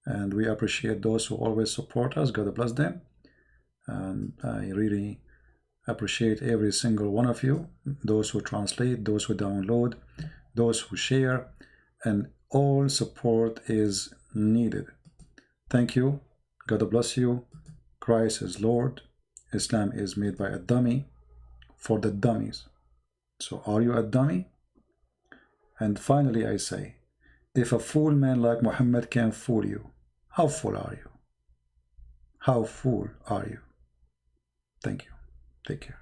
and we appreciate those who always support us. God bless them, and I really appreciate every single one of you, those who translate, those who download, those who share, and all support is needed. Thank you. God bless you. Christ is Lord. Islam is made by a dummy for the dummies. So are you a dummy? And finally I say, if a fool man like Muhammad can fool you, how fool are you? How fool are you? Thank you. Take care.